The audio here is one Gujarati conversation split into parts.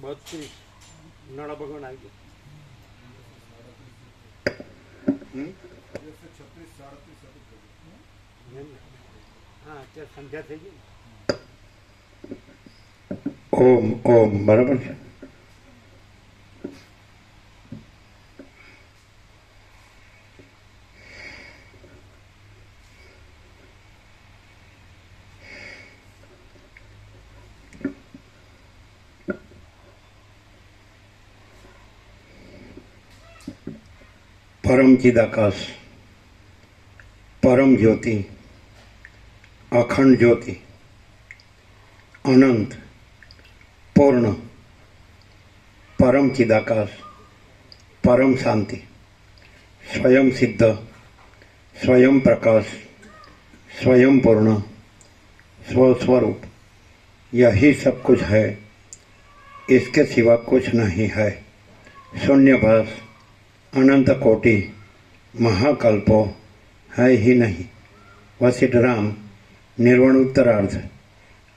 બત્રીસ નાણા ભગવાન આવી ગયા. હા અત્યારે સંધ્યા થઈ ગઈ. ઓમ ઓમ બરાબર છે. परम चिदाकाश, परम ज्योति, अखंड ज्योति, अनंत, पूर्ण, परम चिदाकाश, परम शांति, स्वयं सिद्ध, स्वयं प्रकाश, स्वयं पूर्ण, स्वस्वरूप, यही सब कुछ है, इसके सिवा कुछ नहीं है. शून्यभास, अनंत कोटि, महाकल्पो है ही नहीं. वशिष्ठ राम निर्वाण उत्तरार्ध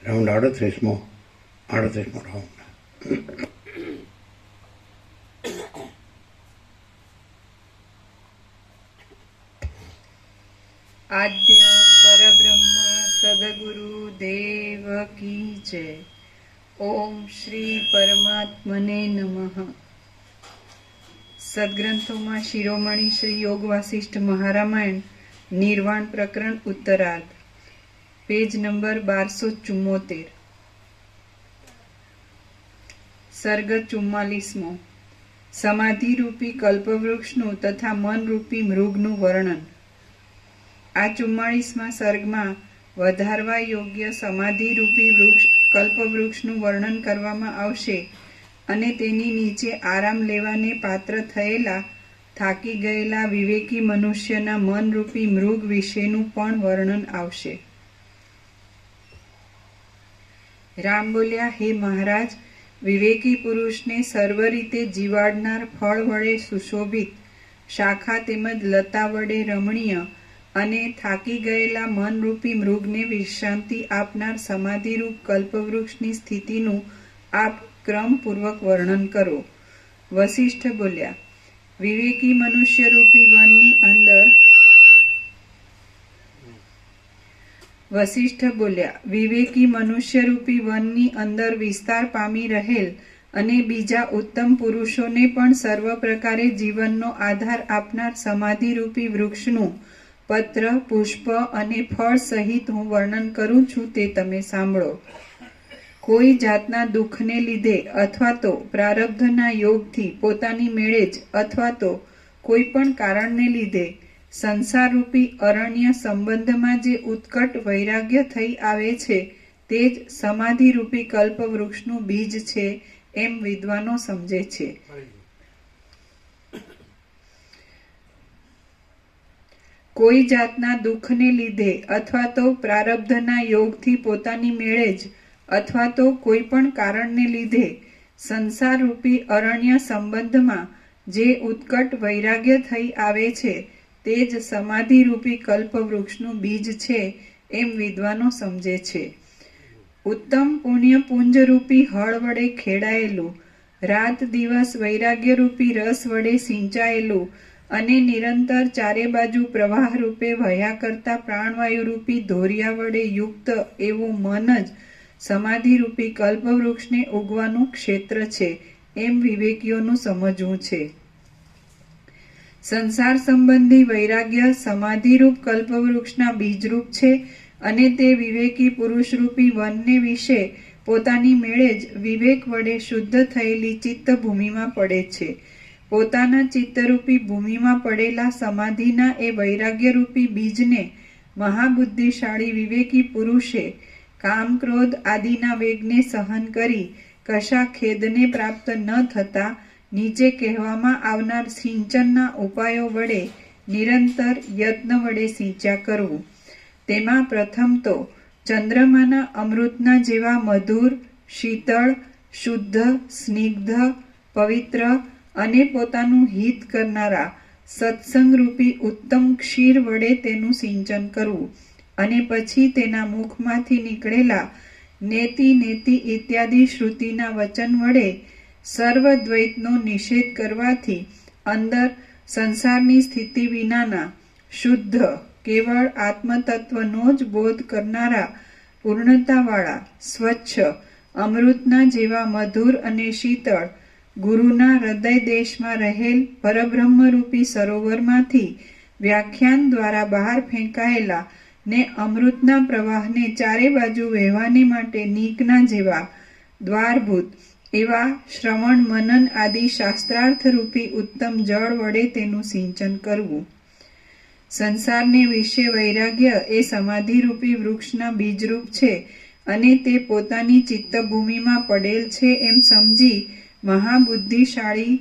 राउंड 38मो राउंड. आद्य परब्रह्म सद्गुरु देव की जय. ओम श्री परमात्मने नमः. સદગ્રંથોમાં શિરોમણી શ્રી યોગ વાસિષ્ઠ મહારામાયણ નિર્વાણ પ્રકરણ ઉત્તરાર્ધ પેજ નંબર 1274. સર્ગ 44મો. સમાધિરૂપી કલ્પવૃક્ષનું તથા મનરૂપી મૃગનું વર્ણન. આ 44મા સર્ગમાં વધારવા યોગ્ય સમાધિરૂપી કલ્પવૃક્ષનું વર્ણન કરવામાં આવશે અને તેની નીચે આરામ લેવાને પાત્ર થયેલા થાકી ગયેલા વિવેકી મનુષ્યના મનરૂપી મૃગ વિશેનું પણ વર્ણન આવશે. રામ બોલ્યા, હે મહારાજ, વિવેકી પુરુષને સર્વ રીતે જીવાડનાર ફળ વડે સુશોભિત, શાખા તેમજ લતા વડે રમણીય અને થાકી ગયેલા મનરૂપી મૃગને વિશ્રાંતિ આપનાર સમાધિરૂપ કલ્પવૃક્ષની સ્થિતિનું આપ ક્રમપૂર્વક વર્ણન કરો. વશિષ્ઠ બોલ્યા, વિવેકી મનુષ્યરૂપી વનની અંદર વિવેકી મનુષ્યરૂપી વનની અંદર વિસ્તાર પામી રહેલ અને બીજા ઉત્તમ પુરુષોને પણ સર્વ પ્રકારે જીવનનો આધાર આપનાર સમાધિરૂપી વૃક્ષનું પત્ર, પુષ્પ અને ફળ સહિત હું વર્ણન કરું છું તે તમે સાંભળો. કોઈ જાતના દુઃખને લીધે અથવા તો પ્રારબ્ધના યોગથી પોતાની મેળે જ અથવા તો કોઈ પણ કારણને લીધે સંસારરૂપી અરણ્ય સંબંધમાં જે ઉત્કટ વૈરાગ્ય થઈ આવે છે તે જ સમાધિરૂપી કલ્પવૃક્ષનું બીજ છે એમ વિદ્વાનો સમજે છે. કોઈ જાતના દુઃખને લીધે અથવા તો પ્રારબ્ધના યોગથી પોતાની મેળે જ અથવા તો કોઈ પણ કારણને લીધે સંસારરૂપી અરણ્ય સંબંધમાં જે ઉત્કટ વૈરાગ્ય થઈ આવે છે તે જ સમાધિરૂપી કલ્પવૃક્ષનું બીજ છે એમ વિદ્વાનો સમજે છે. ઉત્તમ પુણ્યપુંજરૂપી હળ વડે ખેડાયેલું, રાત દિવસ વૈરાગ્યરૂપી રસ વડે સિંચાયેલું અને નિરંતર ચારે બાજુ પ્રવાહ રૂપે વહ્યા કરતા પ્રાણવાયુરૂપી ધોરિયા વડે યુક્ત એવું મન જ સમાધિરૂપી કલ્પવૃક્ષને ઉગવાનું ક્ષેત્ર છે એમ વિવેકીઓનું સમજવું છે. સંસાર સંબંધી વૈરાગ્ય સમાધિરૂપ કલ્પવૃક્ષના બીજરૂપ છે અને તે વિવેકી પુરુષરૂપી વનને વિશે પોતાની મેળે જ વિવેક વડે શુદ્ધ થયેલી ચિત્તભૂમિમાં પડે છે. પોતાના ચિત્તરૂપી ભૂમિમાં પડેલા સમાધિના એ વૈરાગ્યરૂપી બીજને મહાબુદ્ધિશાળી વિવેકી પુરુષે કામ ક્રોધ આદિના વેગને સહન કરી કશા ખેદને પ્રાપ્ત ન થતા નીચે કહેવામાં આવનાર સિંચનના ઉપાયો વડે નિરંતર યત્ન વડે સિંચ્યા કરવું. તેમાં પ્રથમ તો ચંદ્રમાના અમૃતના જેવા મધુર, શીતળ, શુદ્ધ, સ્નિગ્ધ, પવિત્ર અને પોતાનું હિત કરનારા સત્સંગરૂપી ઉત્તમ ક્ષીર વડે તેનું સિંચન કરવું અને પછી તેના મુખમાંથી નીકળેલા નેતિ નેતિ ઇત્યાદિ શ્રુતિના વચન વડે સર્વ દ્વૈતનો નિષેધ કરવાથી અંદર સંસારની સ્થિતિ વિનાના શુદ્ધ કેવળ આત્મતત્વનો જ બોધ કરનારા પૂર્ણતાવાળા સ્વચ્છ અમૃતના જેવા મધુર અને શીતળ ગુરુના હૃદય દેશમાં રહેલ પરબ્રહ્મરૂપી સરોવરમાંથી વ્યાખ્યાન દ્વારા બહાર ફેંકાયેલા ને અમૃતના પ્રવાહને ચારે બાજુ વહેવાને માટે નીકના જેવા દ્વારભૂત એવા શ્રવણ મનન આદિ શાસ્ત્રાર્થરૂપી ઉત્તમ જળ વડે તેનું સિંચન કરવું. સંસારને વિશે વૈરાગ્ય એ સમાધિરૂપી વૃક્ષના બીજરૂપ છે અને તે પોતાની ચિત્તભૂમિમાં પડેલ છે એમ સમજી મહાબુદ્ધિશાળી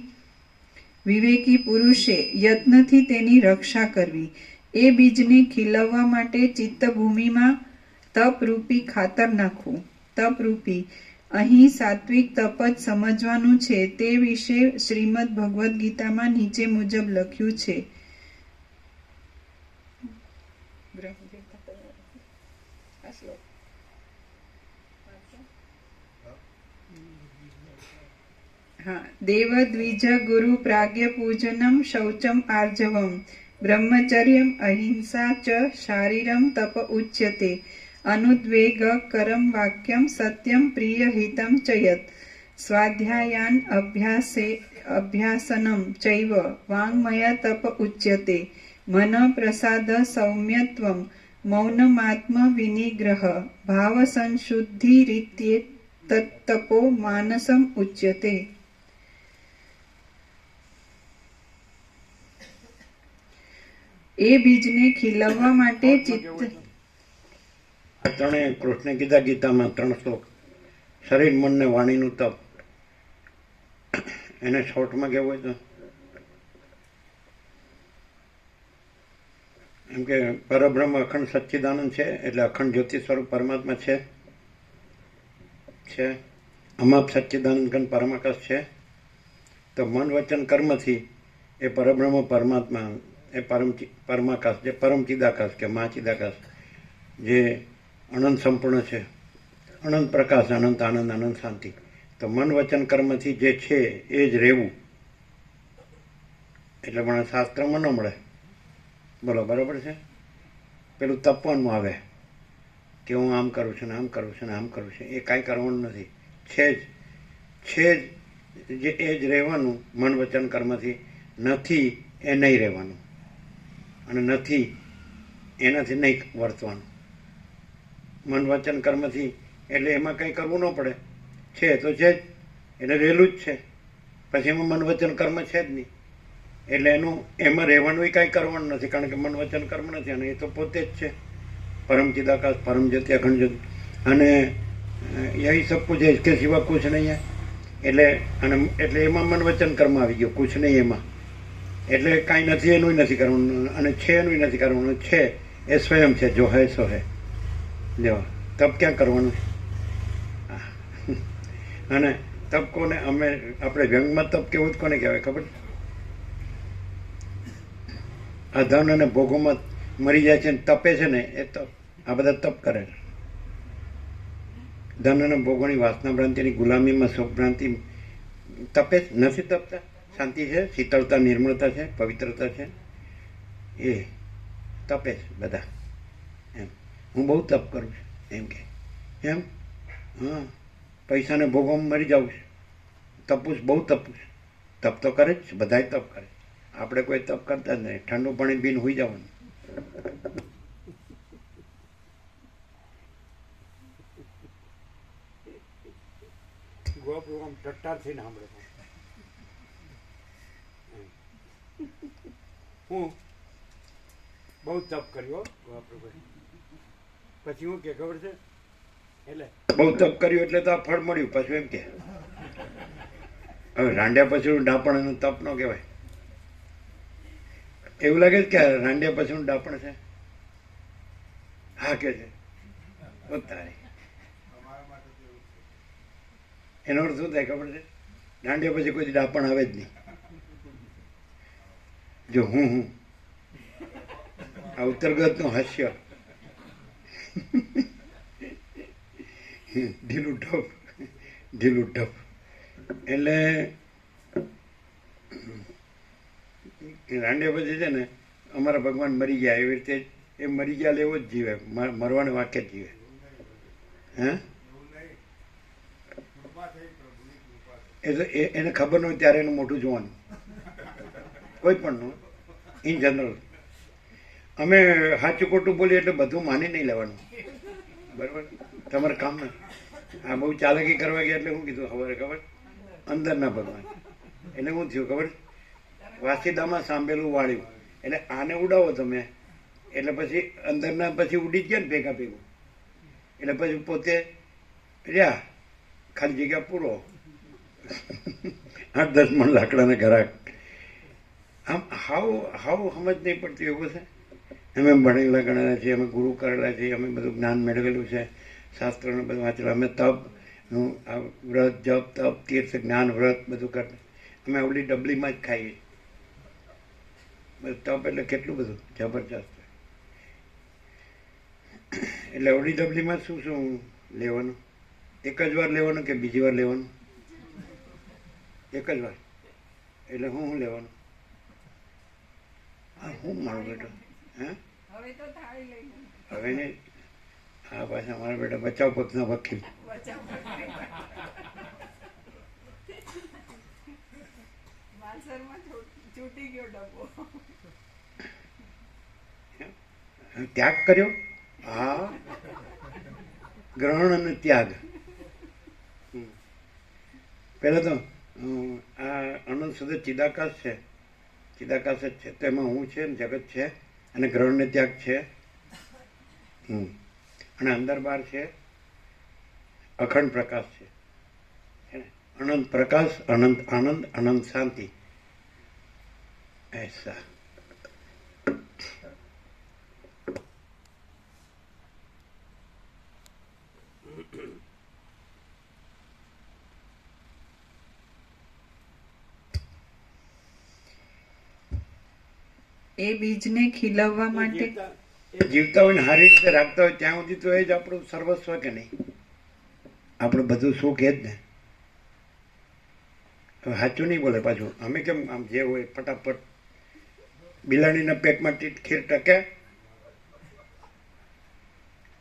વિવેકી પુરુષે યત્નથી તેની રક્ષા કરવી. એ બીજને ખીલવવા માટે ચિત્તભૂમિમાં તપરૂપી ખાતર નાખવું. તપરૂપી અહીં સાત્વિક તપ જ સમજવાનું છે તે વિશે શ્રીમદ ભગવદ્ ગીતામાં નીચે મુજબ લખ્યું છે. દેવ દ્વિજ ગુરુ પ્રાગ્ય પૂજનમ શૌચમ આર્જવમ બ્રહ્મચર્યમ અહિંસા ચ શારીરમ તપ ઉચ્યતે અનુદ્વેગ કરમ વાક્યમ સત્યમ પ્રિય હિતમ ચ યત સ્વાધ્યાયાન અભ્યાસનમ ચૈવ વાङ्મય તપ ઉચ્યતે મન પ્રસાદ સૌમ્યત્વમ મૌનમાત્મ વિનિગ્રહ ભાવ સંશુદ્ધિ રીત્યે તત્તપો માનસમ ઉચ્યતે. એ બીજને ખીલવવા માટે ચિત્ત ત્રણે કૃષ્ણે કીધા ગીતામાં 3 શ્લોક. શરીર મન ને વાણીનું તપ. એને શોર્ટમાં કહેવું હોય તો એમ કે પરબ્રહ્મ અખંડ સચ્ચિદાનંદ છે એટલે અખંડ જ્યોતિ સ્વરૂપ પરમાત્મા છે. અમાપ સચ્ચિદાનંદ ઘન પરમાકાશ છે. તો મન વચન કર્મથી એ પરબ્રહ્મ પરમાત્મા એ પરમાકાશ જે પરમ ચિદાકાશ કે મહાચિદાકાશ જે અનંત સંપૂર્ણ છે, અનંત પ્રકાશ, અનંત આનંદ, અનંત શાંતિ. તો મન વચન કર્મથી જે છે એ જ રહેવું એટલે પણ શાસ્ત્રમાં ન મળે. બોલો બરાબર છે? પેલું તપવાનું આવે કે હું આમ કરું છું ને આમ કરું છું ને આમ કરું છું, એ કાંઈ કરવાનું નથી. છે જ જે એ જ રહેવાનું મન વચન કર્મથી. નથી એ નહીં રહેવાનું, અને નથી એનાથી નહીં વર્તવાનું. મન વચન કર્મથી એટલે એમાં કંઈ કરવું ન પડે, છે તો છે જ, એટલે રહેલું જ છે. પછી એમાં મન વચન કર્મ છે જ નહીં, એટલે એનું એમાં રહેવાનું કાંઈ કરવાનું નથી, કારણ કે મન વચન કર્મ નથી, અને એ તો પોતે જ છે. પરમ ચિદાકાશ, પરમ જ્યોતિ, અખંડ જ્યોતિ. અને યહી સબ કુછ હૈ, इसके सिवा कुछ नहीं है. એટલે એમાં મન વચન કર્મ આવી ગયો, કુછ નહીં એમાં. એટલે કાંઈ નથી એનું નથી કરવાનું, અને છે એનું નથી કરવાનું. છે એ સ્વયં છે, જો હે સો હે. જો તપ ક્યાં કરવાનું? અને તપ કોને, આપણે વ્યંગમાં તપ કેવું જ કોને કહેવાય ખબર? આ ધન અને ભોગોમાં મરી જાય છે ને તપે છે ને, એ તપ. આ બધા તપ કરે છે. ધન અને ભોગોની વાસના ભ્રાંતિની ગુલામીમાં સ્વભ્રાંતિ તપે નથી તપતા. શાંતિ છે, શીતળતા, નિર્મળતા છે, પવિત્રતા છે, એ તપે છે બધા. એમ હું બહુ તપ કરું છું એમ કે, એમ હા, પૈસાને ભોગવવામાં મરી જાઉં છું, તપું છું, બહુ તપું છું. તપ તો કરે જ છે, બધાય તપ કરે. આપણે કોઈ તપ કરતા જ નહીં, ઠંડુ પાણી પીને હોઈ જવાનું. ગોપ્રભુ આમ ટટ્ટાર થઈને સાંભળે. હું બહુ તપ કર્યો ગોપ્રભુ. પછી હું કે ખબર છે, એટલે બહુ તપ કર્યું એટલે તો આ ફળ મળ્યું. પાછું એમ કે હવે રાંડ્યા પછી ડાપણ એનું તપ ન કહેવાય. એવું લાગે છે કે રાંડ્યા પછી ડાપણ છે? હા કે છે તારી. એનો અર્થ શું થાય ખબર છે? દાંડિયા પછી કોઈ ડાપણ આવે જ નહીં. જો હું આ ઉત્તરગત નું હાસ્ય, ઢીલું ઢપ, ઢીલું ઢપ. એટલે રાંડ્યા પછી છે ને, અમારા ભગવાન મરી ગયા એવી રીતે એ મરી ગયા એવો જ જીવે, મરવાને વાક્ય જ જીવે. હે એ તો એને ખબર ન હોય ત્યારે એનું મોઢું જોવાનું, કોઈ પણ નું, ઇન જનરલ. અમે સાચું ખોટું બોલીએ એટલે બધું માની નહીં લેવાનું, બરાબર? તમારે કામ નથી. આ બહુ ચાલાકી કરવા ગયા એટલે શું કીધું ખબર? અંદરના ભગવાન. એટલે શું થયું ખબર? વાસીદામાં સાંભેલું વાળ્યું. એટલે આને ઉડાવો તમે, એટલે પછી અંદરના પછી ઉડી જ ગયા ને ભેગા ભેગું. એટલે પછી પોતે રહ્યા, ખાલી જગ્યા પૂરો. 8-10 મણ લાકડાના ઘરાક. આમ હાવ સમજ નહીં પડતી એવું છે. અમે ભણેલા ગણેલા છીએ, અમે ગુરુ કરેલા છીએ, અમે બધું જ્ઞાન મેળવેલું છે, શાસ્ત્રોને બધું વાંચેલું. અમે તપ, વ્રત, જપ, તપ, તીર્થ, જ્ઞાન, વ્રત બધું કરતા. અમે ઓલી ડબલીમાં જ ખાઈએ. તપ એટલે કેટલું બધું જબરજસ્ત. એટલે ઓલી ડબલીમાં શું શું લેવાનું? એક જ વાર લેવાનું કે બીજી વાર લેવાનું? એક જ વાર. એટલે હું લેવાનું? હા, હું મારો બેટો હે હવે ને હા, પાછા મારા બેટા બચાવ પક્ષના વકીલ. ત્યાગ કર્યો? હા, ગ્રહણ અને ત્યાગ. પેલા તો આ અનંત સુધી ચિદાકાશ છે, ચિદાકાશ જ છે. તો એમાં હું છે ને જગત છે, અને ગ્રહણ ને ત્યાગ છે. અને અંદર બહાર છે અખંડ પ્રકાશ છે. અનંત પ્રકાશ, અનંત આનંદ, અનંત શાંતિ. ऐसा એ બીજને ખીલવવા માટે જીવતા હોય ને સારી રીતે રાખતા હોય ત્યાં સુધી તો એ જ આપણું સર્વસ્વ કે નહીં? આપણું બધું સુખ એ જ ને. હવે સાચું નહીં બોલે પાછું. અમે કેમ આમ જે હોય ફટાફટ બિલાડીના પેટમાં ખીર ટકે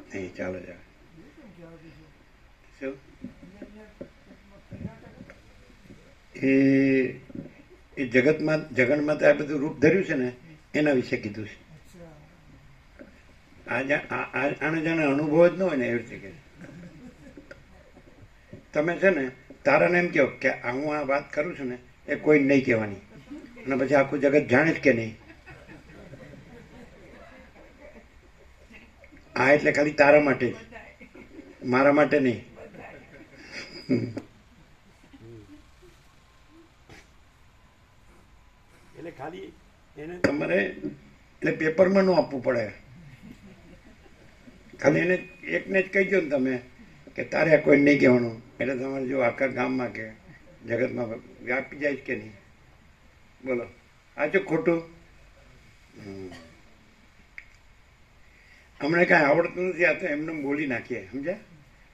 નહીં. ચાલો ચાલો. શું એ જગતમાં આ બધું રૂપ ધર્યું છે ને એના વિશે કીધું છે. આને જાણે અનુભવ જ ન હોય ને એવી રીતે કે તમે છે ને તારાને એમ કહો કે હું આ વાત કરું છું ને એ કોઈ નહીં કહેવાની, અને પછી આખું જગત જાણે જ કે નહીં. આ એટલે ખાલી તારા માટે જ, મારા માટે નહીં. એટલે ખાલી એને તમારે એટલે પેપરમાં ન આપવું પડે, ખાલી એને એકને જ કહી દો ને તમે કે તારે આ કોઈ નહીં કહેવાનું, એટલે તમારે જો આખા ગામમાં કે જગતમાં વ્યાપી જાય કે નહીં. બોલો આ જો ખોટું. હમણાં કાંઈ આવડતું નથી, આ તો એમને બોલી નાખીએ, સમજ્યા?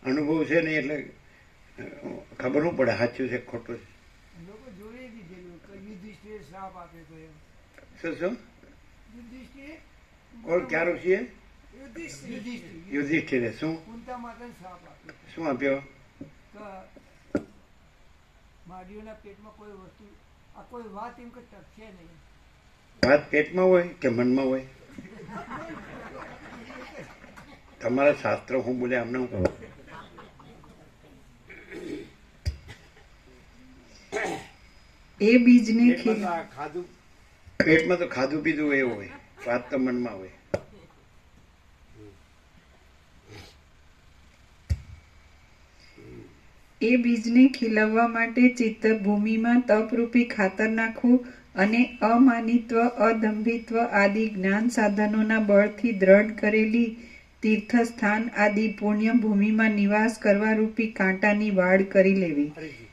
અનુભવ છે નહીં એટલે ખબર ન પડે સાચું છે ખોટું છે. લોકો જોડે દીધેલું કે યુધિષ્ઠિરે શ્રાપ આપ્યો હતો એમ. શું યુધિષ્ઠિરે કોણ ક્યારો છીએ? યુધિષ્ઠિર યુધિષ્ઠિરે શું કુંતા માતાને શ્રાપ આપ્યો શું આપ્યો? કે માડીઓના પેટમાં કોઈ વસ્તુ આ કોઈ વાત એમ કે ટકશે નહીં. વાત પેટમાં હોય કે મનમાં હોય? તમારા શાસ્ત્રો હું બોલ્યા અમને હું કહું? એ બીજને પેટમાં તો આ ખાધું પેટમાં તો ખાધું પીધું એવું હોય, વાત તો મનમાં હોય. એ બીજને ખીલવવા માટે ચિત્ત ભૂમિમાં તપરૂપી ખાતર નાખવું અને અમાનિત્વ અદંભિત્વ આદિ જ્ઞાન સાધનોના બળથી દ્રઢ કરેલી તીર્થસ્થાન આદિ પુણ્ય ભૂમિમાં નિવાસ કરવા રૂપી કાંટાની વાડ કરી લેવી. હરીજી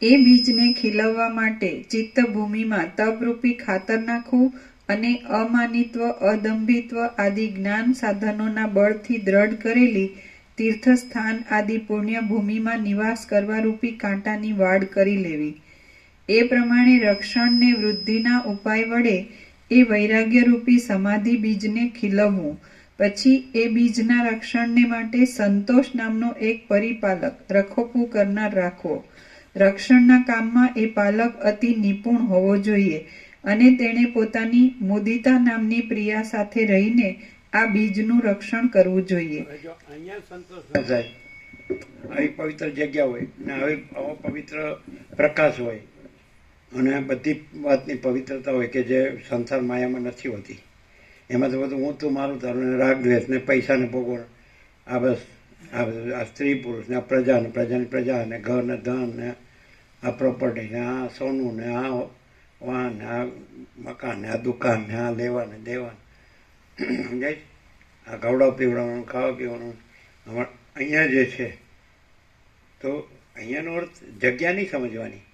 એ બીજને ખીલવવા માટે ચિત્ત ભૂમિમાં તપરૂપી ખાતર નાખવું અને અમાનિત્વ અદંભિત્વ આદિ જ્ઞાન સાધનોના બળથી દ્રઢ કરેલી તીર્થસ્થાન આદિ પુણ્ય ભૂમિમાં નિવાસ કરવા રૂપી કાંટાની વાડ કરી લેવી. એ પ્રમાણે રક્ષણ ને વૃદ્ધિના ઉપાય વડે એ વૈરાગ્ય રૂપી સમાધિ બીજને ખીલવવું. પછી એ બીજના રક્ષણને માટે સંતોષ નામનો એક પરિપાલક રખોપું કરનાર રાખવો. રક્ષણના કામમાં એ પાલક અતિ નિપુણ હોવો જોઈએ અને તેણે પોતાની મુદિતા નામની પ્રિયા સાથે રહીને આ બીજનું રક્ષણ કરવું જોઈએ. હવે જો અહીંયા સંતોષ ન થાય, આવી પવિત્ર જગ્યા હોય ને આવી આવો પવિત્ર પ્રકાશ હોય અને બધી વાતની પવિત્રતા હોય કે જે સંસાર માયામાં નથી હોતી. એમાં તો બધું હું તું મારું તારું ને રાગ દ્વેષ ને પૈસાને ભોગવણ, આ બસ આ બધું આ સ્ત્રી પુરુષ ને આ પ્રજા ને પ્રજાની પ્રજા ને ઘર ને ધન ને આ પ્રોપર્ટી ને આ સોનું ને આ વાહન ને આ મકાન ને આ દુકાન ને આ લેવા ને દેવા, સમજાય? આ ખવડાવ પીવડાવવાનું ખાવા પીવાનું અહીંયા જે છે. તો અહીંયાનો અર્થ જગ્યા નહીં સમજવાની,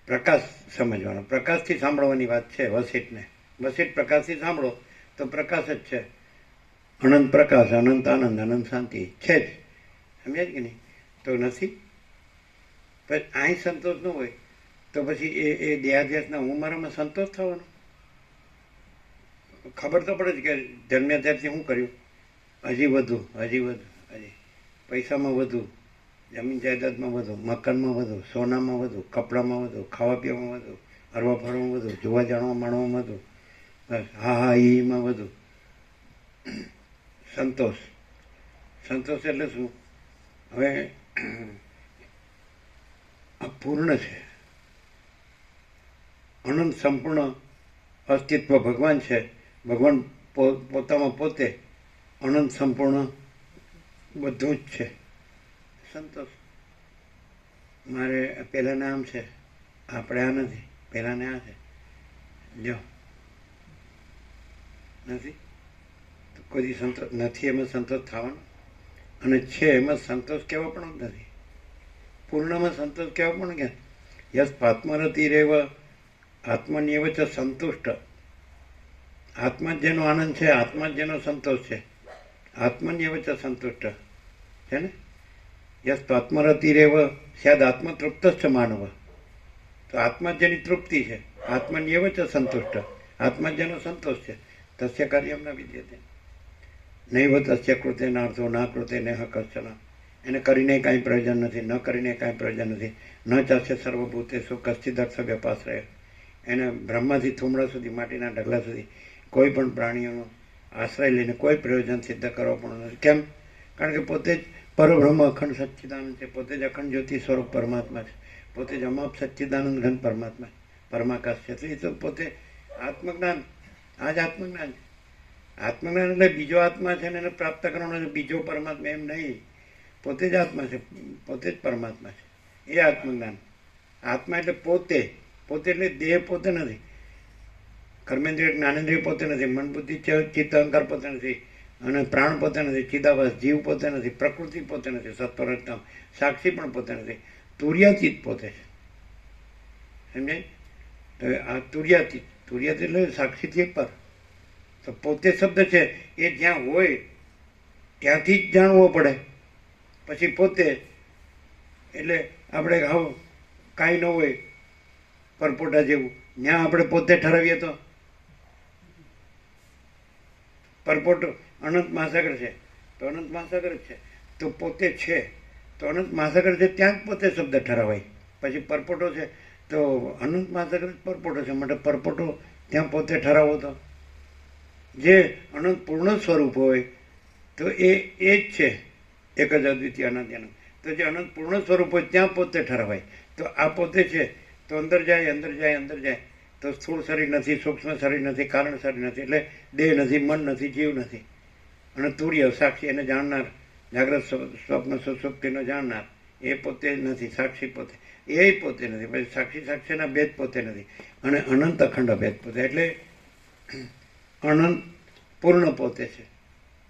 પ્રકાશ સમજવાનો. પ્રકાશથી સાંભળવાની વાત છે વસિષ્ઠને. વસિષ્ઠ પ્રકાશથી સાંભળો તો પ્રકાશ જ છે. અનંત પ્રકાશ, અનંત આનંદ, અનંત શાંતિ છે જ. સમજાય કે નહીં? તો નથી. પછી અહીં સંતોષ ન હોય તો પછી એ દેહાધ્યાસના હું મારામાં સંતોષ થવાનો? ખબર તો પડે જ કે જન્મ્યા ત્યારથી શું કર્યું? હજી વધુ હજી પૈસામાં વધુ, જમીન જાયદાદમાં વધુ, મકાનમાં વધુ, સોનામાં વધુ, કપડામાં વધુ, ખાવા પીવામાં વધુ, હરવા ફરવામાં વધુ, જોવા જાણવા માણવામાં વધુ, બસ હા ઈમાં વધુ. સંતોષ એટલે શું? હવે આ પૂર્ણ છે, અનંત સંપૂર્ણ અસ્તિત્વ ભગવાન છે. ભગવાન પોતામાં પોતે અનંત સંપૂર્ણ બધું જ છે. સંતોષ. મારે પહેલાંને આમ છે, આપણે આ નથી, પહેલાંને આ છે, જો નથી તો કોઈ સંતોષ નથી, એમાં સંતોષ થવાનો. અને છે એમાં સંતોષ કહેવા પણ જ નથી. પૂર્ણમાં સંતોષ કહેવા પણ ક્યાં? યસ પાત્મરતી રેવ આત્મનિયવ ચ સંતુષ્ટ. આત્મા જ જેનો આનંદ છે, આત્મા જ જેનો સંતોષ છે, આત્મનિયવ ચ સંતુષ્ટ છે ને. યસ આત્મરતી રેવ સ્યાદ આત્મતૃપ્ત જ માનવ. તો આત્મા જ જેની તૃપ્તિ છે, આત્મનિયવ ચ સંતુષ્ટ, આત્મા જ જેનો સંતોષ છે, તસ્ય કાર્યમ ન વિદ્યતે નૈવ તસ્ય કૃતે નાર્થો ના કૃતે નેહ કશ્ચન. એને કરીને કાંઈ પ્રયોજન નથી, ન કરીને કાંઈ પ્રયોજન નથી. ન ચાશે સર્વભૂતેષુ કશ્ચિદક્ષ વ્યપાશ્રય. એને બ્રહ્માથી થુમડા સુધી, માટીના ઢગલા સુધી કોઈ પણ પ્રાણીઓનો આશ્રય લઈને કોઈ પ્રયોજન સિદ્ધ કરવો પણ નથી. કેમ? કારણ કે પોતે જ પરબ્રહ્મ અખંડ સચ્ચિદાનંદ છે, પોતે જ અખંડ જ્યોતિ સ્વરૂપ પરમાત્મા છે, પોતે જ અમાપ સચ્ચિદાનંદ ઘન પરમાત્મા પરમાકાશ છે. તો એ તો પોતે આત્મજ્ઞાન, આ જ આત્મજ્ઞાન છે. આત્મજ્ઞાન એટલે બીજો આત્મા છે ને એને પ્રાપ્ત કરવાનો છે, બીજો પરમાત્મા એમ નહીં. પોતે જ આત્મા છે, પોતે જ પરમાત્મા છે, એ આત્મજ્ઞાન. આત્મા એટલે પોતે, પોતે એટલે દેહ પોતે નથી, કર્મેન્દ્રિય જ્ઞાનેન્દ્રિય પોતે નથી, મન બુદ્ધિ ચિત્ત અહંકાર પોતે નથી, અને પ્રાણ પોતે નથી, ચિદાભાસ જીવ પોતે નથી, પ્રકૃતિ પોતે નથી, સત્વરત્તમ સાક્ષી પણ પોતે નથી, તુર્યાતીત પોતે છે. સમજાય? તો આ તુર્યાતીત, તુર્યાતીત એટલે સાક્ષીથી પર. તો પોતે શબ્દ છે એ જ્યાં હોય ત્યાંથી જ જાણવો પડે. પછી પોતે એટલે આપણે હવે કાંઈ ન હોય પરપોટા જેવું, ત્યાં આપણે પોતે ઠરાવીએ તો પરપોટો અનંત મહાસાગર છે તો અનંત મહાસાગર જ છે, તો પોતે છે તો અનંત મહાસાગર છે ત્યાં જ પોતે શબ્દ ઠરાવાય. પછી પરપોટો છે તો અનંત મહાસાગર જ પરપોટો છે, માટે પરપોટો ત્યાં પોતે ઠરાવો. તો જે અનંત પૂર્ણ સ્વરૂપ હોય તો એ જ છે, એક જ અદ્વિતીય અનંત અનંત. તો જે અનંત પૂર્ણ સ્વરૂપ હોય ત્યાં પોતે ઠરાવાય. તો આ પોતે છે તો અંદર જાય અંદર જાય અંદર જાય તો સ્થૂળ શરીર નથી, સૂક્ષ્મ શરીર નથી, કારણ શરીર નથી, એટલે દેહ નથી, મન નથી, જીવ નથી. અને તુર્ય સાક્ષી એને જાણનાર, જાગ્રત સ્વપ્ન સુષુપ્તિનો જાણનાર એ પોતે નથી, સાક્ષી પોતે એ પોતે નથી. પછી સાક્ષી સાક્ષીના ભેદ પોતે નથી, અને અનંત અખંડ ભેદ પોતે. એટલે અનંત પૂર્ણ પોતે છે,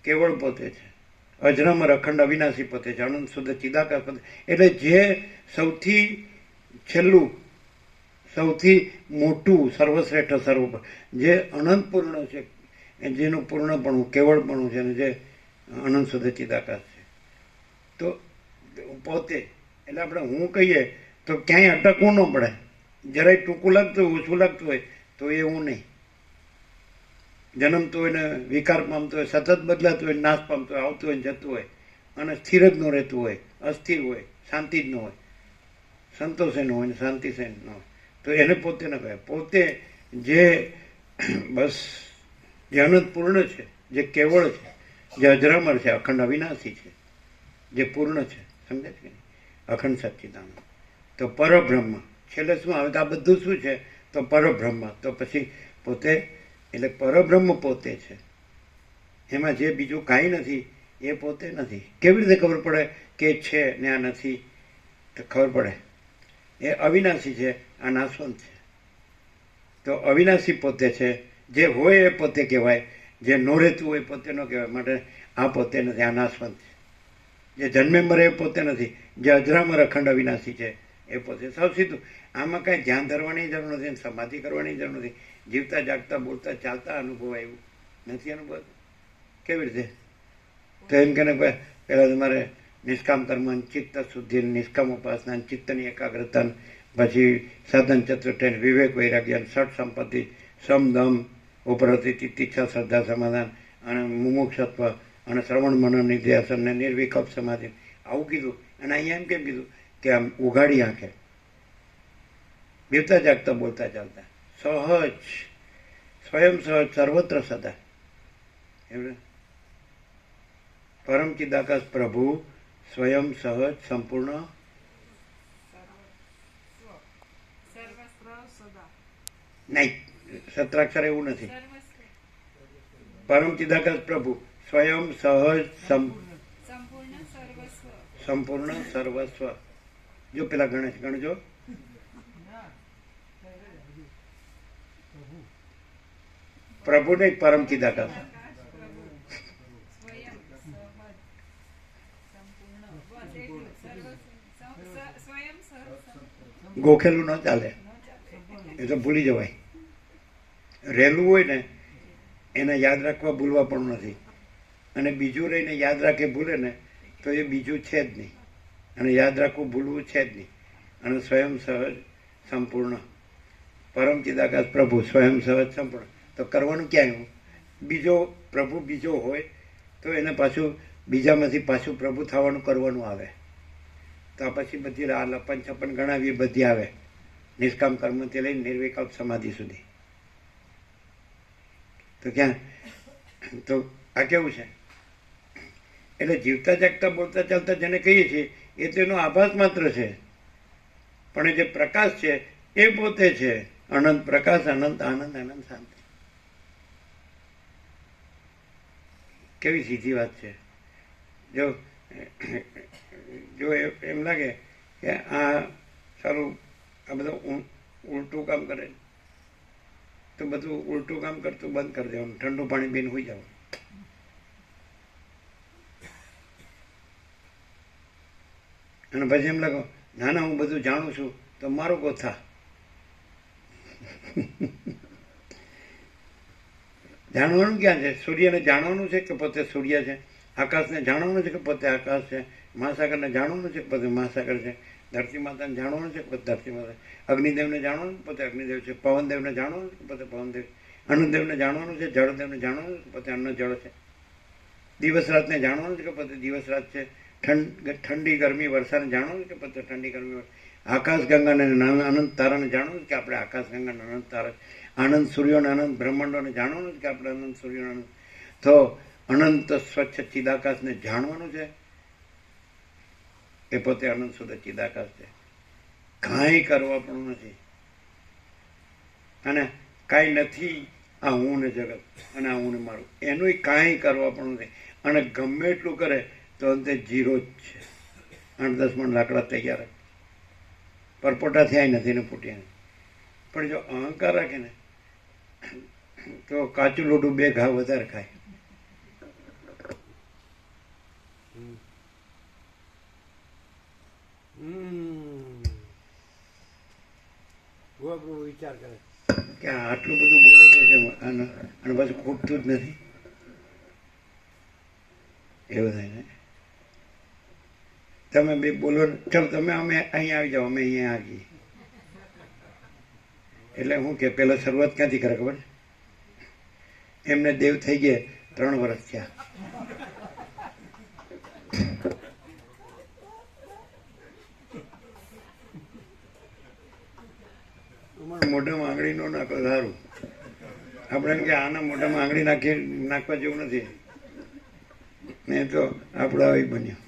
કેવળ પોતે છે, અજરામર અખંડ અવિનાશી પોતે છે, અનંત શુદ્ધ ચિદાકાશ પોતે. એટલે જે સૌથી છેલ્લું, સૌથી મોટું, સર્વશ્રેષ્ઠ, સર્વ જે અનંત પૂર્ણ છે, જેનું પૂર્ણપણું કેવળપણું છે, અને જે અનંત શુદ્ધ ચિદાકાશ છે, તો પોતે એટલે આપણે હું કહીએ તો ક્યાંય અટકવું ન પડે. જરાય ટૂંકું લાગતું હોય, ઓછું લાગતું હોય તો એ હું નહીં. જન્મતું હોય ને વિકાર પામતું હોય, સતત બદલાતું હોય, નાશ પામતું હોય, આવતું હોય ને જતું હોય, અને સ્થિર જ ન રહેતું હોય, અસ્થિર હોય, શાંતિ જ ન હોય, સંતોષ ન હોય ને શાંતિ ન હોય, તો એને પોતે ન કહે. પોતે જે બસ જે અનંત પૂર્ણ છે, જે કેવળ છે, જે અજરામર છે, અખંડ અવિનાશી છે, જે પૂર્ણ છે, સમજે છે કે નહીં? અખંડ સચ્ચિદાનંદ. તો પરબ્રહ્મ છેલ્લે શું આવે? તો આ બધું શું છે? તો પરબ્રહ્મ. તો પછી પોતે એટલે પરબ્રહ્મ પોતે છે, એમાં જે બીજું કાંઈ નથી એ પોતે નથી. કેવી રીતે ખબર પડે કે છે ને આ નથી? તો ખબર પડે એ અવિનાશી છે, આ નાશવંત છે. તો અવિનાશી પોતે છે, જે હોય એ પોતે કહેવાય, જે ન રહેતું હોય પોતે ન કહેવાય. માટે આ પોતે નથી, આ નાશવંત છે. જે જન્મે મરે એ પોતે નથી, જે અજરામર અખંડ અવિનાશી છે એ પોતે. સૌ સીધું. આમાં કાંઈ ધ્યાન ધરવાની જરૂર નથી, સમાધિ કરવાની જરૂર નથી. જીવતા જાગતા બોલતા ચાલતા અનુભવાય એવું નથી. અનુભવ કેવી રીતે? તો એમ કે પહેલાં તમારે નિષ્કામ કર્મ, ચિત્ત શુદ્ધિ, નિષ્કામ ઉપાસના, ચિત્તની એકાગ્રતા, પછી સાધન ચતુર્થ, વિવેક વૈરાગ્ય, ષટ સંપત્તિ, સમદમ ઉપરથી તિતિક્ષા શ્રદ્ધા સમાધાન, અને મુમુક્ષત્વ, અને શ્રવણ મનન નિધ્યાસન ને નિર્વિકલ્પ સમાધિ. આવું કીધું. અને અહીંયા એમ કેમ કીધું કે આમ ઉઘાડી આંખે જીવતા જાગતા બોલતા ચાલતા સહજ, સ્વયં સહજ, સર્વત્ર સદા. એમ પરમ ચિદાકાશ પ્રભુ સ્વયં સહજ સંપૂર્ણ નહીં, સત્રાક્ષર એવું નથી. પરમ ચિદાકાશ પ્રભુ સ્વયં સહજ સંપૂર્ણ સર્વસ્વ. જો પેલા ગણેશ ગણજો. પ્રભુ ને પરમ ચિદાકાશ. ગોખેલું ન ચાલે, એ તો ભૂલી જવાય. રહેલું હોય ને એને યાદ રાખવા ભૂલવા પણ નથી, અને બીજું રહીને યાદ રાખે ભૂલે ને તો એ બીજું છે જ નહીં, અને યાદ રાખવું ભૂલવું છે જ નહીં. અને સ્વયં સહજ સંપૂર્ણ પરમ ચિદાકાશ પ્રભુ સ્વયં સહજ સંપૂર્ણ. તો કરવાનું ક્યાંય? બીજો પ્રભુ બીજો હોય તો એને પાછું બીજામાંથી પાછું પ્રભુ થવાનું કરવાનું આવે, તો આ પછી બધી આ લપન છપન ગણાવી બધી આવે, નિષ્કામ કર્મથી લઈને નિર્વિકલ્પ સમાધિ સુધી. તો ક્યાં તો આ કેવું છે? એટલે જીવતા જાગતા બોલતા ચાલતા જેને કહીએ છીએ એ તો એનો આભાસ માત્ર છે, પણ એ જે પ્રકાશ છે એ પોતે છે અનંત પ્રકાશ, અનંત આનંદ, અનંત શાંતિ. કેવી સીધી વાત છે. જો એમ લાગે કે આ સારું આ બધું ઉલટું કામ કરે તો બધું ઉલટું કામ કરતું બંધ કરી દેવાનું, ઠંડુ પાણી પીને હોઈ જવાનું. અને પછી એમ લાગો ના ના હું બધું જાણું છું તો મારો ગોથા. જાણવાનું ક્યાં છે? સૂર્યને જાણવાનું છે કે પોતે સૂર્ય છે? આકાશને જાણવાનું છે કે પોતે આકાશ છે? મહાસાગરને જાણવાનું છે કે પોતે મહાસાગર છે? ધરતી માતાને જાણવાનું છે કે પોતે ધરતી માતા? અગ્નિદેવને જાણવાનું કે પોતે અગ્નિદેવ છે? પવનદેવને જાણવાનું કે પોતે પવનદેવ? અન્નદેવને જાણવાનું છે? જળદેવને જાણવાનું છે કે પોતે અન્ન જળ છે? દિવસ રાતને જાણવાનું છે કે પોતે દિવસ રાત છે? ઠંડી ગરમી વર્ષાને જાણવાનું છે કે પોતે ઠંડી ગરમી? આકાશ ગંગાને અનંત તારાને જાણવાનું છે કે આપણે આકાશ ગંગાને અનંત તારા? આનંદ સૂર્યોને અનંત બ્રહ્માંડોને જાણવાનું છે કે આપણે અનંત સૂર્યોને અનંત? તો અનંત સ્વચ્છ ચિદાકાશને જાણવાનું છે એ પોતે અનંત શુદ્ધ ચિદાકાશ છે. કાંઈ કરવા પણ નથી અને કાંઈ નથી આ હું ને જગત અને આ હું ને મારું, એનું કાંઈ કરવા પણ નથી. અને ગમે એટલું કરે તો અંતે જીરો જ છે. 8-10 મણ લાકડા તૈયાર, પરપોટા થયા નથી ને ફૂટ્યા નથી. પણ જો અહંકાર રાખે ને તો કાચું લોટું 2 ઘા વધારે ખાય. વિચાર કરે કે આટલું બધું બોલે છે કે અને પાછું ખૂટતું જ નથી. એવું થાય ને તમે બે બોલો ચાલો તમે અમે અહીંયા આવી જાઓ, અમે અહીંયા આવીએ. એટલે હું કે પેલા શરૂઆત ક્યાંથી કરે ખબર? એમને દેવ થઈ ગયા 3 વર્ષ થયા. મોઢામાં આંગળી ન નાખો સારું. આપણે એમ કે આના મોઢામાં આંગળી નાખવા જેવું નથી ને, તો આપણે આવી બન્યું.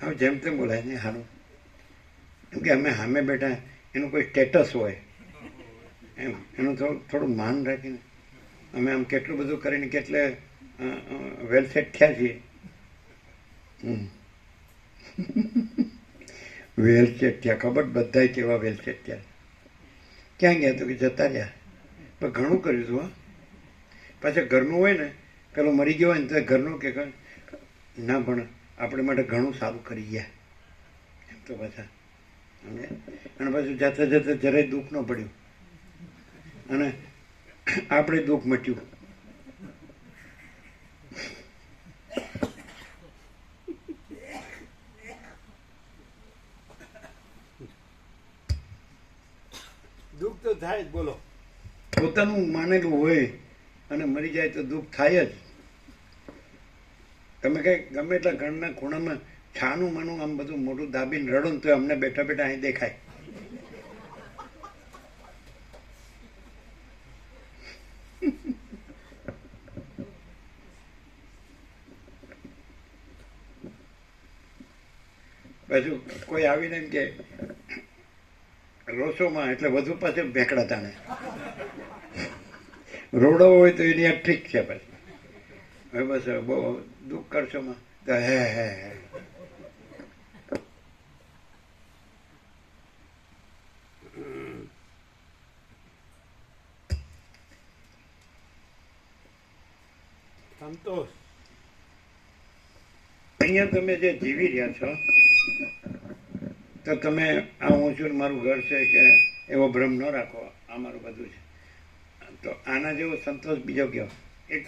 હવે જેમ તેમ બોલાય ને સારું, એમ કે અમે સામે બેઠા એનું કોઈ સ્ટેટસ હોય એમ, એનું થોડું માન રાખીને અમે આમ કેટલું બધું કરીને કેટલે વેલ સેટ થયા છીએ. વેલ સેટ થયા, ખબર બધા કેવા વેલ સેટ થયા. ક્યાં ગયા તો કે જતા રહ્યા, પણ ઘણું કર્યું હતું. પાછા ઘરનું હોય ને, પેલો મરી ગયો હોય ને તો ઘરનું કે ના પણ આપણે માટે ઘણું સારું કરી ગયા એમ. તો પાછા અને પાછું જાતા જતા જરાય દુઃખ ન પડ્યું અને આપણે દુઃખ મટ્યું. દુઃખ તો થાય જ. બોલો, પોતાનું માનેલું હોય અને મરી જાય તો દુઃખ થાય જ. તમે કઈ ગમે એટલા ઘરના ખૂણામાં છાનું માનું આમ બધું મોટું દાબીને રડો ને તો અમને બેઠા બેઠા અહીં દેખાય. પાછું કોઈ આવીને એમ કે રોસોમાં એટલે વધુ પાછું ભેંકડા તાણે રોડો હોય તો એની આ ઠીક છે. પછી હવે બસ બહુ દુઃખ કરશોમાં તો હે હે હે. સંતોષ અહીંયા તમે જે જીવી રહ્યા છો તો તમે આ હું છું મારું ઘર છે કે એવો ભ્રમ ન રાખો, આ મારું બધું છે. તો આના જેવો સંતોષ બીજો કયો? એક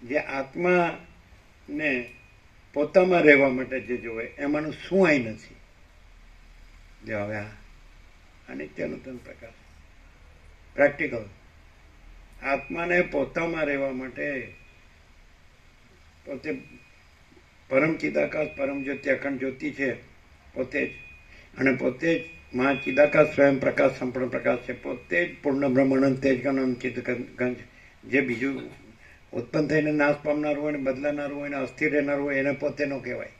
જે આત્માને પોતામાં રહેવા માટે જે જોવે એમાંનું શું અહીં નથી. જે હવે આ નિત્ય નૂતન પ્રકાશ પ્રેક્ટિકલ આત્માને પોતામાં રહેવા માટે પોતે પરમ ચિદાકાશ પરમ જ્યોતિ અખંડ જ્યોતિ છે પોતે જ, અને પોતે જ મહા ચિદાકાશ સ્વયં પ્રકાશ સંપૂર્ણ પ્રકાશ છે, પોતે જ પૂર્ણ બ્રહ્માનંદ તેજ ગણ ચિદગંજ. જે બીજું ઉત્પન્ન થઈને નાશ પામનારું હોય ને બદલાનારું હોય ને અસ્થિર રહેનારું હોય એને પોતે નો કહેવાય.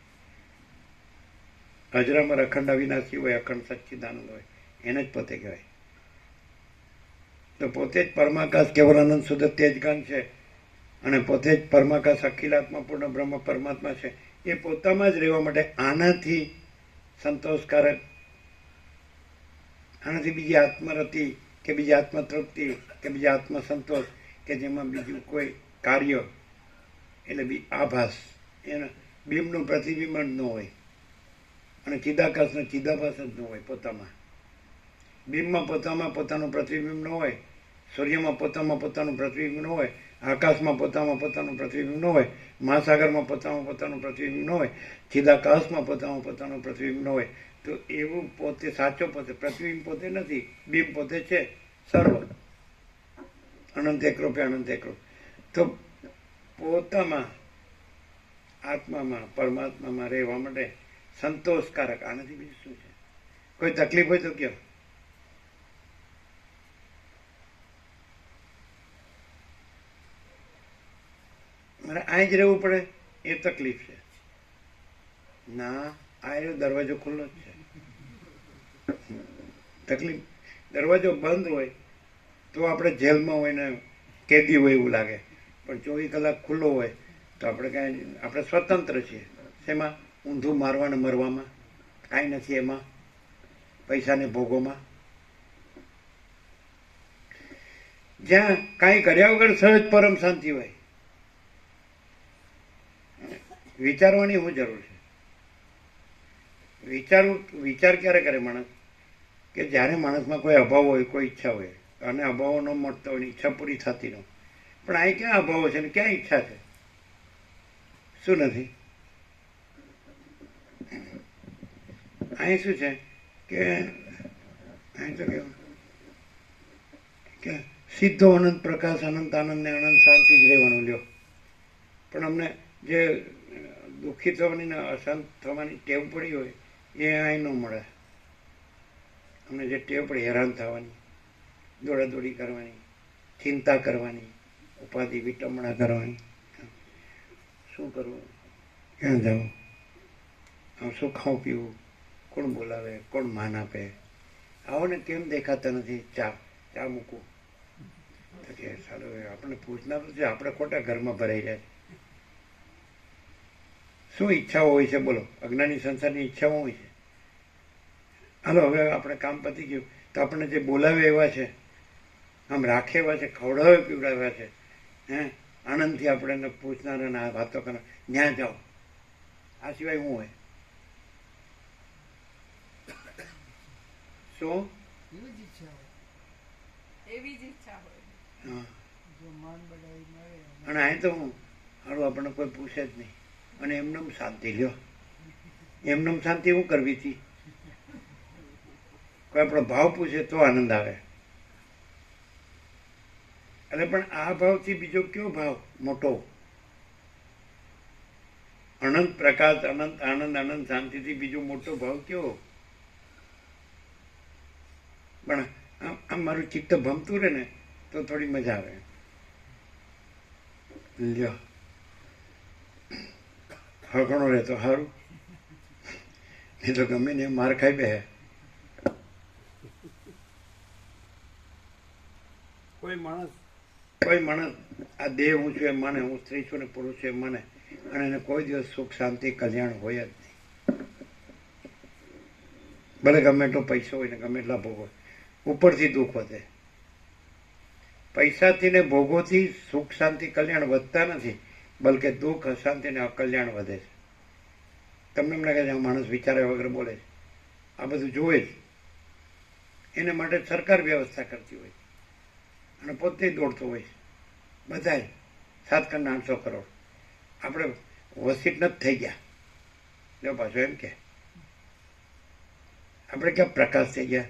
અજરામર અખંડ અવિનાશી હોય, અખંડ સચ્ચિદાનંદ હોય, એને જ પોતે કહેવાય. તો પોતે જ પરમાકાશ કેવલાનંદ શુદ્ધ તેજગણ છે, અને પોતે જ પરમાકાશ અખિલાત્મા પૂર્ણ બ્રહ્મ પરમાત્મા છે. એ પોતામાં જ રહેવા માટે આનાથી સંતોષકારક, આનાથી બીજી આત્મરતિ કે બીજી આત્મતૃપ્તિ કે બીજી આત્મસંતોષ કે જેમાં બીજું કોઈ કાર્ય એટલે આભાસ એના બિંબનું પ્રતિબિંબ જ ન હોય, અને ચિદાકાશનો ચિદાભાસ જ ન હોય. પોતામાં બિંબમાં પોતામાં પોતાનું પ્રતિબિંબ ન હોય, સૂર્યમાં પોતામાં પોતાનું પ્રતિબિંબ ન હોય, આકાશમાં પોતામાં પોતાનું પ્રતિબિંબ ન હોય, મહાસાગરમાં પોતામાં પોતાનું પ્રતિબિંબ ન હોય, ચિદાકાશમાં પોતામાં પોતાનું પ્રતિબિંબ ન હોય. તો એવું પોતે સાચો પોતે, પ્રતિબિંબ પોતે નથી, બિંબ પોતે છે સર્વ, અનંત એકરૂપે અનંત એકરૂપ. તો પોતામાં આત્મામાં પરમાત્મામાં રહેવા માટે સંતોષકારક, આનાથી બીજું શું છે? કોઈ તકલીફ હોય તો કયો? મારે અહીં જ રહેવું પડે એ તકલીફ છે? ના, આ દરવાજો ખુલ્લો જ છે. તકલીફ દરવાજો બંધ હોય તો આપણે જેલમાં હોય ને કેદી હોય એવું લાગે, પણ 24 કલાક ખુલ્લો હોય તો આપણે કાંઈ, આપણે સ્વતંત્ર છીએ. શેમાં? ઊંધું મારવા ને મરવામાં કાંઈ નથી, એમાં પૈસાને ભોગોમાં. જ્યાં કાંઈ કર્યા વગર સહજ પરમ શાંતિ હોય, વિચારવાની શું જરૂર છે? વિચાર ક્યારે કરે માણસ? કે જ્યારે માણસમાં કોઈ અભાવ હોય, કોઈ ઈચ્છા હોય, અને અભાવો ન મળતો હોય, ઈચ્છા પૂરી થતી ન. પણ અહીં ક્યાં અભાવો છે ને ક્યાં ઈચ્છા છે? શું નથી? અહીં શું છે કે અહીં તો કેવું કે સીધો અનંત પ્રકાશ, અનંત આનંદ ને અનંત શાંતિ જ રહેવાનું લ્યો. પણ અમને જે દુઃખી થવાની ને અશાંત થવાની ટેવ પડી હોય એ અહીં ન મળે. અમને જે ટેવ પડી હેરાન થવાની, દોડાદોડી કરવાની, ચિંતા કરવાની, ઉપાધિ વિટંબણા કરવાની, શું કરવું, ક્યાં જવું, આમ શું ખાવું પીવું, કોણ બોલાવે, કોણ માન આપે, આવો ને કેમ દેખાતા નથી, ચા મૂકવું તો કે સારું આપણે પૂછનાર છે, આપણે ખોટા ઘરમાં ભરાઈ જાય. શું ઈચ્છાઓ હોય છે બોલો? અજ્ઞાની સંસારની ઈચ્છાઓ હોય છે. હાલો હવે આપણે કામ પતી ગયું તો આપણને જે બોલાવે એવા છે, આમ રાખે એવા છે, ખવડાવે પીવડાવ્યા છે, આનંદથી આપણે એને પૂછનાર અને આ વાતો કરનાર, ન્યા જાઓ. આ સિવાય શું હોય? શું? એવી જ ઈચ્છા હોય. એવી જ ઈચ્છા હોય. હા. જો માન બધાય મળે અને અહીં તો હું હારું આપણને કોઈ પૂછે જ નહીં, અને એમને શાંતિ લ્યો. એમને શાંતિ શું કરવી હતી? કોઈ આપણો ભાવ પૂછે તો આનંદ આવે. એટલે પણ આ ભાવથી બીજો કયો ભાવ મોટો? અનંત પ્રકાશ, અનંત આનંદ, અનંત શાંતિથી બીજો મોટો ભાવ કયો? પણ આમ મારું ચિત્ત ભમતું રહે ને તો થોડી મજા આવે. લ્યો હળકણો રહે તો સારું, નહીં તો ગમે ને માર ખાઈ બે. કોઈ માણસ આ દેહ હું છું એમ માને, હું સ્ત્રી છું ને પુરુષ છું એમ માને, અને એને કોઈ દિવસ સુખ શાંતિ કલ્યાણ હોય જ નહીં. ભલે ગમે એટલો પૈસો હોય ને ગમે એટલા ભોગો, ઉપરથી દુઃખ વધે. પૈસાથી ને ભોગોથી સુખ શાંતિ કલ્યાણ વધતા નથી, બલકે દુઃખ અશાંતિ ને અકલ્યાણ વધે છે. તમને એમ લાગે છે આ માણસ વિચાર્યા વગર બોલે છે, આ બધું જોવે જ. એને માટે સરકાર વ્યવસ્થા કરતી હોય અને પોતે દોડતો હોય છે. બધાય 7.8 કરોડ આપણે વસીટ નથી થઈ ગયા. જો પાછો એમ કે આપણે ક્યાં પ્રકાશ થઈ ગયા?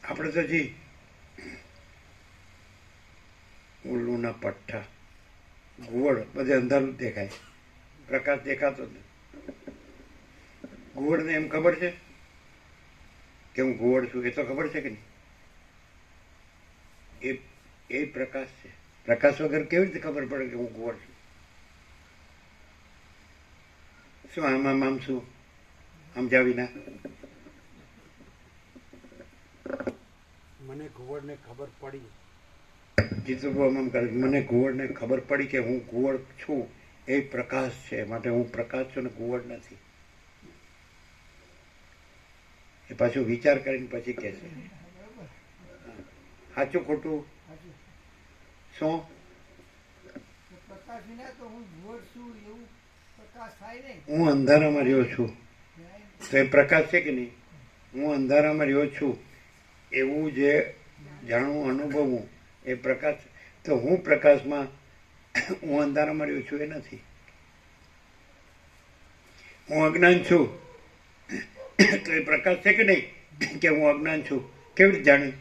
આપણે તો જી ઉલ્લુના પઠ્ઠા ઘુવડ બધે અંધારું જ દેખાય, પ્રકાશ દેખાતો જ નથી. ઘુવડને એમ ખબર છે કે હું ઘુવડ છું, એ તો ખબર છે કે નહીં? એ પ્રકાશ છે. પ્રકાશ વગર કેવી રીતે ખબર પડે કે હું ઘુવડ છું? શું આમ શું સમજાવી ના? મને ઘુવડને ખબર પડી. જીતુભાઈ આમ કરે, મને ઘુવડને ખબર પડી કે હું ઘુવડ છું, એ પ્રકાશ છે, માટે હું પ્રકાશ છું ને ઘુવડ નથી. એ પાછું વિચાર કરીને પછી કહે છે. સાચું ખોટું સાચું. શું? તો પ્રકાશ વિના તો હું ઘુવડ છું એવું પ્રકાશ થાય નહીં. હું અંધારામાં રહ્યો છું તો એ પ્રકાશ છે કે નહીં? હું અંધારામાં રહ્યો છું એવું જે જાણવું અનુભવવું એ પ્રકાશ. તો હું પ્રકાશમાં, હું અંધારામાં રહ્યો છું એ નથી. હું અજ્ઞાન છું તો એ પ્રકાશ છે કે નહીં કે હું અજ્ઞાન છું? કેવી રીતે જાણ્યું?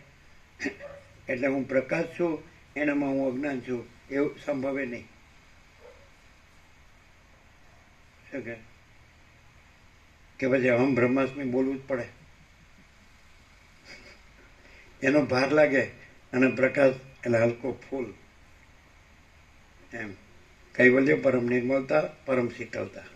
એટલે હું પ્રકાશ છું, એનામાં હું અજ્ઞાન છું એવું સંભવે નહીં. શું કે પછી હમ બ્રહ્માસ્મિ બોલવું જ પડે? એનો ભાર લાગે અને પ્રકાશ એટલે હલકો ફૂલ. એમ કૈવલ્ય પરમ નિર્મળતા, પરમ શીતળતા.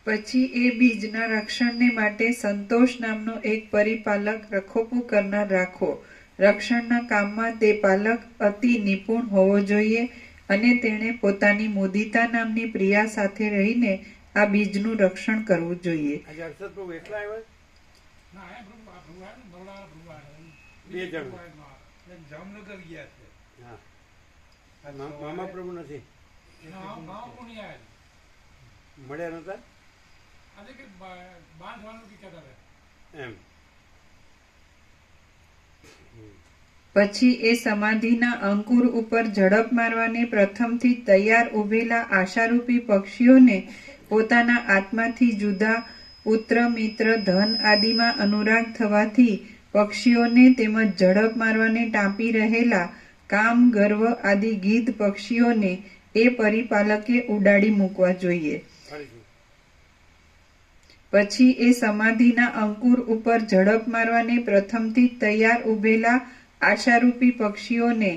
પછી એ બીજના રક્ષણને માટે સંતોષ નામનો એક પરિપાલક રખોપું કરનાર રાખો. રક્ષણના કામમાં તે પાલક અતિ નિપુણ હોવો જોઈએ અને તેણે પોતાની મુદિતા નામની પ્રિયા સાથે રહીને આ બીજનું રક્ષણ કરવું જોઈએ. આજે હર્ષદ પ્રભુ એકલા આવ્યા? બે જણ. જામનગર ગયા છે. હા, મામા પ્રભુ નથી મળ્યા નતા એમ. પછી એ સમાધિના અંકુર ઉપર ઝડપ મારવાને પ્રથમથી તૈયાર ઉભેલા આશારૂપી પક્ષીઓને પોતાના આત્માથી જુદા પુત્ર મિત્ર ધન આદિમાં અનુરાગ થવાથી પક્ષીઓને તેમજ ઝડપ મારવાને ટાંપી રહેલા કામ ગર્વ આદિ ગીધ પક્ષીઓને એ પરિપાલકે ઉડાડી મૂકવા જોઈએ. પછી એ સમાધિના અંકુર ઉપર ઝડપ મારવાને પ્રથમથી તૈયાર ઉભેલા આશારૂપી પક્ષીઓને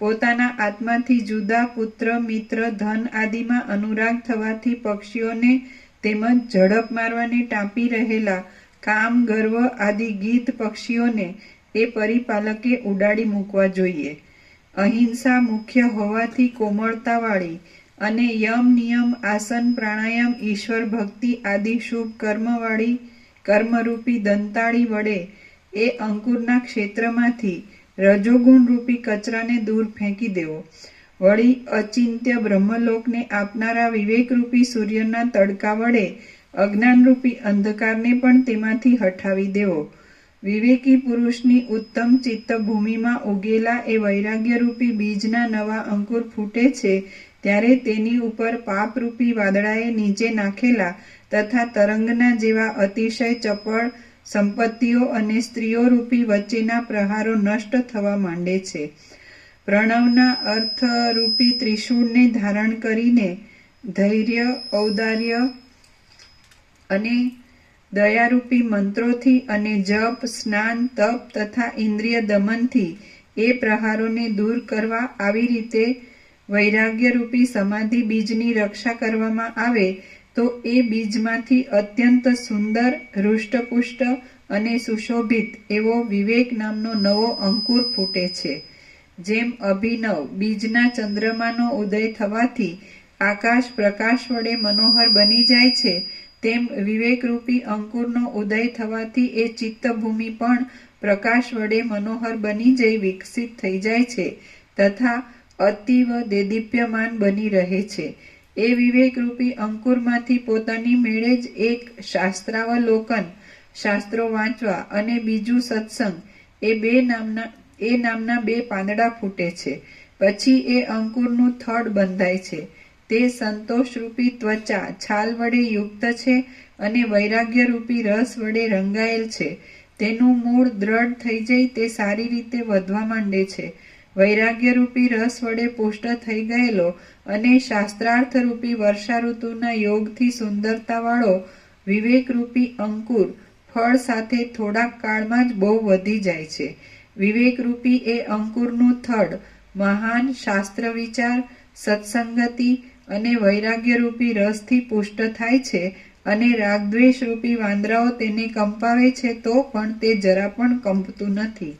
પોતાના આત્માથી જુદા પુત્ર મિત્ર ધન આદિમાં અનુરાગ થવાથી પક્ષીઓને તેમજ ઝડપ મારવાને ટાંપી રહેલા કામ ગર્વ આદિ ગીધ પક્ષીઓને એ પરિપાલકે ઉડાડી મૂકવા જોઈએ. અહિંસા મુખ્ય હોવાથી કોમળતાવાળી અને યમ નિયમ આસન પ્રાણાયામ ઈશ્વર ભક્તિ આદિ શુભ કર્મવાળી કર્મરૂપી દંતાળી વડે એ અંકુરના ક્ષેત્રમાંથી રજોગુણ રૂપી કચરાને દૂર ફેંકી દેવો. વળી અચિંત્ય બ્રહ્મલોકને આપનારા વિવેકરૂપી સૂર્યના તડકા વડે અજ્ઞાનરૂપી અંધકારને પણ તેમાંથી હટાવી દેવો. વિવેકી પુરુષની ઉત્તમ ચિત્ત ભૂમિમાં ઉગેલા એ વૈરાગ્યરૂપી બીજના નવા અંકુર ફૂટે છે ત્યારે તેની ઉપર પાપરૂપી વાદળાએ નીચે નાખેલા તથા તરંગના જેવા અતિશય ચપળ સંપત્તિઓ અને સ્ત્રીઓ રૂપી વચ્ચેના પ્રહારો નષ્ટ થવા માંડે છે. પ્રણવના અર્થરૂપી ત્રિશૂળને ધારણ કરીને ધૈર્ય, ઔદાર્ય અને દયારૂપી મંત્રોથી અને જપ, સ્નાન, તપ તથા ઇન્દ્રિય દમનથી એ પ્રહારોને દૂર કરવા આવી રીતે વૈરાગ્યરૂપી સમાધિ બીજની રક્ષા કરવામાં આવે તો એ બીજમાંથી અત્યંત સુંદર, હૃષ્ટપુષ્ટ અને સુશોભિત એવો વિવેક નામનો નવો અંકુર ફૂટે છે. જેમ અભિનવ બીજના ચંદ્રમાનો ઉદય થવાથી આકાશ પ્રકાશ વડે મનોહર બની જાય છે, તેમ વિવેકરૂપી અંકુરનો ઉદય થવાથી એ ચિત્તભૂમિ પણ પ્રકાશ વડે મનોહર બની જઈ વિકસિત થઈ જાય છે તથા અતીવ દેદીપ્યમાન બની રહે છે. એ વિવેકરૂપી અંકુરમાંથી પોતાની મેળે જ એક શાસ્ત્રાવલોકન, શાસ્ત્રો વાંચવા અને બીજું સત્સંગ એ નામના બે પાંદડા ફૂટે છે. પછી એ અંકુરનું થડ બંધાય છે. તે સંતોષરૂપી ત્વચા છાલ વડે યુક્ત છે અને વૈરાગ્યરૂપી રસ વડે રંગાયેલ છે. તેનું મૂળ દ્રઢ થઈ જઈ તે સારી રીતે વધવા માંડે છે. વૈરાગ્યરૂપી રસ વડે પુષ્ટ થઈ ગયેલો અને શાસ્ત્રાર્થરૂપી વર્ષા ઋતુના યોગથી સુંદરતાવાળો વિવેકરૂપી અંકુર ફળ સાથે થોડાક કાળમાં જ બહુ વધી જાય છે. વિવેકરૂપી એ અંકુરનું થડ મહાન શાસ્ત્ર વિચાર, સત્સંગતિ અને વૈરાગ્યરૂપી રસથી પુષ્ટ થાય છે અને રાગદ્વેષરૂપી વાંદરાઓ તેને કંપાવે છે તો પણ તે જરા પણ કંપતું નથી.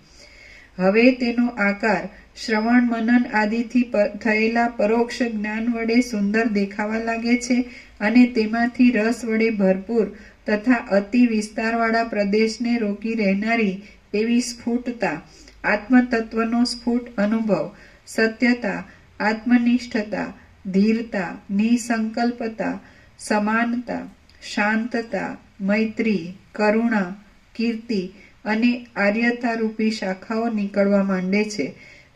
હવે તેનો આકાર શ્રવણ મનન આદિથી થયેલા પરોક્ષ જ્ઞાન વડે સુંદર દેખાવા લાગે છે અને તેમાંથી રસ વડે ભરપૂર તથા અતિ વિસ્તારવાળા પ્રદેશને રોકી રહેનારી એવી સ્ફુટતા, આત્મતત્વનો સ્ફુટ અનુભવ, સત્યતા, આત્મનિષ્ઠતા, ધીરતા, નિસંકલ્પતા, સમાનતા, શાંતતા, મૈત્રી, કરુણા, કીર્તિ અને આર્યતારૂપી શાખાઓ નીકળવા માંડે છે.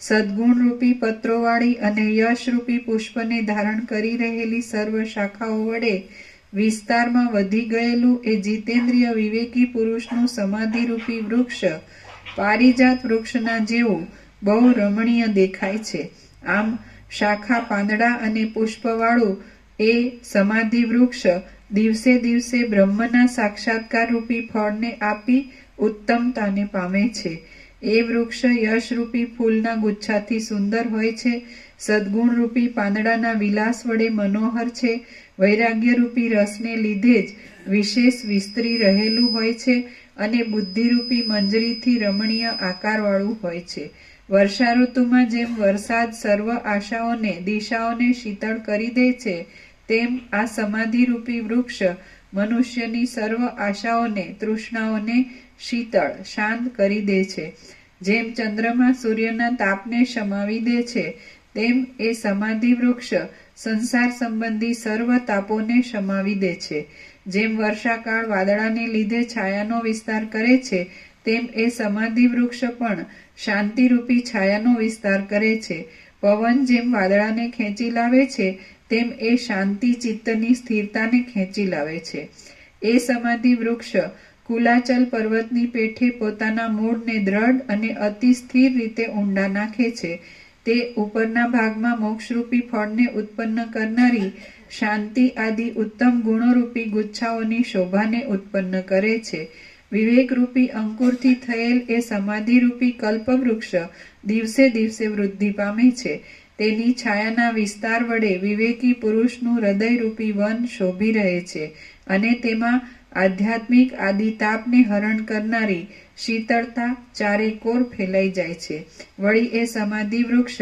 સદ્ગુણરૂપી પત્રોવાળી અને યશરૂપી પુષ્પને ધારણ કરી રહેલી સર્વ શાખાઓ વડે વિસ્તારમાં વધી ગયેલું એ જીતેન્દ્રિય વિવેકી પુરુષનું સમાધિરૂપી વૃક્ષ પારિજાત વૃક્ષના જેવું બહુ રમણીય દેખાય છે. આમ શાખા પાંદડા અને પુષ્પવાળું એ સમાધિ વૃક્ષ દિવસે દિવસે બ્રહ્મના સાક્ષાત્કાર રૂપી ફળને આપી ઉત્તમતાને પામે છે. એ વૃક્ષ યશરૂપી ફૂલના ગુચ્છાથી સુંદર હોય છે, સદ્ગુણરૂપી પાંદડાના વિલાસ વડે મનોહર છે, વૈરાગ્યરૂપી રસને લીધે જ વિશેષ વિસ્તરી રહેલું હોય છે અને બુદ્ધિરૂપી મંજરીથી રમણીય આકારવાળું હોય છે. વર્ષા ઋતુમાં જેમ વરસાદ સર્વ આશાઓને દિશાઓને શીતળ કરી દે છે તેમ આ સમાધિરૂપી વૃક્ષ મનુષ્યની સર્વ આશાઓને તૃષ્ણાઓને શીતળ શાંત કરી દે છે. જેમ ચંદ્રમા સૂર્યના તાપને શમાવી દે છે તેમ એ સમાધિ વૃક્ષ સંસાર સંબંધી સર્વ તાપોને શમાવી દે છે. જેમ વર્ષાકાળ વાદળાને લીધે છાયાનો વિસ્તાર કરે છે તેમ એ સમાધિ વૃક્ષ પણ શાંતિરૂપી છાયાનો વિસ્તાર કરે છે. પવન જેમ વાદળાને ખેંચી લાવે છે તેમ એ શાંતિ ચિત્તની સ્થિરતાને ખેંચી લાવે છે. એ સમાધિ વૃક્ષ કુલાચલ પર્વતની પેઠે પોતાના મૂળને દ્રઢ અને અતિ સ્થિર રીતે ઊંડા નાખે છે. તે ઉપરના ભાગમાં મોક્ષરૂપી ફળને ઉત્પન્ન કરનારી શાંતિ આદિ ઉત્તમ ગુણોરૂપી ગુચ્છાઓની શોભાને ઉત્પન્ન કરે છે. વિવેકરૂપી અંકુરથી થયેલ એ સમાધિરૂપી કલ્પવૃક્ષ દિવસે દિવસે વૃદ્ધિ પામે છે. તેની છાયાના વિસ્તાર વડે વિવેકી પુરુષનું હૃદયરૂપી વન શોભી રહે છે અને તેમાં આધ્યાત્મિક આદિ તાપને હરણ કરનારી શીતળતા ચારે કોર ફેલાઈ જાય છે. વળી એ સમાધિ વૃક્ષ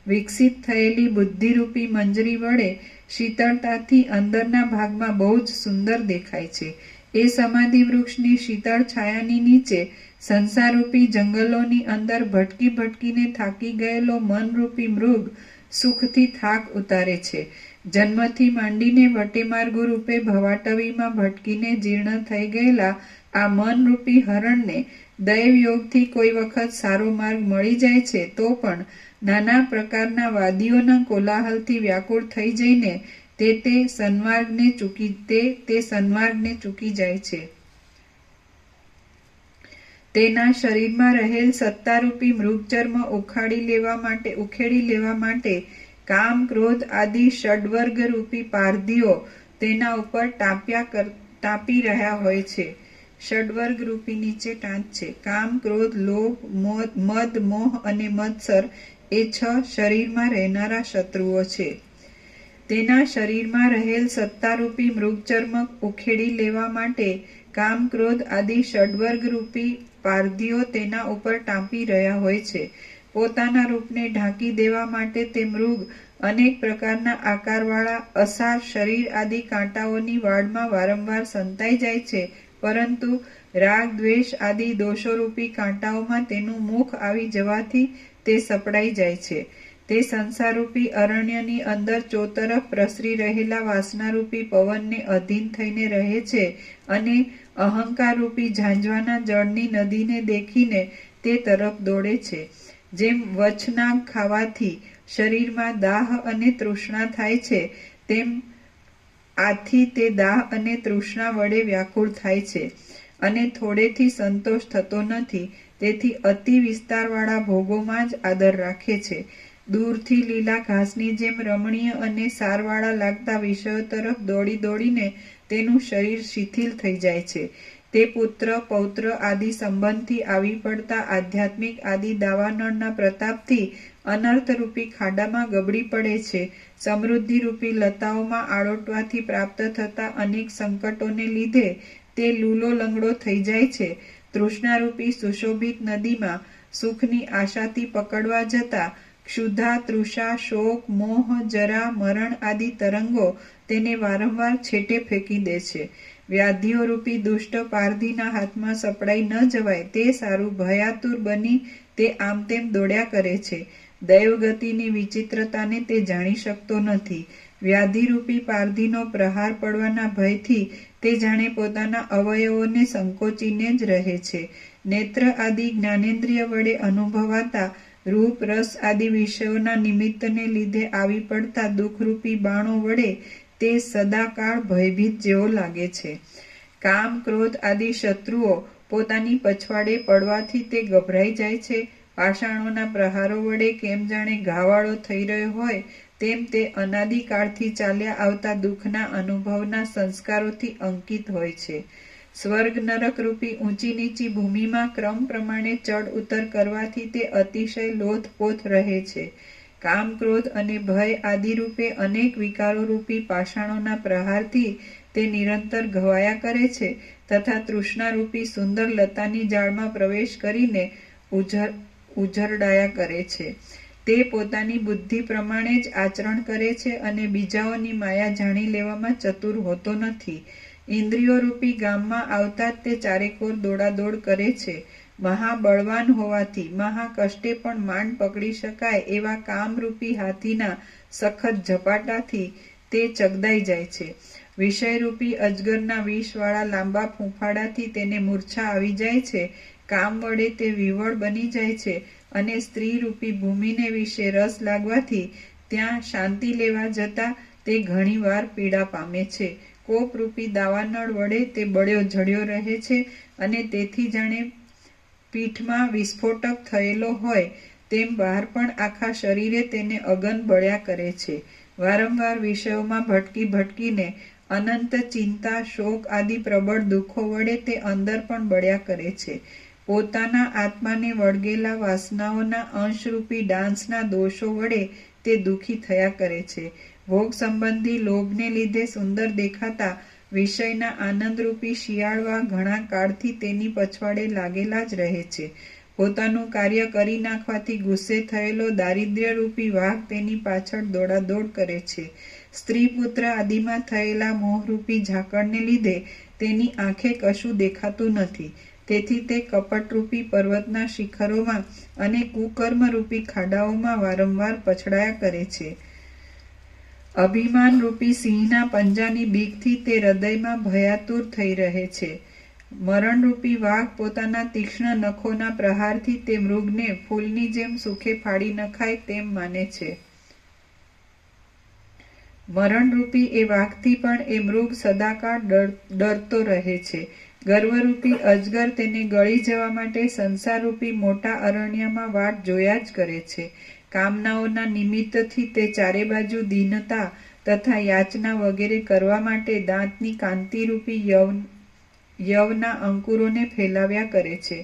વિકસિત થયેલી બુદ્ધિરૂપી મંજરી વડે શીતળતાથી અંદરના ભાગમાં બહુ જ સુંદર દેખાય છે. એ સમાધિ વૃક્ષની શીતળ છાયાની નીચે સંસારરૂપી જંગલોની અંદર ભટકી ભટકીને થાકી ગયેલો મનરૂપી મૃગ સુખથી થાક ઉતારે છે. જન્મથી માંડીને વટેમાર્ગુ રૂપે ભવાટવીમાં ભટકીને જીર્ણ થઈ ગયેલા આ મનરૂપી હરણને દૈવયોગથી કોઈ વખત સારો માર્ગ મળી જાય છે તો પણ નાના પ્રકારના વાદીઓના કોલાહલથી વ્યાકુળ થઈ જઈને તે સન્માર્ગને ચૂકી જાય છે. તેના શરીરમાં રહેલ સત્તારૂપી મૃગચર્મ ઉખેડી લેવા માટે કામ, ક્રોધ આદિ ષડવર્ગ રૂપી પારધીઓ તેના ઉપર તાપી રહ્યા હોય છે. ષડવર્ગ રૂપી નીચે ટાંચ છે. કામ, ક્રોધ, લોભ, મદ, મોહ અને મત્સર એ 6 શરીરમાં રહેનારા શત્રુઓ છે. તેના શરીરમાં રહેલ સત્તારૂપી મૃગચર્મ ઉખેડી લેવા માટે કામ, ક્રોધ આદિ ષડવર્ગ રૂપી પારધીઓ તેના ઉપર ટાંપી રહ્યા હોય છે. પોતાના રૂપને ઢાંકી દેવા માટે તે મૃગ અનેક પ્રકારના આકારવાળા અસાર શરીર આદિ કાંટાઓની વાડમાં વારંવાર સંતાઈ જાય છે, પરંતુ રાગ દ્વેષ આદિ દોષોરૂપી કાંટાઓમાં તેનું મુખ આવી જવાથી તે સપડાઈ જાય છે. તે સંસારરૂપી અરણ્યની અંદર ચોતરફ પ્રસરી રહેલા વાસનારૂપી પવનને અધીન થઈને રહે છે અને અહંકારરૂપી ઝાંઝવાના જળની નદીને દેખીને તે તરફ દોડે છે. જેમ વચનાગ ખાવાથી શરીરમાં દાહ અને તૃષ્ણા થાય છે તેમ આથી તે દાહ અને તૃષ્ણા વડે વ્યાકુળ થાય છે. અને થોડેથી સંતોષ થતો નથી, તેથી અતિ વિસ્તારવાળા ભોગોમાં જ આદર રાખે છે. દૂરથી લીલા ઘાસની જેમ રમણીય અને સારવાળા લાગતા વિષયો તરફ દોડી દોડીને તેનું શરીર શિથિલ થઈ જાય છે. તે પુત્ર પૌત્ર આદિ સંબંધથી આવી પડતા આધ્યાત્મિક આદિ દાવાનળના પ્રતાપથી અનર્થરૂપી ખાડામાં ગબડી પડે છે. સમૃદ્ધિરૂપી લતાઓમાં આળોટવાથી પ્રાપ્ત થતા અનેક સંકટોને લીધે તે લૂલો લંગડો થઈ જાય છે. તૃષ્ણારૂપી સુશોભિત નદીમાં સુખની આશાથી પકડવા જતા ક્ષુધા, તૃષા, શોક, મોહ, જરા, મરણ આદિ તરંગો તેને વારંવાર છેટે ફેંકી દે છે. વ્યાધિઓરૂપી દુષ્ટ પારધીના હાથમાં સપડાઈ ન જવાય તે સારું ભયાતુર બની તે આમ તેમ દોડ્યા કરે છે. દૈવગતિની વિચિત્રતાને તે જાણી શકતો નથી. વ્યાધિરૂપી પારધીનો પ્રહાર પડવાના ભયથી તે જાણે પોતાના અવયવોને સંકોચીને જ રહે છે. નેત્ર આદિ જ્ઞાનેન્દ્રિય વડે અનુભવાતા રૂપ, રસ આદિ વિષયોના નિમિત્તને લીધે આવી પડતા દુઃખરૂપી બાણો વડે તે સદાકાળ ભયભીત જેવો લાગે છે. કામ, ક્રોધ આદિ શત્રુઓ પોતાની પછવાડે પડવાથી તે ગભરાઈ જાય છે. પાષાણોના પ્રહારો વડે કેમ જાણે ઘાવાળો થઈ રહ્યો હોય તેમ તે અનાદિકાળથી ચાલ્યા આવતા દુઃખના અનુભવના સંસ્કારોથી અંકિત હોય છે. સ્વર્ગ નરક રૂપી ઊંચી નીચી ભૂમિમાં ક્રમ પ્રમાણે ચડ ઉતર કરવાથી તે અતિશય લોથપોથ રહે છે. કામ, ક્રોધ અને ભય આદિ રૂપે અનેક વિકારો રૂપી પાષાણોના પ્રહારથી તે નિરંતર ઘવાયા કરે છે તથા તૃષ્ણારૂપી સુંદર લતાની જાળમાં પ્રવેશ કરીને ઉઝરડાયા કરે છે. તે પોતાની બુદ્ધિ પ્રમાણે જ આચરણ કરે છે અને બીજાઓની માયા જાણી લેવામાં ચતુર હોતો નથી. ઇન્દ્રિયોરૂપી ગામમાં આવતા જ તે ચારેકોર દોડાદોડ કરે છે. મહાબળવાન હોવાથી મહા કષ્ટે પણ માંડ પકડી શકાય એવા કામરૂપી હાથીના સખત ઝપાટાથી તે ચગદાઈ જાય છે. વિષયરૂપી અજગરના વિષવાળા લાંબા ફૂંફાડાથી તેને મૂર્છા આવી જાય છે. કામ વડે તે વિવળ બની જાય છે અને સ્ત્રીરૂપી ભૂમિને વિશે રસ લાગવાથી ત્યાં શાંતિ લેવા જતા તે ઘણીવાર પીડા પામે છે. કોપરૂપી દાવાનળ વડે તે બળ્યો ઝળ્યો રહે છે અને તેથી જાણે પીઠમાં વિસ્ફોટક થયેલો હોય તેમ બહાર પણ આખા શરીરે તેને અગન બળ્યા કરે છે. વારંવાર વિષયોમાં ભટકી ભટકીને અનંત ચિંતા, શોક આદિ પ્રબળ દુઃખો વડે તે અંદર પણ બળ્યા કરે છે. પોતાના આત્માને વળગેલા વાસનાઓના અંશરૂપી ડાંસના દોષો વડે તે દુઃખી થયા કરે છે. ભોગ સંબંધી લોભને લીધે સુંદર દેખાતા વિષયના આનંદરૂપી શિયાળવા ઘણા કાળથી તેની પછવાડે લાગેલા જ રહે છે. પોતાનું કાર્ય કરી નાખવાથી ગુસ્સે થયેલો દારિદ્ર્યરૂપી વાઘ તેની પાછળ દોડાદોડ કરે છે. સ્ત્રી પુત્ર આદિમાં થયેલા મોહરૂપી ઝાકળને લીધે તેની આંખે કશું દેખાતું નથી. તેથી તે કપટરૂપી પર્વતના શિખરોમાં અને કુકર્મરૂપી ખાડાઓમાં વારંવાર પછડાયા કરે છે. અભિમાનરૂપી સિંહના પંજાની બીકથી તે હૃદયમાં ભયાતુર થઈ રહે છે. મરણરૂપી વાઘ પોતાના તીક્ષ્ણ નખોના પ્રહારથી તે મૃગને ફૂલની જેમ સુખે ફાડી નખાય તેમ માને છે. મરણરૂપી એ વાઘથી પણ એ મૃગ સદાકાળ ડરતો રહે છે. ગર્વરૂપી અજગર તેને ગળી જવા માટે સંસારરૂપી મોટા અરણ્યમાં વાટ જોયા જ કરે છે. કામનાઓના નિમિત્તથી તે ચારે બાજુ દીનતા તથા યાચના વગેરે કરવા માટે દાંતની કાંતિરૂપી યવના અંકુરોને ફેલાવ્યા કરે છે.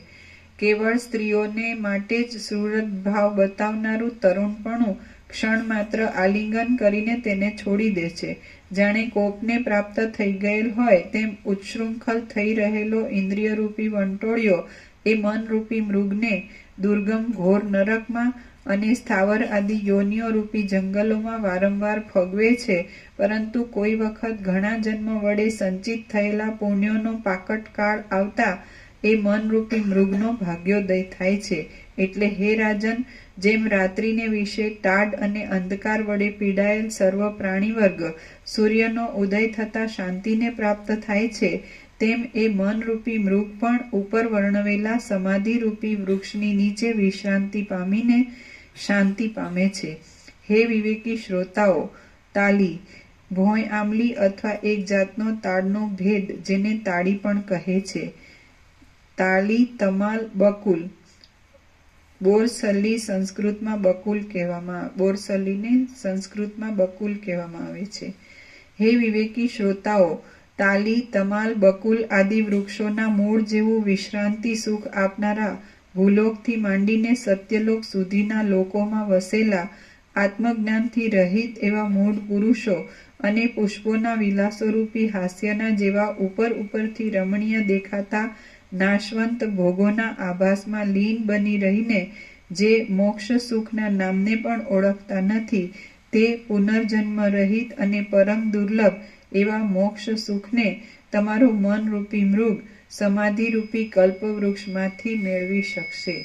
કેવળ સ્ત્રીઓને માટે જ સુહૃદભાવ બતાવનારું તરુણપણું ક્ષણ માત્ર આલિંગન કરીને તેને છોડી દે છે. જાણે કોપને પ્રાપ્ત થઈ ગયેલ હોય તેમ ઉચ્છૃંખલ થઈ રહેલો ઇન્દ્રિયરૂપી વંટોળિયો એ મનરૂપી મૃગને દુર્ગમ ઘોર નરકમાં અને સ્થાવર આદિ યોનિઓ રૂપી જંગલોમાં વારંવાર ફગવે છે. પરંતુ કોઈ વખત ઘણા જન્મ વડે સંચિત થયેલા પુણ્યોનો પાકટ કાળ આવતા એ મનરૂપી મૃગનો ભાગ્યોદય થાય છે. એટલે હે રાજન, જેમ રાત્રિને વિશે ટાઢ અને અંધકાર વડે પીડાયેલ સર્વ પ્રાણીવર્ગ સૂર્યનો ઉદય થતા શાંતિને પ્રાપ્ત થાય છે, તેમ એ મનરૂપી મૃગ પણ ઉપર વર્ણવેલા સમાધિરૂપી વૃક્ષની નીચે વિશ્રાંતિ પામીને શાંતિ પામે છે. હે વિવેકી શ્રોતાઓ, તાલી, ભોંય આંબલી અથવા એક જાતનો તાડનો ભેદ જેને તાડી પણ કહે છે, તાલી, તમાલ, બકુલ. બોરસલી સંસ્કૃતમાં બકુલ બોરસલીને સંસ્કૃતમાં બકુલ કહેવામાં આવે છે. હે વિવેકી શ્રોતાઓ, તાલી, તમાલ, બકુલ આદિ વૃક્ષોના મૂળ જેવું વિશ્રાંતિ સુખ આપનારા ભૂલોકથી માંડીને સત્યલોક સુધીના લોકોમાં વસેલા આત્મજ્ઞાનથી રહિત એવા મૂળ પુરુષો અને પુષ્પોના વિલાસોરૂપી હાસ્યના જેવા ઉપરથી રમણીય દેખાતા નાશવંત ભોગોના આભાસમાં લીન બની રહીને જે મોક્ષ સુખના નામને પણ ઓળખતા નથી, તે પુનર્જન્મ રહિત અને પરમ દુર્લભ એવા મોક્ષ સુખને તમારું મનરૂપી મૃગ સમાધિરૂપી કલ્પવૃક્ષમાંથી મેળવી શકશે.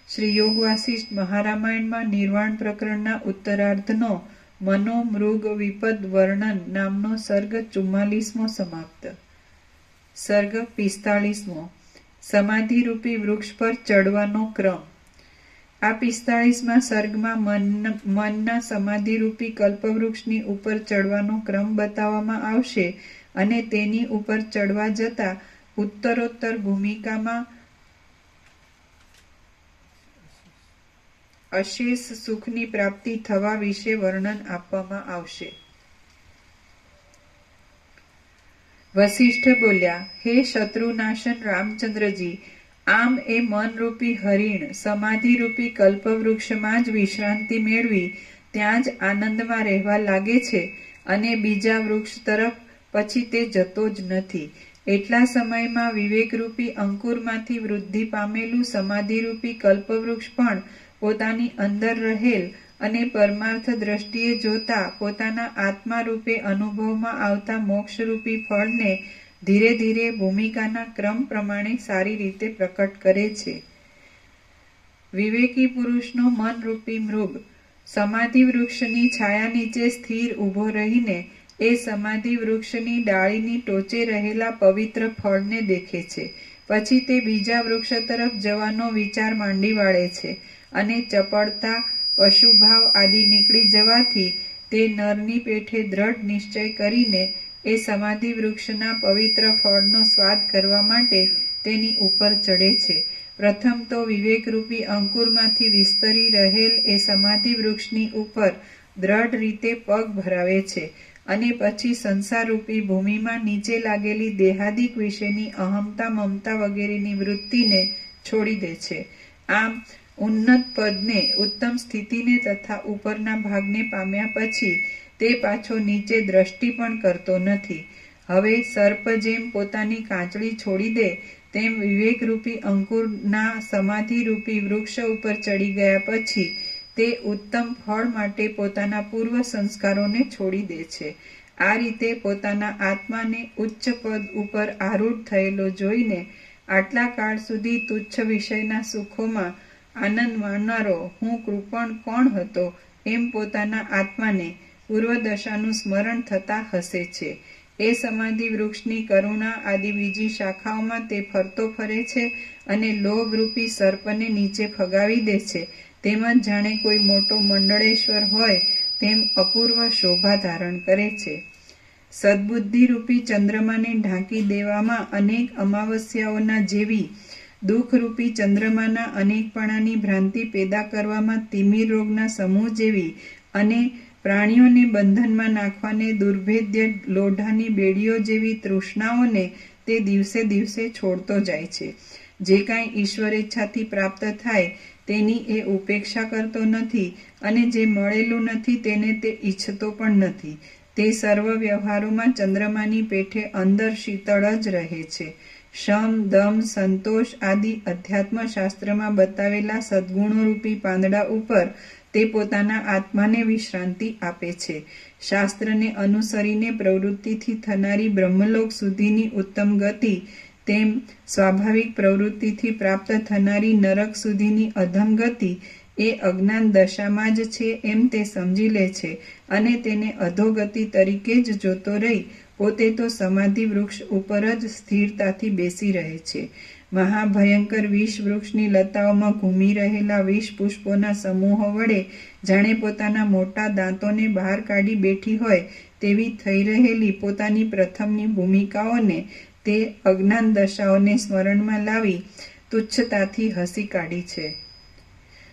શ્રી યોગ વાસિષ્ઠ મહારામાયણમાં નિર્વાણ પ્રકરણના ઉત્તરાર્ધનો મનોમૃગ વિપદ વર્ણન નામનો સર્ગ 44મો સમાપ્ત. સર્ગ 45મો. સમાધિરૂપી વૃક્ષ પર ચડવાનો ક્રમ. આ 45મા સર્ગમાં મનના સમાધિરૂપી કલ્પવૃક્ષની ઉપર ચડવાનો ક્રમ બતાવવામાં આવશે અને તેની ઉપર ચડવા જતા ઉત્તરોત્તર ભૂમિકામાં અશેષ સુખની પ્રાપ્તિ થવા વિશે વર્ણન આપવામાં આવશે. વસિષ્ઠ બોલ્યા, હે શત્રુનાશન રામચંદ્રજી, આમ એ મનરૂપી હરિણ સમાધિરૂપી કલ્પવૃક્ષમાં જ વિશ્રાંતિ મેળવી ત્યાં જ આનંદમાં રહેવા લાગે છે અને બીજા વૃક્ષ તરફ પછી તે જતો જ નથી. એટલા સમયમાં વિવેકરૂપી અંકુરમાંથી વૃદ્ધિ પામેલું સમાધિરૂપી કલ્પવૃક્ષ પણ પોતાની અંદર રહેલ અને પરમાર્થ દ્રષ્ટિએ જોતા પોતાના આત્મા રૂપે અનુભવમાં આવતા મોક્ષરૂપી ફળને ધીરે ધીરે ભૂમિકાના ક્રમ પ્રમાણે સારી રીતે પ્રકટ કરે છે. વિવેકી પુરુષનો મનરૂપી મૃગ સમાધિ વૃક્ષની છાયા નીચે સ્થિર ઊભો રહીને એ સમાધિ વૃક્ષની ડાળીની ટોચે રહેલા પવિત્ર ફળને દેખે છે. પછી તે બીજા વૃક્ષ તરફ જવાનો વિચાર માંડી વાળે છે અને ચપળતા, પશુભાવ આદિ નીકળી જવાથી તે નરની પેઠે દ્રઢ નિશ્ચય કરીને એ સમાધિ વૃક્ષના પવિત્ર ફળનો સ્વાદ કરવા માટે તેની ઉપર ચડે છે. પ્રથમ તો વિવેકરૂપી અંકુરમાંથી વિસ્તરી રહેલ એ સમાધિ વૃક્ષની ઉપર દ્રઢ રીતે પગ ભરાવે છે અને પછી સંસારરૂપી ભૂમિમાં નીચે લાગેલી દેહાદિક વિશેની અહમતા, મમતા વગેરેની વૃત્તિને છોડી દે છે. આમ ઉન્નત પદને, ઉત્તમ સ્થિતિને તથા ઉપરના ભાગને પામ્યા પછી તે પાછો નીચે દ્રષ્ટિ પણ કરતો નથી. હવે સર્પ જેમ પોતાની કાંચળી છોડી દે તેમ વિવેકરૂપી અંકુરના સમાધિરૂપી વૃક્ષ ઉપર ચડી ગયા પછી તે ઉત્તમ ફળ માટે પોતાના પૂર્વ સંસ્કારોને છોડી દે છે. આ રીતે પોતાના આત્માને ઉચ્ચ પદ ઉપર આરૂઢ થયેલો જોઈને આટલા કાળ સુધી તુચ્છ વિષયના સુખોમાં આનંદ માણનારો હું કૃપણ કોણ હતો એમ પોતાના આત્માને પૂર્વદશાનું સ્મરણ થતા હસે છે. એ સમાધિ વૃક્ષની કરુણા આદિ બીજી શાખાઓમાં તે ફરતો ફરે છે અને લોભરૂપી સર્પને નીચે ફગાવી દે છે. તેમજ જાણે કોઈ મોટો મંડળેશ્વર હોય તેમ અપૂર્વ શોભા ધારણ કરે છે. સદબુદ્ધિરૂપી ચંદ્રમાને ઢાંકી દેવામાં અનેક અમાવસ્યાઓના જેવી દુઃખરૂપી ચંદ્રમાના અનેકપણાની ભ્રાંતિ પેદા કરવામાં તિમિર રોગના સમૂહ જેવી અને પ્રાણીઓને બંધનમાં નાખવાને દુર્ભેદ્ય લોઢાની બેડીઓ જેવી તૃષ્ણાઓને તે દિવસે દિવસે છોડતો જાય છે. જે કાંઈ ઈશ્વરેચ્છાથી પ્રાપ્ત થાય તેની એ ઉપેક્ષા કરતો નથી અને જે મળેલું નથી તેને તે ઈચ્છતો પણ નથી. તે સર્વ વ્યવહારોમાં ચંદ્રમાની પેઠે અંદર શીતળ જ રહે છે. શમ, દમ, સંતોષ આદિ અધ્યાત્મશાસ્ત્રમાં બતાવેલા સદ્ગુણોરૂપી પાંદડા ઉપર તે પોતાના આત્માને વિશ્રાંતિ આપે છે. શાસ્ત્રને અનુસરીને પ્રવૃત્તિથી થનારી બ્રહ્મલોક સુધીની ઉત્તમ ગતિ તેમ સ્વાભાવિક પ્રવૃત્તિથી પ્રાપ્ત થનારી નરક સુધીની અધમ ગતિ એ અજ્ઞાન દશામાં જ છે એમ તે સમજી લે છે અને તેને અધોગતિ તરીકે જ જોતો રહી પોતે તો સમાધિ વૃક્ષ ઉપર જ સ્થિરતાથી બેસી રહે છે. મહાભયંકર વિષ વૃક્ષની લતાઓમાં ઘૂમી રહેલા વિષ પુષ્પોના સમૂહો વડે જાણે પોતાના મોટા દાંતોને બહાર કાઢી બેઠી હોય તેવી થઈ રહેલી પોતાની પ્રથમની ભૂમિકાઓને તે અજ્ઞાન દશાઓને સ્મરણમાં લાવી તુચ્છતાથી હસી કાઢી છે.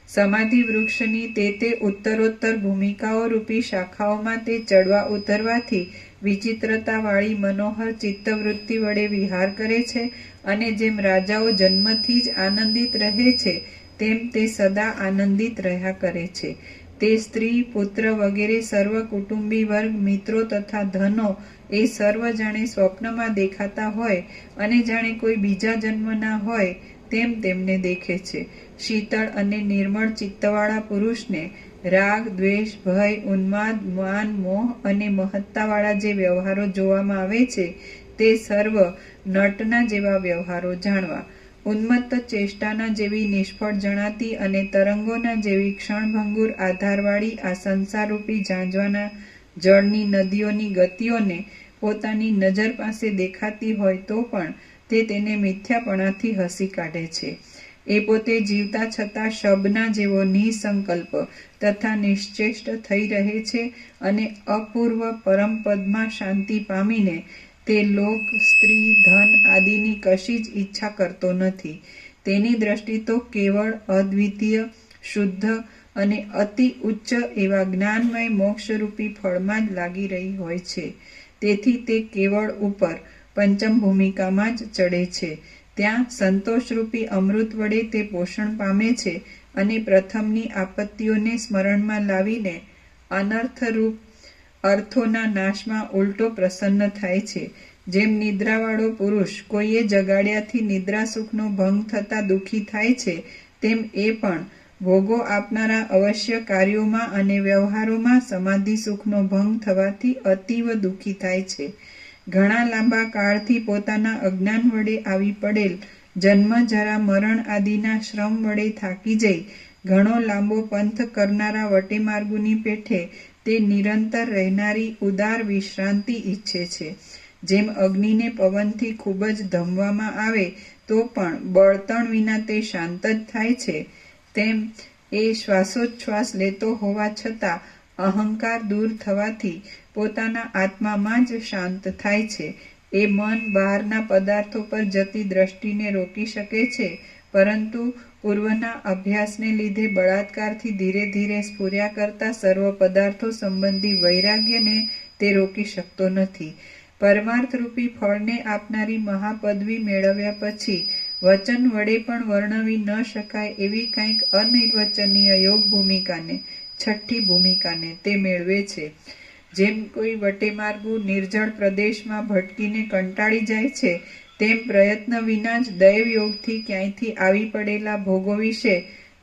સમાધિ વૃક્ષની તે ઉત્તરોત્તર ભૂમિકાઓ રૂપી શાખાઓમાં તે ચડવા ઉતરવાથી વિચિત્રતાવાળી મનોહર ચિત્તવૃત્તિ વડે વિહાર કરે છે અને જેમ રાજાઓ જન્મથી જ આનંદિત રહે છે તેમ તે સદા આનંદિત રહ્યા કરે છે. તે સ્ત્રી પુત્ર વગેરે સર્વ કુટુંબી વર્ગ મિત્રો તથા ધનો એ સર્વ જાણે સ્વપ્નમાં દેખાતા હોય અને જાણે કોઈ બીજા જન્મના હોય તેમ તેમને દેખે છે. શીતળ અને નિર્મળ ચિત્તવાળા પુરુષને રાગ દ્વેષ ભય ઉન્માદ માન મોહ અને મહત્તાવાળા જે વ્યવહારો જોવામાં આવે છે તે સર્વ નટના જેવા વ્યવહારો જાણવા. ઉન્મત્ત ચેષ્ટાના જેવી નિષ્ફળ જણાતી અને તરંગોના જેવી ક્ષણભંગુર આધારવાળી આ સંસારરૂપી ઝાંઝવાના જળની નદીઓની ગતિઓને પોતાની નજર પાસે દેખાતી હોય તો પણ તે તેને મિથ્યાપણાથી હસી કાઢે છે. એ પોતે જીવતા છતાં શબના જેવો નિસંકલ્પ તથા નિશ્ચેષ્ટ થઈ રહે છે અને અપૂર્વ પરમપદમાં શાંતિ પામીને તે લોક સ્ત્રી ધન આદિની કશી જ ઈચ્છા કરતો નથી. તેની દ્રષ્ટિ તો કેવળ અદ્વિતીય શુદ્ધ અને અતિ ઉચ્ચ એવા જ્ઞાનમય મોક્ષરૂપી ફળમાં જ લાગી રહી હોય છે. તેથી તે કેવળ ઉપર પંચમ ભૂમિકામાં જ ચડે છે. ત્યાં સંતોષરૂપી અમૃત વડે તે પોષણ પામે છે અને પ્રથમની આપત્તિઓને સ્મરણમાં લાવીને અનર્થરૂપ અર્થોના નાશમાં ઉલટો પ્રસન્ન થાય છે. જેમ નિદ્રાવાળો પુરુષ કોઈએ જગાડ્યાથી નિદ્રા સુખનો ભંગ થતા દુઃખી થાય છે તેમ એ પણ ભોગો આપનારા અવશ્ય કાર્યોમાં અને વ્યવહારોમાં સમાધિ સુખનો ભંગ થવાથી અતીવ દુઃખી થાય છે. ઘણા લાંબા કાળથી પોતાના અજ્ઞાન વડે આવી પડેલ જન્મ જરા મરણ આદિના શ્રમ વડે થાકી જઈ ઘણો લાંબો પંથ કરનારા વટેમાર્ગુની પેઠે તે નિરંતર રહેનારી ઉદાર વિશ્રાંતિ ઈચ્છે છે. જેમ અગ્નિને પવનથી ખૂબ જ ધમવામાં આવે તો પણ બળતણ વિના તે શાંત જ થાય છે તેમ એ શ્વાસોચ્છ્વાસ લેતો હોવા છતાં અહંકાર દૂર થવાથી પોતાના આત્મામાં જ શાંત થાય છે. એ મન બહારના પદાર્થો પર જતી દ્રષ્ટિને રોકી શકે છે પરંતુ પૂર્વના અભ્યાસને લીધે બળાત્કારથી ધીરે ધીરે સ્ફુર્યા કરતા સર્વ પદાર્થો સંબંધી વૈરાગ્યને તે રોકી શકતો નથી. પરમાર્થરૂપી ફળને આપનારી મહાપદવી મેળવ્યા પછી વચન વડે પણ વર્ણવી ન શકાય એવી કંઈક અનિર્વચનીય યોગ ભૂમિકાને છઠ્ઠી ભૂમિકાને તે મેળવે છે. જેમ કોઈ વટેમાર્ગુ નિર્જળ પ્રદેશમાં ભટકીને કંટાળી જાય છે તેમ પ્રયત્ન વિના જ દૈવ યોગથી ક્યાંયથી આવી પડેલા ભોગો વિશે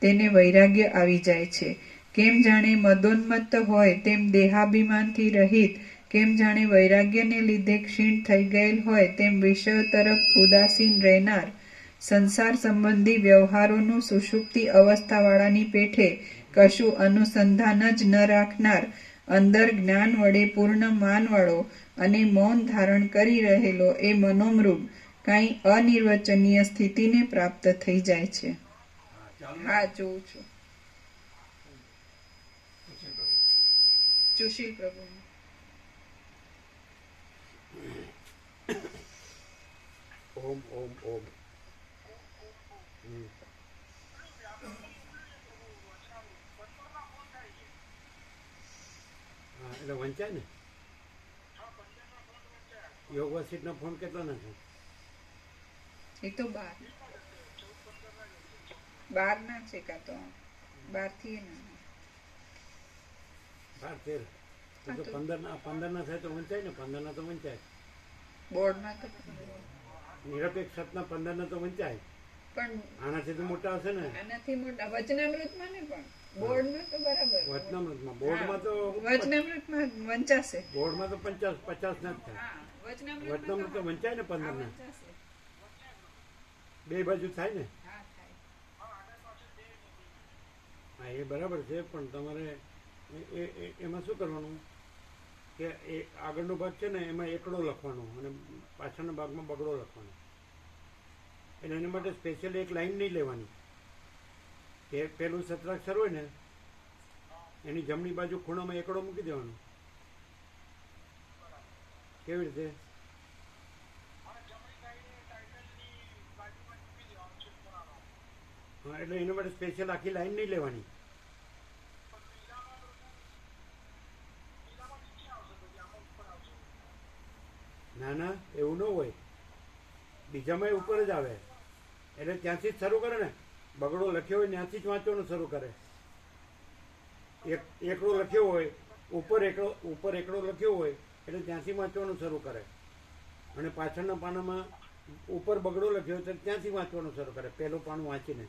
તેને વૈરાગ્ય આવી જાય છે. કેમ જાણે મદોન્મત્ત હોય તેમ દેહાભિમાનથી રહિત, કેમ જાણે વૈરાગ્યને લીધે ક્ષીણ થઈ ગયેલ હોય તેમ વિષયો તરફ ઉદાસીન રહેનાર, સંસાર સંબંધી વ્યવહારોનું સુષુપ્તિ અવસ્થાવાળાની પેઠે કશું અનુસંધાન જ ન રાખનાર, અંદર જ્ઞાન વડે પૂર્ણ માનવાળો અને મૌન ધારણ કરી રહેલો એ મનોમૃગ કાંઈ અનિર્વચનીય સ્થિતિને પ્રાપ્ત થઈ જાય છે. હા, જોઉં છું. સુશીલ પ્રભુ ઓમ ઓમ ઓમ. એટલે વંચાય ને યોગ વસીટનો ફોન કેટલો નથી? એ તો 12 ના છે કાં તો 12 થી 12-13 તો 15 ના થાય તો વંચાય ને. 15 ના તો વંચાય. બોર્ડમાં તો નિરપેક્ષ સતના 15 ના તો વંચાય પણ આનાથી તો મોટા હશે ને. આનાથી મોટા વચનામૃતમાં ને પણ બોર્ડમાં તો બરાબર. વચનામૃતમાં બોર્ડમાં તો વચનામૃતમાં વંચાશે. બોર્ડમાં તો 50 ના જ થાય. વચનામૃત તો વંચાય ને 15 ના. બે બાજુ થાય ને. હા, એ બરાબર છે પણ તમારે એમાં શું કરવાનું કે એ આગળનો ભાગ છે ને એમાં એકડો લખવાનો અને પાછળના ભાગમાં બગડો લખવાનો. એટલે એના માટે સ્પેશિયલ એક લાઈન નહીં લેવાની કે પેલું સત્રાક્ષર હોય ને એની જમણી બાજુ ખૂણામાં એકડો મૂકી દેવાનો. કેવી રીતે? હા, એટલે એના માટે સ્પેશિયલ આખી લાઈન નહીં લેવાની. ના ના, એવું ન હોય. બીજામાં ઉપર જ આવે. એટલે ત્યાંથી જ શરૂ કરે ને. બગડો લખ્યો હોય ત્યાંથી જ વાંચવાનું શરૂ કરે. એકડો લખ્યો હોય, ઉપર એકડો લખ્યો હોય એટલે ત્યાંથી વાંચવાનું શરૂ કરે. અને પાછળના પાનામાં ઉપર બગડો લખ્યો હોય તો ત્યાંથી વાંચવાનું શરૂ કરે, પહેલું પાનું વાંચીને.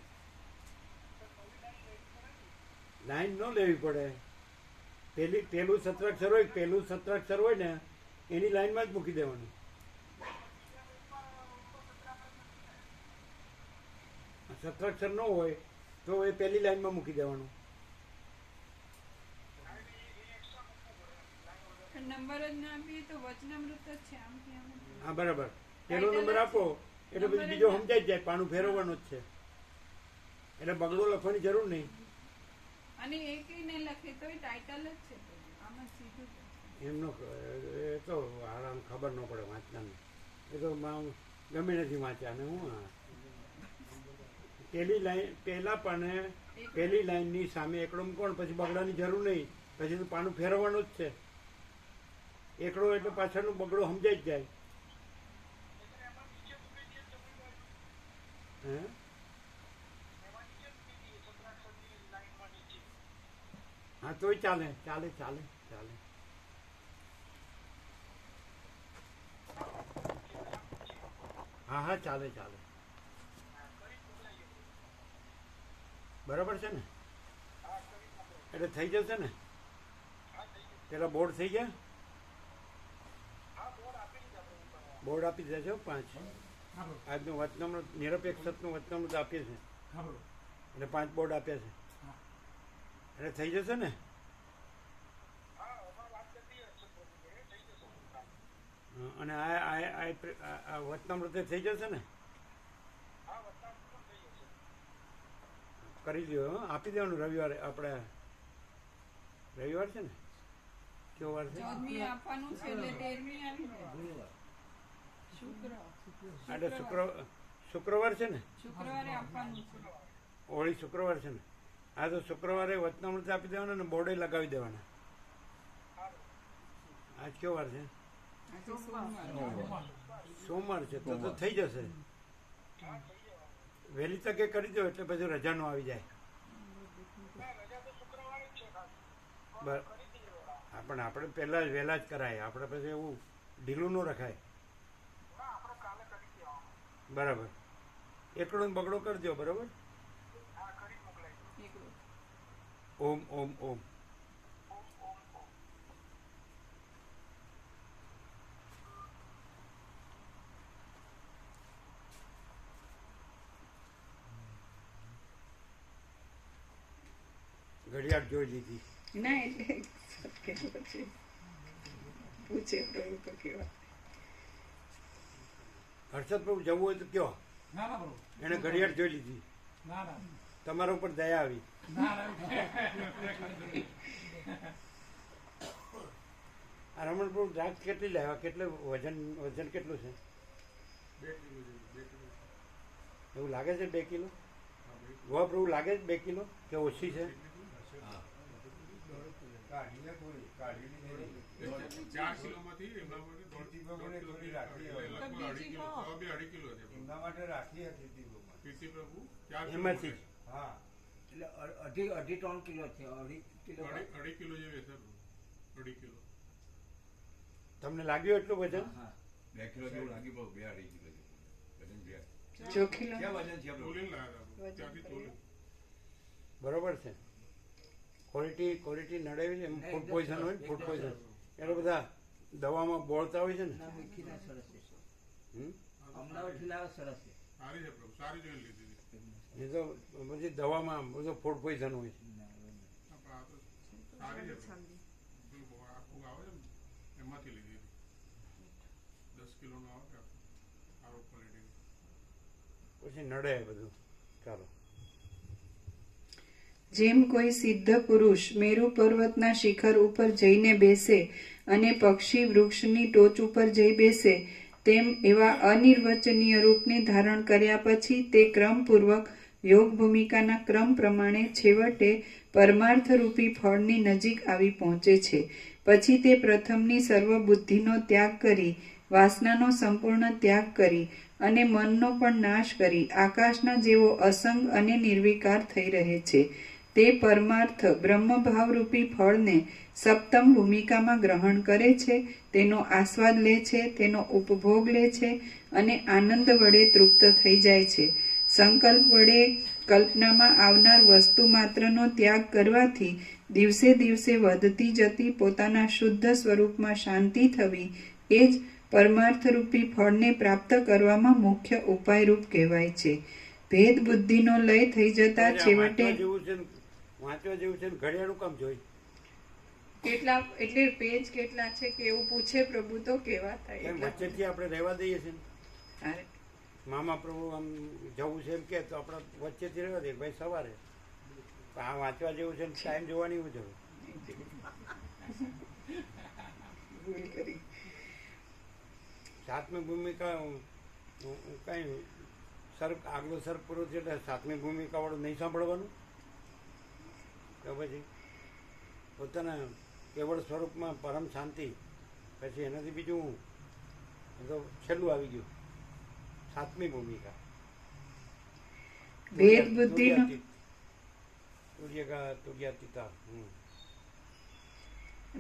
લાઈન ન લેવી પડે. પહેલું સત્રાક્ષર હોય ને એની લાઈનમાં જ મૂકી દેવાનું. સત્રાક્ષર ન હોય તો એ પહેલી લાઈનમાં મૂકી દેવાનું. નંબર જ ના આપીએ તો વચનામૃત જ છે આમ કે આમ. હા, બરાબર. પહેલો નંબર આપો એટલે પછી બીજો સમજાઈ જ જાય, પાનું ફેરવવાનું જ છે. એટલે બગડો લખવાની જરૂર નહીં. અને એક ને લખે તો ટાઇટલ જ છે, આમ જ સીધું એમનો એ તો આરામ ખબર ન પડે વાંચતાની. એ તો ગમે નથી વાંચ્યા. ને હું પહેલી લાઈનની સામે એકડો મૂકવાનો, પછી બગડાની જરૂર નહીં. પછી તો પાનું ફેરવવાનું જ છે. એકડો એટલે પાછળનો બગડો સમજાઈ જ જાય. હે? હા, તોય ચાલે. હા, ચાલે. બરાબર છે ને? એટલે થઈ જશે ને? પેલા બોર્ડ થઈ ગયા? બોર્ડ આપી દેજો 5. આજનું વચનામૃત નિરપેક્ષનું વચનામૃત આપીએ છીએ એટલે 5 બોર્ડ આપ્યા છે. એટલે થઈ જશે ને? અને આ વચનામૃત થઈ જશે ને? કરી દો. આપી દેવાનું રવિવારે. આપણે રવિવાર છે ને? કેવો વાર છે? આપવાનું છે એટલે 13મી આવી જાય. એટલે શુક્રવાર છે ને? શુક્રવારે આપવાનું છે. હોળી શુક્રવાર છે ને? હા, તો શુક્રવારે વચનામૃત આપી દેવાના અને બોર્ડે લગાવી દેવાના. આજ કયો વાર છે? સોમવાર છે. તો થઈ જશે. વહેલી તકે કરી દો એટલે પછી રજાનો આવી જાય. પણ આપણે પહેલાં વહેલા જ કરાય. આપણે પછી એવું ઢીલું ન રખાય. બરાબર. એકડો બગડો કરી દો. બરાબર. ઓમ ઓમ ઓમ. ઘડિયાળ જોઈ લીધી. ના, એટલે કેટલો છે પૂછે પ્રભુ તો કેવા. હર્ષદ પ્રભુ જવું હોય તો કયો. એને ઘડિયાળ જોઈ લીધી. તમારા ઉપર દયા આવી. આ રમણ પ્રભુ દ્રાક્ષ કેટલી લાવ્યા? કેટલું વજન કેટલું છે? 2 કિલો છે. એવું લાગે છે 2 કિલો? ગોવા પ્રભુ લાગે છે 2 કિલો કે ઓછી છે? 4 કિલોમાંથી એમના માટે રાખી હતી પ્રભુ. એમાંથી હા, એટલે અઢી 3 કિલો છે. 2.5 કિલો જેવી હશે. 2.5 કિલો. તમને લાગ્યું એટલું વજન? 2 કિલો જેવું લાગી. 2.5 કિલો વજન છે. ચોખીલો વજન છે તોલીને લાવ્યા હતા. ત્યાંથી તોલી. બરોબર છે. ક્વોલિટી નડેવી છે. ફૂડ પોઈઝન હોય ને, ફૂડ પોઈઝન એટલે બધા દવામાં બોળતા હોય છે ને. મીઠીના સરસ છે. હમ? અમદાવાદથી લાવે સરસ છે. સારી છે પ્રભુ. સારી જોઈને લીધી હતી. એ તો બધી દવામાં બધું ફૂડ પોઈઝન હોય છે. આ તો સારી છે. પેલું આખું આવે છે ને એમાંથી લીધી હતી. 10 કિલોનું આવે કે સારું ક્વોલિટી. પછી નડે બધું. ચાલો. જેમ કોઈ સિદ્ધ પુરુષ મેરુ પર્વતના શિખર ઉપર જઈને બેસે અને પક્ષી વૃક્ષની ટોચ ઉપર જઈ બેસે, તેમ એવા અનિર્વચનીય રૂપને ધારણ કર્યા પછી તે ક્રમપૂર્વક યોગ ભૂમિકાના ક્રમ પ્રમાણે છેવટે પરમાર્થરૂપી ફળની નજીક આવી પહોંચે છે. પછી તે પ્રથમની સર્વબુદ્ધિનો ત્યાગ કરી, વાસનાનો સંપૂર્ણ ત્યાગ કરી અને મનનો પણ નાશ કરી આકાશના જેવો અસંગ અને નિર્વિકાર થઈ રહે છે. તે પરમાર્થ બ્રહ્મભાવરૂપી ફળને સપ્તમ ભૂમિકામાં ગ્રહણ કરે છે, તેનો આસ્વાદ લે છે, તેનો ઉપભોગ લે છે અને આનંદ વડે તૃપ્ત થઈ જાય છે. સંકલ્પ વડે કલ્પનામાં આવનાર વસ્તુ માત્રનો ત્યાગ કરવાથી દિવસે દિવસે વધતી જતી પોતાના શુદ્ધ સ્વરૂપમાં શાંતિ થવી એ જ પરમાર્થરૂપી ફળને પ્રાપ્ત કરવામાં મુખ્ય ઉપાયરૂપ કહેવાય છે. ભેદ બુદ્ધિનો લય થઈ જતા છેવટે વાંચવા જેવું છે ને ઘડિયાળું કામ જોઈ કેટલા એટલે પેજ કેટલા છે કે એવું પૂછે પ્રભુ તો કેવા થાય એમ એટલા. વચ્ચેથી આપણે રહેવા દઈએ છીએ ને. હા. મામા પ્રભુ આમ જવું છે એમ કે તો આપણે વચ્ચેથી રહેવા દઈએ ભાઈ સવારે આ વાંચવા જેવું છે ને ટાઈમ જોવાની હું જરૂર. ભૂલ કરી. સાતમી ભૂમિકા કાંઈ આગલો સર્ગ પૂરો છે એટલે સાતમી ભૂમિકા વાળું નહીં સાંભળવાનું તો પછી પોતાના કેવળ સ્વરૂપમાં પરમ શાંતિ, પછી એનાથી બીજું તો છેલ્લું આવી ગયું સાતમી ભૂમિકા ભેદ બુદ્ધિનો તુર્યાતીતા.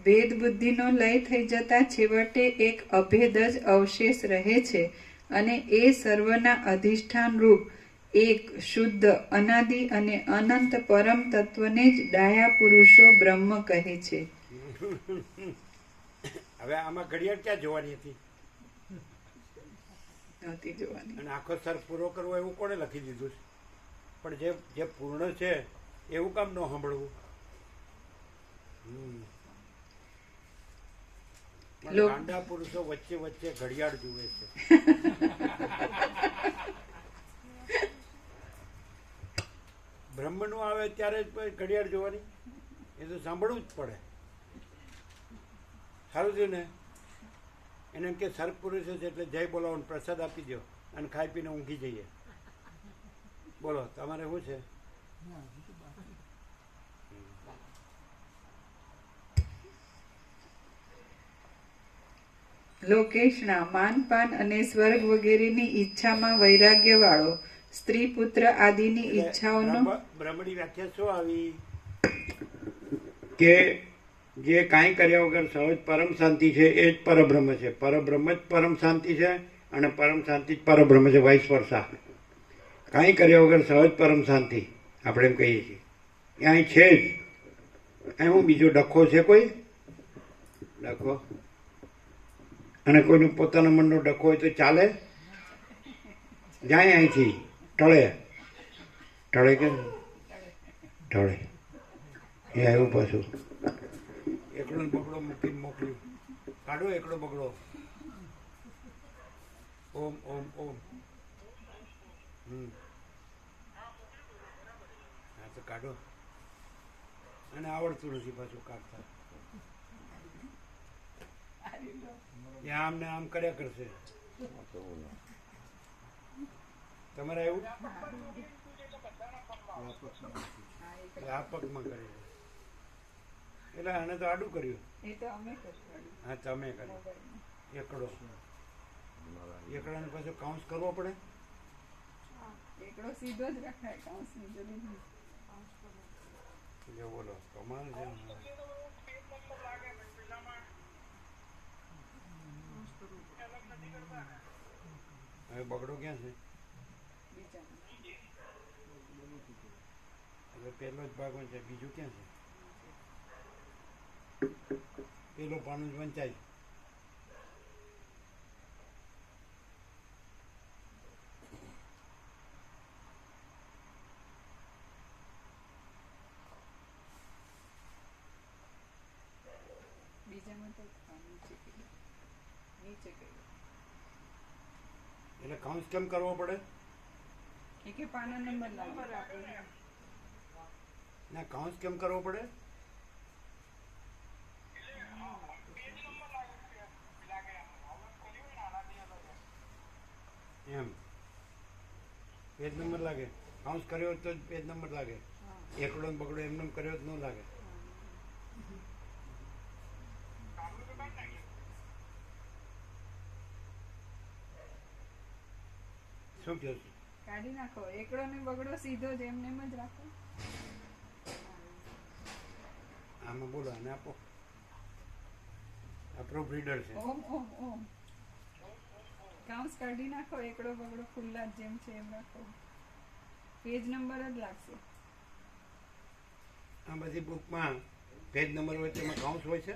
ભેદ બુદ્ધિનો લય થઈ જતા છેવટે એક અભેદ જ અવશેષ રહે છે અને એ સર્વના અધિષ્ઠાન રૂપ એક શુદ્ધ અનાદિ અને અનંત પરમ તત્વને જ ડાયા પુરુષો બ્રહ્મ કહે છે. હવે આમાં ઘડિયાળ ક્યાં જોવાની હતી નહોતી જોવાની. અને આખો સર પૂરો કરવો એવું કોણે લખી દીધું છે? પણ જે પૂર્ણ છે એવું કામ ન સાંભળવું. ગાંડા પુરુષો વચ્ચે વચ્ચે ઘડિયાળ જુએ છે. બ્રહ્મનું આવે ત્યારે જ ઘડિયાળ જોવાની, એ તો સાંભળવું જ પડે. સારું થયું ને એને એમ કે સર્ગ પુરુષો છે એટલે જય બોલાવો, પ્રસાદ આપી દો અને ખાઈ પીને ઊંઘી જઈએ. બોલો તમારે શું છે? લોકેશના માનપાન અને સ્વર્ગ વગેરેની ઈચ્છામાં વૈરાગ્ય વાળો સ્ત્રી પુત્ર આદિની ઈચ્છાઓનો બ્રહ્મની વ્યાખ્યા શું આવી કે જે કાંઈ કર્યા વગર સહજ પરમ શાંતિ છે એ જ પરબ્રહ્મ છે. પરબ્રહ્મ જ પરમ શાંતિ છે અને પરમ શાંતિ જ પરબ્રહ્મ છે. વાઇસ વર્ષા. કાંઈ કર્યા વગર સહજ પરમ શાંતિ આપણે એમ કહીએ છીએ. એ અહીં છે જ. અહીં હું બીજો ડખો છે કોઈ ડખો? અને કોઈનું પોતાના મનનો ડખો હોય તો ચાલે? જાય અહીંથી ટળે ટળે કે ટળે. એ આવ્યું પાછું. એકડો બગડો મૂકીને મોકલ્યું. કાઢો એકડો બગડો. ઓમ ઓમ ઓમ. હા તો કાઢો. અને આવડતું નથી પાછું કાઢતા. એ આમ ને આમ કર્યા કરશે. તમારે એવું આ પગમાં કરે છે એટલે આને તો આડું કર્યું. હા તમે કર્યું એકડો. એકડાને પાછો કાઉન્સ કરવો પડે. એકડો સીધો જ રખાય, કાઉન્સની જરૂર નથી. જો બોલો કમાલ છે. હવે બગડો ક્યાં છે? હવે પહેલો જ ભાગ વંચાય, બીજું ક્યાં છે? પેલો પાનું જ વંચાય. એટલે કાઉન્સ કેમ કરવો પડે? કે પાના નંબર ના કાઉન્સ કેમ કરવો પડે? એમ પેજ નંબર લાગે. કાઉન્સ કર્યો હોય તો જ પેજ નંબર લાગે. એકડો ને બગડો એમને કર્યો જ ન લાગે. શું કહો છો? કાઢી નાખો એકડો ને બગડો સીધો જ એમને એમ જ રાખો. આમાં બોલો આને આપો. આ પ્રૂફ રીડર છે. ઓમ ઓમ ઓમ કાઉન્સ કાઢી નાખો એકડો બગડો ખુલ્લા જ જેમ છે એમ રાખો. પેજ નંબર જ લાગશે. આ બધી બુકમાં પેજ નંબર હોય તેમાં કાઉન્સ હોય છે.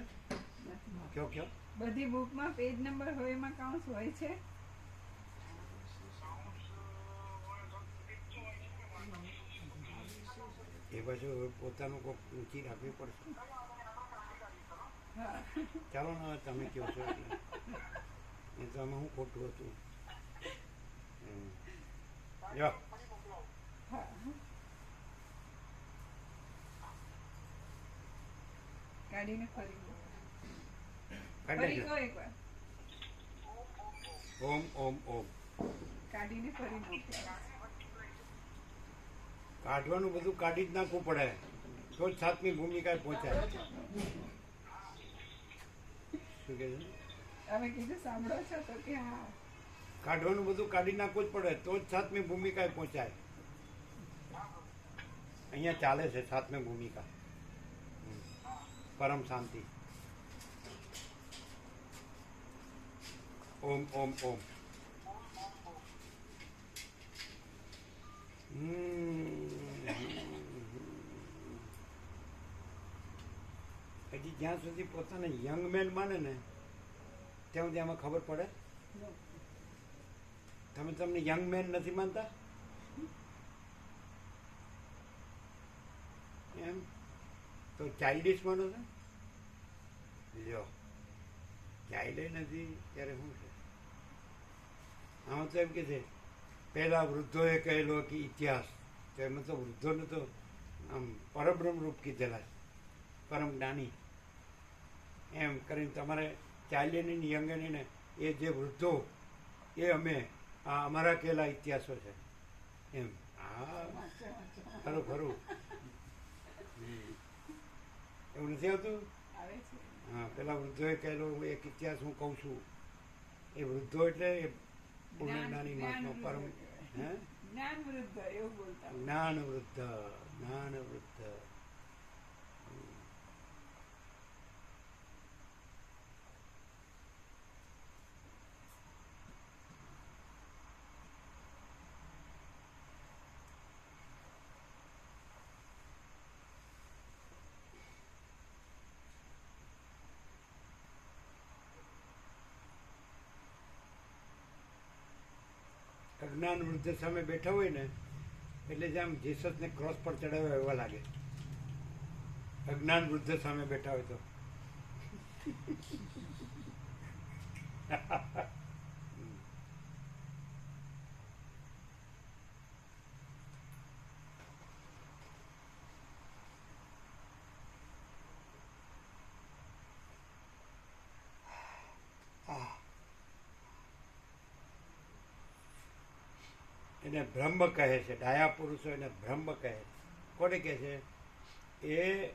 કયો કયો? બધી બુકમાં પેજ નંબર હોય એમાં કાઉન્સ હોય છે. એ બાજુ પોતાનું કોઈક ઊંચી રાખવી પડશે. હા ચાલો ને તમે કહો છો એટલે એ તો આમાં શું ખોટું હતું. જો હા કાઢીને ફરી કાઢી કહો એકવાર. ઓમ ઓમ ઓમ. કાઢીને ફરી મૂકો. કાઢવાનું બધું કાઢી જ નાખવું પડે તો જ સાતમી ભૂમિકાએ પહોંચાય. શું કહે છે? તમે કીધું સાંભળો છો તો કે હા. કાઢવાનું બધું કાઢી નાખવું જ પડે તો જ સાતમી ભૂમિકાએ પહોંચાય. અહીંયા ચાલે છે સાતમી ભૂમિકા. પરમ શાંતિ. ઓમ ઓમ ઓમ. હજી જ્યાં સુધી પોતાને યંગ મેન માને ને ત્યાં સુધી આમાં ખબર પડે. તમે તમને યંગ મેન નથી માનતા એમ તો ચાઇલ્ડિશ માનો છો. લ્યો ચાઇલ્ડ નથી ત્યારે શું છે? આમાં તો એમ કે છે પહેલા વૃદ્ધોએ કહેલો કે ઇતિહાસ તો એમાં તો વૃદ્ધોને તો આમ પરબ્રહ્મ રૂપ કીધેલા છે. પરમ જ્ઞાની એમ કરીને તમારે ચાલ્યની યંગની ને એ જે વૃદ્ધો એ અમે આ અમારા કહેલા ઇતિહાસો છે એમ. હા ખરું ખરું. એવું નથી આવતું. આવે છે હા પેલા વૃદ્ધોએ કહેલો એક ઇતિહાસ હું કહું છું. એ વૃદ્ધો એટલે એ પૂર્ણ જ્ઞાની મહાત્મા પરમ હે જ્ઞાન વૃદ્ધ એવું બોલતા. જ્ઞાન વૃદ્ધ જ્ઞાન વૃદ્ધ. અજ્ઞાન વૃદ્ધ સામે બેઠા હોય ને એટલે જેમ જીસસને ક્રોસ પર ચડાવ્યા એવા લાગે. અજ્ઞાન વૃદ્ધ સામે બેઠા હોય તો એને બ્રહ્મ કહે છે. ડાયા પુરુષો એને બ્રહ્મ કહે છે. કોને કહે છે? એ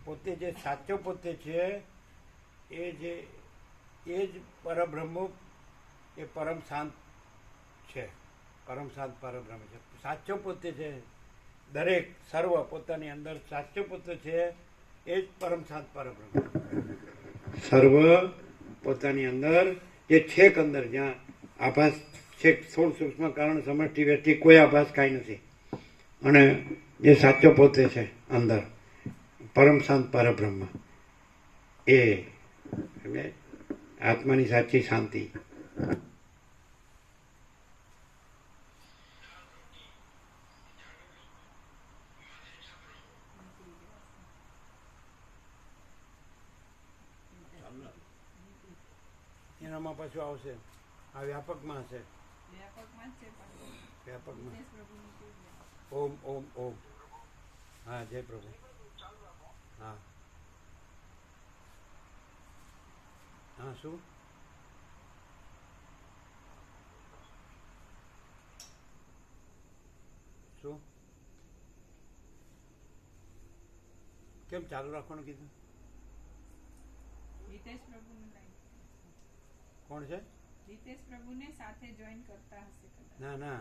પોતે જે સાચો પોતે છે એ જ પરબ્રહ્મ એ પરમ શાંત છે. પરમ શાંત પરબ્રહ્મ છે. સાચો પોતે છે દરેક સર્વ પોતાની અંદર સાચો પોતે છે એ જ પરમ શાંત પરબ્રહ્મ. સર્વ પોતાની અંદર જે છેક અંદર જ્યાં આભાસ છેક સ્થૂળ સૂક્ષ્મ કારણ સમષ્ટિ વ્યષ્ટિ કોઈ આભાસ કાંઈ નથી. અને જે સાચો પોતે છે અંદર પરમ શાંત પરબ્રહ્મ એ એટલે આત્માની સાચી શાંતિ. એનામાં પાછું આવશે આ વ્યાપકમાં હશે. વ્યાપકમાં જ છે પણ વ્યાપકમાં દેશ પ્રભુની પૂજા. ઓમ ઓમ ઓમ. હા જય પ્રભુ. હા હા શું શું કેમ ચાલુ રાખવાનું કીધું? હિતેશ પ્રભુને લાઈન કોણ છે? હિતેશ પ્રભુને સાથે જોઈન કરતા હશે કદાચ. ના ના,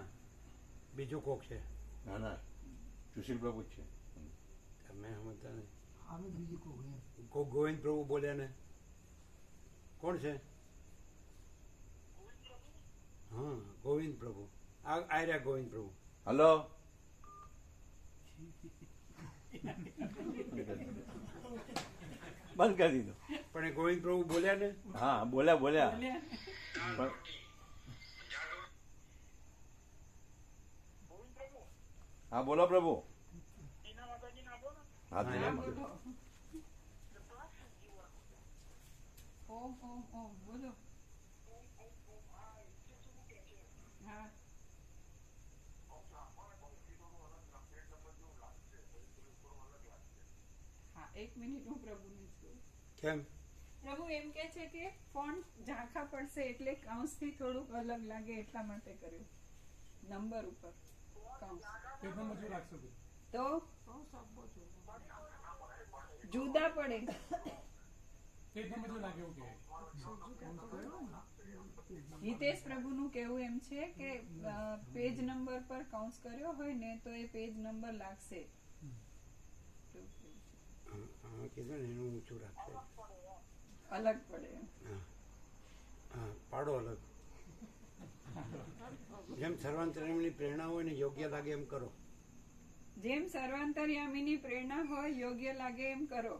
બીજું કોક છે. ના ના, સુશીલ પ્રભુ જ છે. તમે સમજતા નહીં. આવે બીજું કોઈ કોક ગોવિંદ પ્રભુ બોલ્યા ને. કોણ છે? હા, ગોવિંદ પ્રભુ. આ રહ્યા ગોવિંદ પ્રભુ. હલો, બંધ કરી દીધો. પણ એ ગોવિંદ પ્રભુ બોલ્યા ને. હા, બોલ્યા બોલ્યા. બોલ્યા. પણ હા, બોલો પ્રભુ. હા, હા, તેના એમ માટે. બોલો. ઓમ ઓમ ઓમ બોલો. હા. હા, 1 મિનિટ હું પ્રભુને જ કહું. કેમ? પ્રભુ એમ કે છે કે ફોન ઝાંખા પડશે એટલે કાઉન્સથી થોડુંક અલગ લાગે એટલા માટે કર્યું. નંબર ઉપર કાઉન્સ તો જુદા પડે. હિતેશ પ્રભુનું કહેવું એમ છે કે પેજ નંબર પર કાઉન્સ કર્યો હોય ને તો એ પેજ નંબર લાગશે. હા, કીધું ને એનું ઊંચું રાખશે. અલગ પડે. હા હા, પાડો અલગ. જેમ સર્વાંતરયામીની પ્રેરણા હોય ને યોગ્ય લાગે એમ કરો. જેમ સર્વાંતરયામીની પ્રેરણા હોય યોગ્ય લાગે એમ કરો.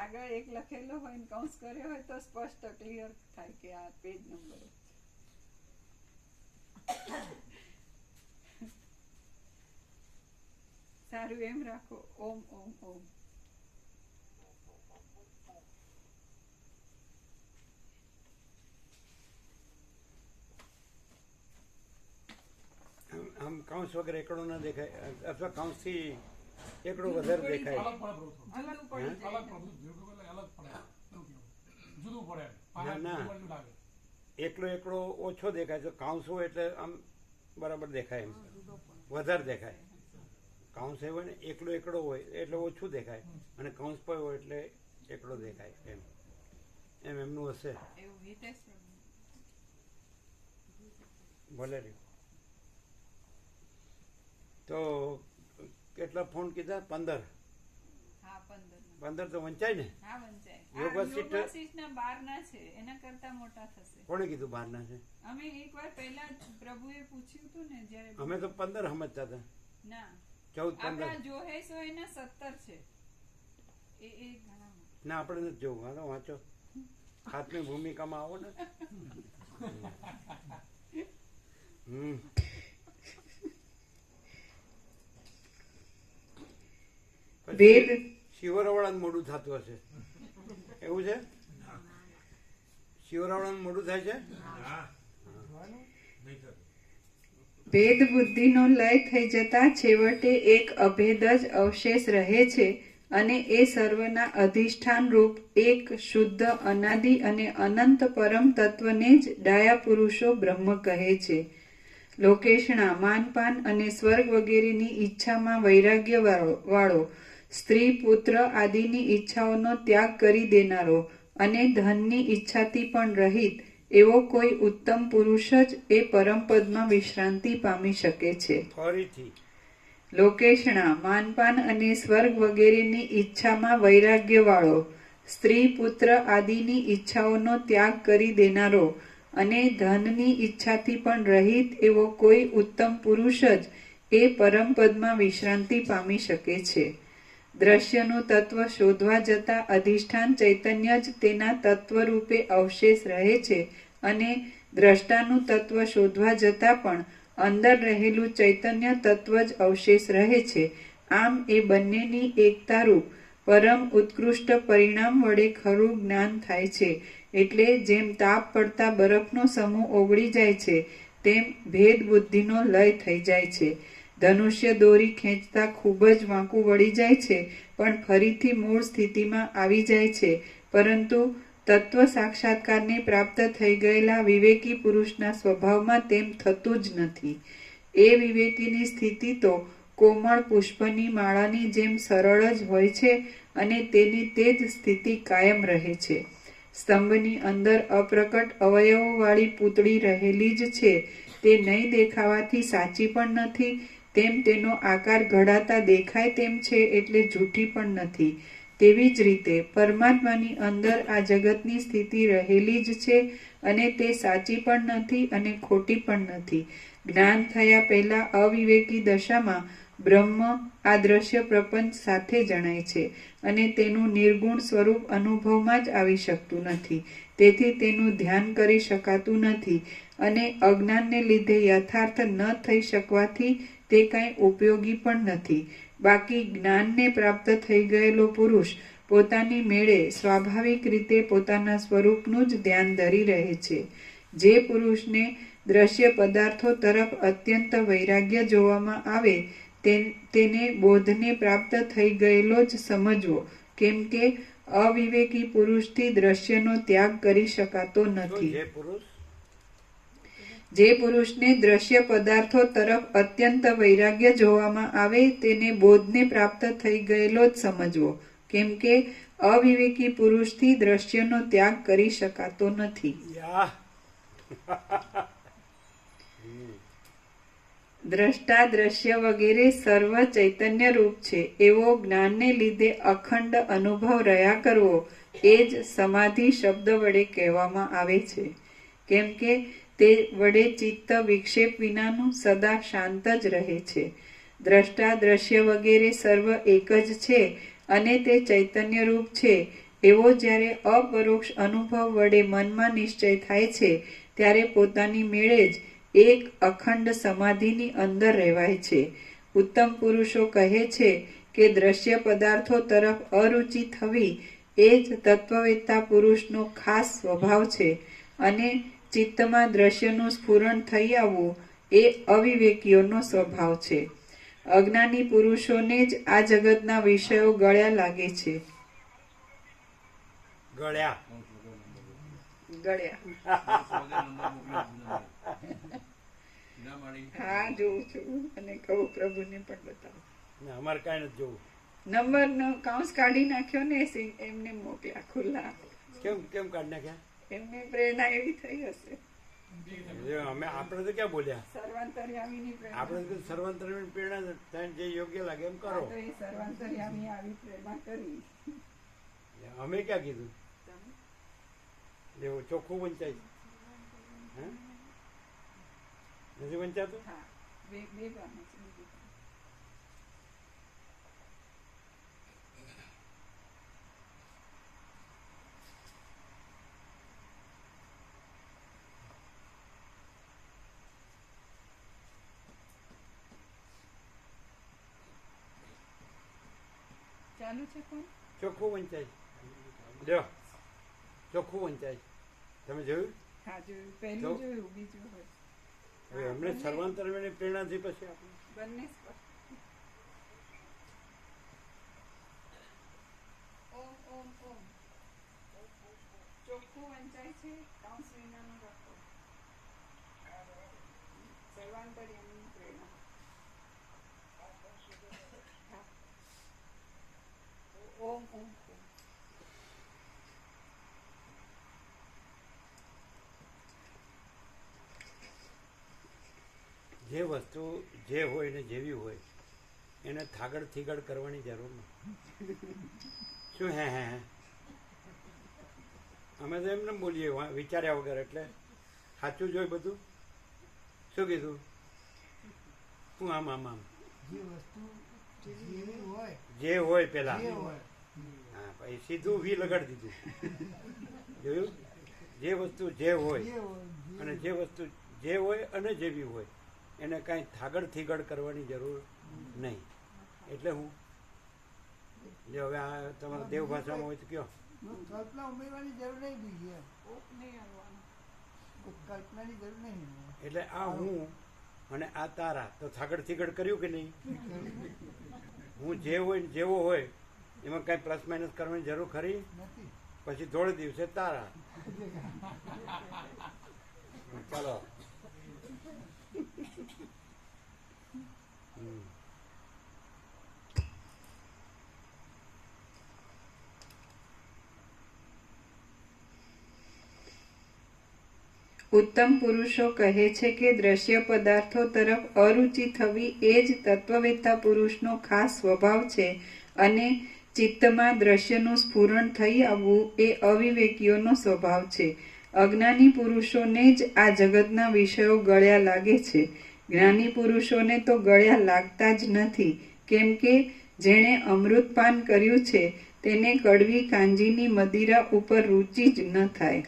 આગળ એક લખેલો હોય ને કાઉન્સ કર્યો હોય તો સ્પષ્ટ ક્લિયર થાય કે આ પેજ નંબર છે. સારું, એમ રાખો. ઓમ ઓમ ઓમ. આમ કાઉન્સ વગર એકડો ના દેખાય, અથવા કાઉન્સથી એકડો વધારે દેખાય. અલગ પડી જાય. ના ના, એકડો ઓછો દેખાય તો કાઉન્સ હોય એટલે આમ બરાબર દેખાય, એમ વધારે દેખાય. કાઉન્સ હોય ને એકડો હોય એટલે ઓછું દેખાય, અને કાઉન્સ પર હોય એટલે એકડો દેખાય. એમ એમ એમનું હશે. એવું હિતેશ પ્રભુ. ભલે રહ્યું. તો કેટલા ફોન કીધા? 15. હા, 15. 15 તો વંચાય ને. હા, વંચાય. યોગા આ સીટ- યોગા સીટના 12 ના છે, એના કરતા મોટા થશે. કોણે કીધું 12 છે? અમે એકવાર પહેલા પ્રભુએ પૂછ્યું હતું ને જ્યારે અમે તો 15 સમજતા હતા. ના 14 આપણા 15 જોહેસો એના 17 છે. એ ઘણા મોટા. ના, આપણે નથી જોવું. હા, તો વાંચો. હાથની ભૂમિકામાં આવો ને. હમ. વેદ શિવરાવળાનું મોડું થતું હશે, એવું છે? શિવરાવળાનું મોડું થાય છે. ભેદ બુદ્ધિનો લય થઈ જતા છેવટે એક અભેદ જ અવશેષ રહે છે, અને એ સર્વના અધિષ્ઠાન રૂપ એક શુદ્ધ અનાદિ અને અનંત પરમ તત્વને જ ડાયા પુરુષો બ્રહ્મ કહે છે. લોકેશણા, માનપાન અને સ્વર્ગ વગેરેની ઈચ્છામાં વૈરાગ્ય વાળો, સ્ત્રી પુત્ર આદિની ઈચ્છાઓનો ત્યાગ કરી દેનારો અને ધનની ઈચ્છાથી પણ રહિત એવો કોઈ ઉત્તમ પુરુષ જ એ પરમપદમાં વિશ્રાંતિ પામી શકે છે. ફરીથી લોકેશણા, માનપાન અને સ્વર્ગ વગેરેની ઈચ્છામાં વૈરાગ્ય વાળો, સ્ત્રી પુત્ર આદિની ઈચ્છાઓનો ત્યાગ કરી દેનારો અને ધનની ઈચ્છાથી પણ રહિત એવો કોઈ ઉત્તમ પુરુષ જ એ પરમપદમાં વિશ્રાંતિ પામી શકે છે. દ્રશ્યનું તત્વ શોધવા જતા અધિષ્ઠાન ચૈતન્ય જ તેના તત્વરૂપે અવશેષ રહે છે, અને દ્રષ્ટાનું તત્વ શોધવા જતા પણ અંદર રહેલું ચૈતન્ય તત્વ જ અવશેષ રહે છે. આમ એ બંનેની એકતારૂપ પરમ ઉત્કૃષ્ટ પરિણામ વડે ખરું જ્ઞાન થાય છે. એટલે જેમ તાપ પડતા બરફનો સમૂહ ઓગળી જાય છે, તેમ ભેદ બુદ્ધિનો લય થઈ જાય છે. ધનુષ્ય દોરી ખેંચતા ખૂબ જ વાંકું વળી જાય છે, પણ ફરીથી મૂળ સ્થિતિમાં આવી જાય છે. પરંતુ તત્વ સાક્ષાત્કારને પ્રાપ્ત થઈ ગયેલા વિવેકી પુરુષના સ્વભાવમાં તેમ થતું જ નથી. એ વિવેકીની સ્થિતિ તો કોમળ પુષ્પની માળાની જેમ સરળ જ હોય છે અને તેની તે જ સ્થિતિ કાયમ રહે છે. સ્તંભની અંદર અપ્રકટ અવયવોવાળી પૂતળી રહેલી જ છે. તે નહીં દેખાવાથી સાચી પણ નથી, તેમ તેનો આકાર ઘડાતા દેખાય તેમ છે એટલે જૂઠી પણ નથી. તેવી જ રીતે પરમાત્માની અંદર આ જગતની સ્થિતિ રહેલી જ છે અને તે સાચી પણ નથી અને ખોટી પણ નથી. જ્ઞાન થયા પહેલા અવિવેકી દશામાં બ્રહ્મ આ દ્રશ્ય પ્રપંચ સાથે જણાય છે અને તેનું નિર્ગુણ સ્વરૂપ અનુભવમાં જ આવી શકતું નથી. તેથી તેનું ધ્યાન કરી શકાતું નથી અને અજ્ઞાનને લીધે યથાર્થ ન થઈ શકવાથી તે કાંઈ ઉપયોગી પણ નથી. બાકી જ્ઞાનને પ્રાપ્ત થઈ ગયેલો પુરુષ પોતાની મેળે સ્વાભાવિક રીતે પોતાના સ્વરૂપનું જ ધ્યાન ધરી રહે છે. જે પુરુષને દ્રશ્ય પદાર્થો તરફ અત્યંત વૈરાગ્ય જોવામાં આવે તેને બોધને પ્રાપ્ત થઈ ગયેલો જ સમજવો, કેમ કે અવિવેકી પુરુષથી દ્રશ્યનો ત્યાગ કરી શકાતો નથી. જે પુરુષને દ્રશ્ય પદાર્થો તરફ અત્યંત વૈરાગ્ય જોવામાં આવે તેને બોધને પ્રાપ્ત થઈ ગયેલો જ સમજવો, કેમ કે અવિવેકી પુરુષથી દ્રશ્યનો ત્યાગ કરી શકાતો નથી. દ્રષ્ટા દ્રશ્ય વગેરે સર્વ ચૈતન્ય રૂપ છે એવો જ્ઞાનને લીધે અખંડ અનુભવ રહ્યા કરવો એ જ સમાધિ શબ્દ વડે કહેવામાં આવે છે. કેમ કે તે વડે ચિત્ત વિક્ષેપ વિનાનું સદા શાંત જ રહે છે. દ્રષ્ટા દ્રશ્ય વગેરે સર્વ એક જ છે અને તે ચૈતન્ય રૂપ છે એવો જ્યારે અપરોક્ષ અનુભવ વડે મનમાં નિશ્ચય થાય છે ત્યારે પોતાની મેળે જ એક અખંડ સમાધિની અંદર રહેવાય છે. ઉત્તમ પુરુષો કહે છે કે દ્રશ્ય પદાર્થો તરફ અરુચિ થવી એ જ તત્વવેત્તા પુરુષનો ખાસ સ્વભાવ છે અને ચિત્તમાં દ્રશ્યનું સ્ફુરણ થઈ આવવું એ અવિવેકીઓનો સ્વભાવ છે. અજ્ઞાની પુરુષોને જ આ જગતના વિષયો ગળ્યા લાગે છે. ગળ્યા હા, જોઉં છું અને કહું પ્રભુને પણ બતાવું. અમારે કાંઈ નથી જોવું. નંબરનો કાઉન્સ કાઢી નાખ્યો ને એમને મોકલ્યા ખુલ્લા. કેમ કાઢી નાખ્યા? એમને પ્રેરણા એવી થઈ હશે. આપણે તો ક્યાં બોલ્યા? સર્વાંતર્યામીની પ્રેરણા. આપણે તો સર્વાંતર્યામીની પ્રેરણા થાય, જે યોગ્ય લાગે એમ કરો. સર્વાંતર્યામી આવી પ્રેરણા કરી. અમે ક્યાં કીધું? એવું ચોખ્ખું વંચાય છે? નથી વંચાતું? હા, બે પામે છે. ચાલુ છે કોણ? ચોખ્ખું વંચાય. લ્યો, ચોખ્ખું વંચાય. તમે જોયું? હા, જોયું. પહેલું જોયું, બીજું હોય. હવે અમને સર્વાંતરની પ્રેરણાથી પછી આપણે બંને ચોખ્ખું વંચાય છે. કાઉન્સ વિનાનું રાખો. સર્વાંતર્યામીની પ્રેરણા. ઓમ ઓમ ઓમ. જે વસ્તુ જે હોય ને જેવી હોય એને થાગડ થીગડ કરવાની જરૂર નથી. શું હે અમે તો એમને બોલીએ વિચાર્યા વગર. એટલે સાચું જોઈ બધું. શું કીધું? હું આમ જે વસ્તુ જેવી હોય જે હોય પેલા જે હોય. હા, પછી સીધું વી લગાડી દીધું. જોયું? જે વસ્તુ જે હોય અને જે વસ્તુ જે હોય અને જેવી હોય એને કાંઈ થાગડ થીગડ કરવાની જરૂર નહીં. એટલે હું જે હવે આ તમારા દેવ ભાષામાં હોય તો કયો? કલ્પના ઉમેરવાની જરૂર નહીં બીજી. નહીં આવવાનું. કલ્પનાની જરૂર નહીં. એટલે આ હું અને આ તારા તો થાગડ થીગડ કર્યું કે નહીં? હું જે હોય ને જેવો હોય એમાં કાંઈ પ્લસ માઇનસ કરવાની જરૂર ખરી? નથી. પછી થોડે દિવસે તારા. ચાલો. ઉત્તમ પુરુષો કહે છે કે દ્રશ્ય પદાર્થો તરફ અરુચિ થવી એ જ તત્વવેત્તા પુરુષનો ખાસ સ્વભાવ છે અને ચિત્તમાં દ્રશ્યનું સ્ફુરણ થઈ આવવું એ અવિવેકીઓનો સ્વભાવ છે. અજ્ઞાની પુરુષોને જ આ જગતના વિષયો ગળ્યા લાગે છે. જ્ઞાની પુરુષોને તો ગળ્યા લાગતા જ નથી, કેમ કે જેણે અમૃતપાન કર્યું છે તેને કડવી કાંજીની મદિરા ઉપર રુચિ જ ન થાય.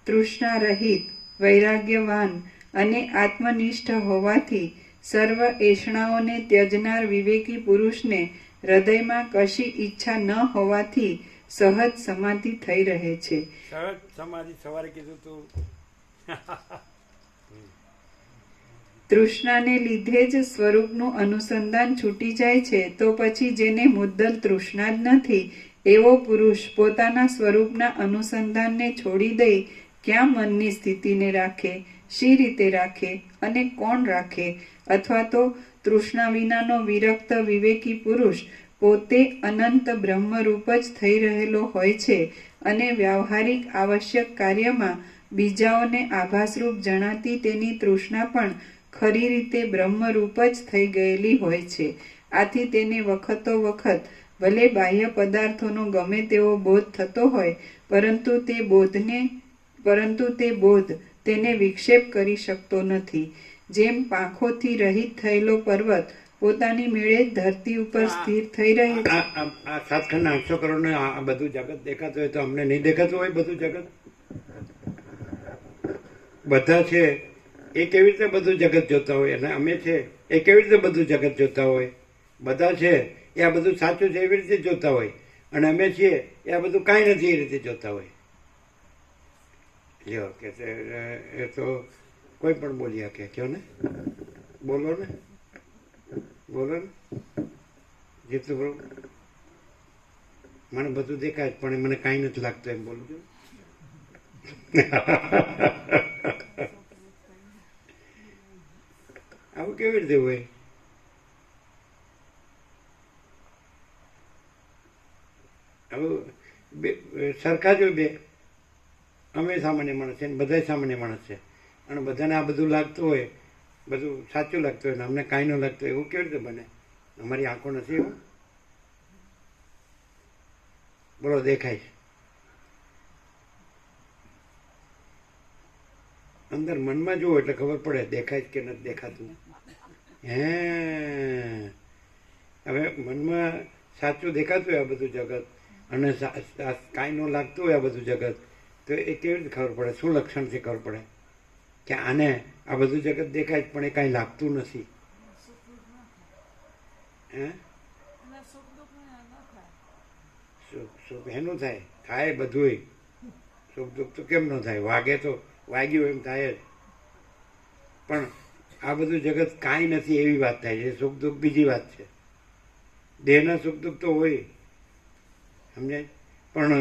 તૃષ્ણા રહિત, વૈરાગ્યવાન અને આત્મનિષ્ઠ હોવાથી સર્વ એષણાઓને ત્યજનાર વિવેકી પુરુષને હૃદયમાં કશી ઈચ્છા ન હોવાથી સહજ સમાધિ થઈ રહે છે. સહજ સમાધિ સવારે કીધું તું. તૃષ્ણાને લીધે જ સ્વરૂપનું અનુસંધાન છૂટી જાય છે, તો પછી જેને મુદ્દલ તૃષ્ણા જ નથી એવો પુરુષ પોતાના સ્વરૂપના અનુસંધાનને છોડી દઈ ક્યાં મનની સ્થિતિને રાખે, શી રીતે રાખે અને કોણ રાખે? અથવા તો તૃષ્ણા વિનાનો વિરક્ત વિવેકી પુરુષ પોતે અનંત બ્રહ્મરૂપ જ થઈ રહેલો હોય છે અને વ્યાવહારિક આવશ્યક કાર્યમાં બીજાઓને આભાસરૂપ જણાતી તેની તૃષ્ણા પણ ખરી રીતે બ્રહ્મરૂપ જ થઈ ગયેલી હોય છે. આથી તેને વખતો વખત ભલે બાહ્ય પદાર્થોનો ગમે તેવો બોધ થતો હોય, પરંતુ તે બોધ તેને વિક્ષેપ કરી શકતો નથી. જેમ પાંખોથી રહિત થયેલો પર્વત પોતાની મેળે જ ધરતી ઉપર સ્થિર થઈ રહે છે. આ 7,800 કરોડ ને આ બધું જગત દેખાતું હોય તો અમને નહીં દેખાતું હોય બધું જગત? બધા છે એ કેવી રીતે બધું જગત જોતા હોય અને અમે છે એ કેવી રીતે બધું જગત જોતા હોય? બધા છે એ આ બધું સાચું છે એવી રીતે જોતા હોય અને અમે છીએ એ આ બધું કાંઈ નથી એ રીતે જોતા હોય. લ્યો કે એ તો કોઈ પણ બોલી શકે. કયો ને, બોલો ને, બોલો ને. જીતું બરોબર. મને બધું દેખાય પણ મને કાંઈ નથી લાગતું એમ બોલું છું. આવું કેવી રીતે હોય? આવું સરખા જ હોય બે. અમે સામાન્ય માણસ છે ને બધા સામાન્ય માણસ છે અને બધાને આ બધું લાગતું હોય, બધું સાચું લાગતું હોય ને અમને કાંઈ ન લાગતું હોય એવું કેવી રીતે બને? અમારી આંખો નથી એવું? બોલો, દેખાય છે અંદર મનમાં જુઓ એટલે ખબર પડે દેખાય કે નથી દેખાતું. હવે મનમાં સાચું દેખાતું હોય આ બધું જગત અને કાંઈ ન લાગતું હોય આ બધું જગત, તો એ કેવી રીતે ખબર પડે? શું લક્ષણથી ખબર પડે કે આને આ બધું જગત દેખાય પણ એ કાંઈ લાગતું નથી? સુખ એનું થાય થાય બધું. સુખ દુઃખ તો કેમ ન થાય? વાગે તો વાગ્યું એમ થાય જ, પણ આ બધું જગત કાંઈ નથી એવી વાત થાય છે. સુખ દુઃખ બીજી વાત છે. દેહના સુખ દુઃખ તો હોય, સમજાય, પણ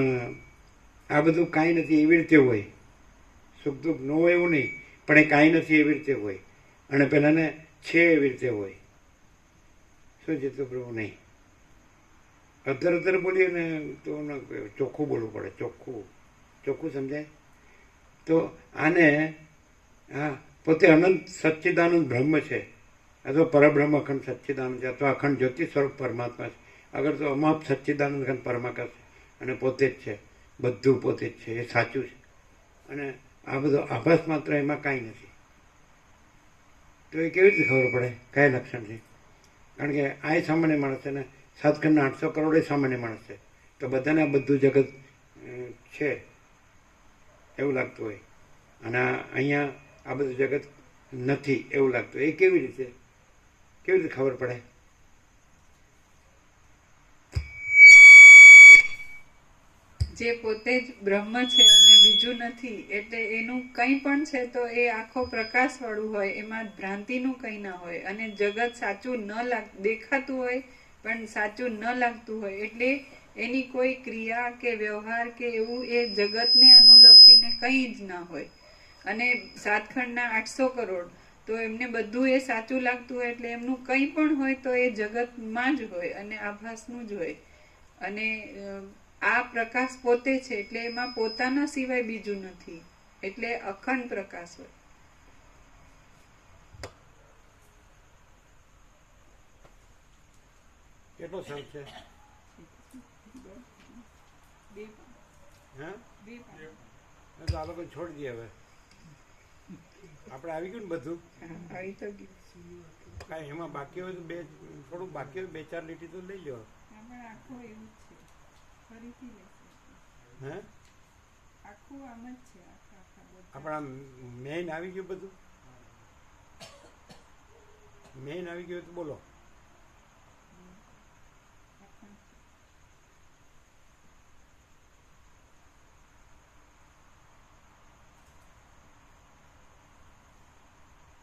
આ બધું કાંઈ નથી એવી રીતે હોય. સુખ દુઃખ ન હોય એવું નહીં, પણ એ કાંઈ નથી એવી રીતે હોય અને પેલાને છે એવી રીતે હોય. શું છે તો પ્રભુ નહીં. અધર બોલીએ ને તો ચોખ્ખું બોલવું પડે. ચોખ્ખું સમજાય. તો આને હા પોતે અનંત સચ્ચિદાનંદ બ્રહ્મ છે અથવા પરબ્રહ્મ અખંડ સચ્ચિદાનંદ છે અથવા અખંડ જ્યોતિ સ્વરૂપ પરમાત્મા છે. અગર તો અમાપ સચ્ચિદાનંદ અખંડ પરમાકાશ છે અને પોતે જ છે, બધું પોતે જ છે, એ સાચું છે અને આ બધો આભાસ માત્ર એમાં કાંઈ નથી. તો એ કેવી રીતે ખબર પડે કયા લક્ષણથી? કારણ કે આ સામાન્ય માણસ છે ને 7,800 કરોડ એ સામાન્ય માણસ છે, તો બધાને આ બધું જગત છે એવું લાગતું હોય અને અહીંયા આ બધું જગત નથી એવું લાગતું હોય. એ કેવી રીતે ખબર પડે? જે પોતે જ બ્રહ્મ છે અને બીજું નથી, એટલે એનું કંઈ પણ છે તો એ આખો પ્રકાશ વાળું હોય, એમાં ભ્રાંતિનું કંઈ ના હોય અને જગત સાચું ન દેખાતું હોય પણ સાચું ન લાગતું હોય, એટલે એની કોઈ ક્રિયા કે વ્યવહાર કે એવું એ જગતને અનુલક્ષીને કંઈ જ ના હોય. અને સાતખંડના 800 કરોડ તો એમને બધું એ સાચું લાગતું હોય એટલે એમનું કંઈ પણ હોય તો એ જગતમાં જ હોય અને આભાસનું જ હોય. અને આ પ્રકાશ પોતે છે એટલે એમાં પોતાના સિવાય બીજું નથી, એટલે અખંડ પ્રકાશ હોય. કેટલો સર છે? હા, તો આ લોકો છોડી દઈએ હવે. આપણે આવી ગયું ને બધું. આવી તો ગયું. કાંઈ એમાં બાકી હોય તો થોડુંક બાકી હોય 2-4 લીટી તો લઈ લો. પણ આખું એવું જ છે, ફરીથી લેશે. હે, આખું આમ જ છે. આપણા મેઇન આવી ગયું બધું. મેઇન આવી ગયું તો બોલો.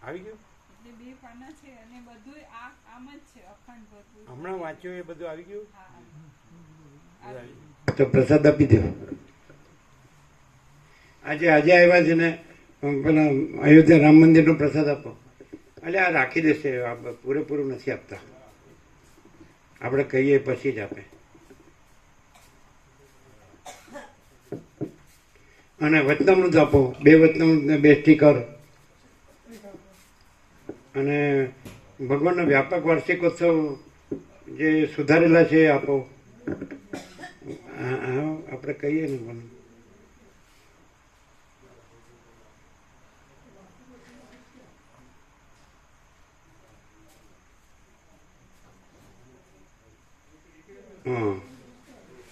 આવી ગયું? એટલે 2 પાના છે અને બધું આમ જ છે, અખંડ ભરપૂર. હમણાં વાંચ્યું એ બધું આવી ગયું? તો પ્રસાદ આપી દો. આજે આવ્યા છે ને પેલા અયોધ્યા રામ મંદિરનો પ્રસાદ આપો. એટલે આ રાખી દેશે, આ પૂરેપૂરું નથી આપતા. આપણે કહીએ પછી જ આપે. અને વચનામૃત આપો, 2 વચનામૃત ને 2 સ્ટીકર. અને ભગવાનનો વ્યાપક વાર્ષિકોત્સવ જે સુધારેલા છે એ આપો. આપણે કહીએ ને પણ હા,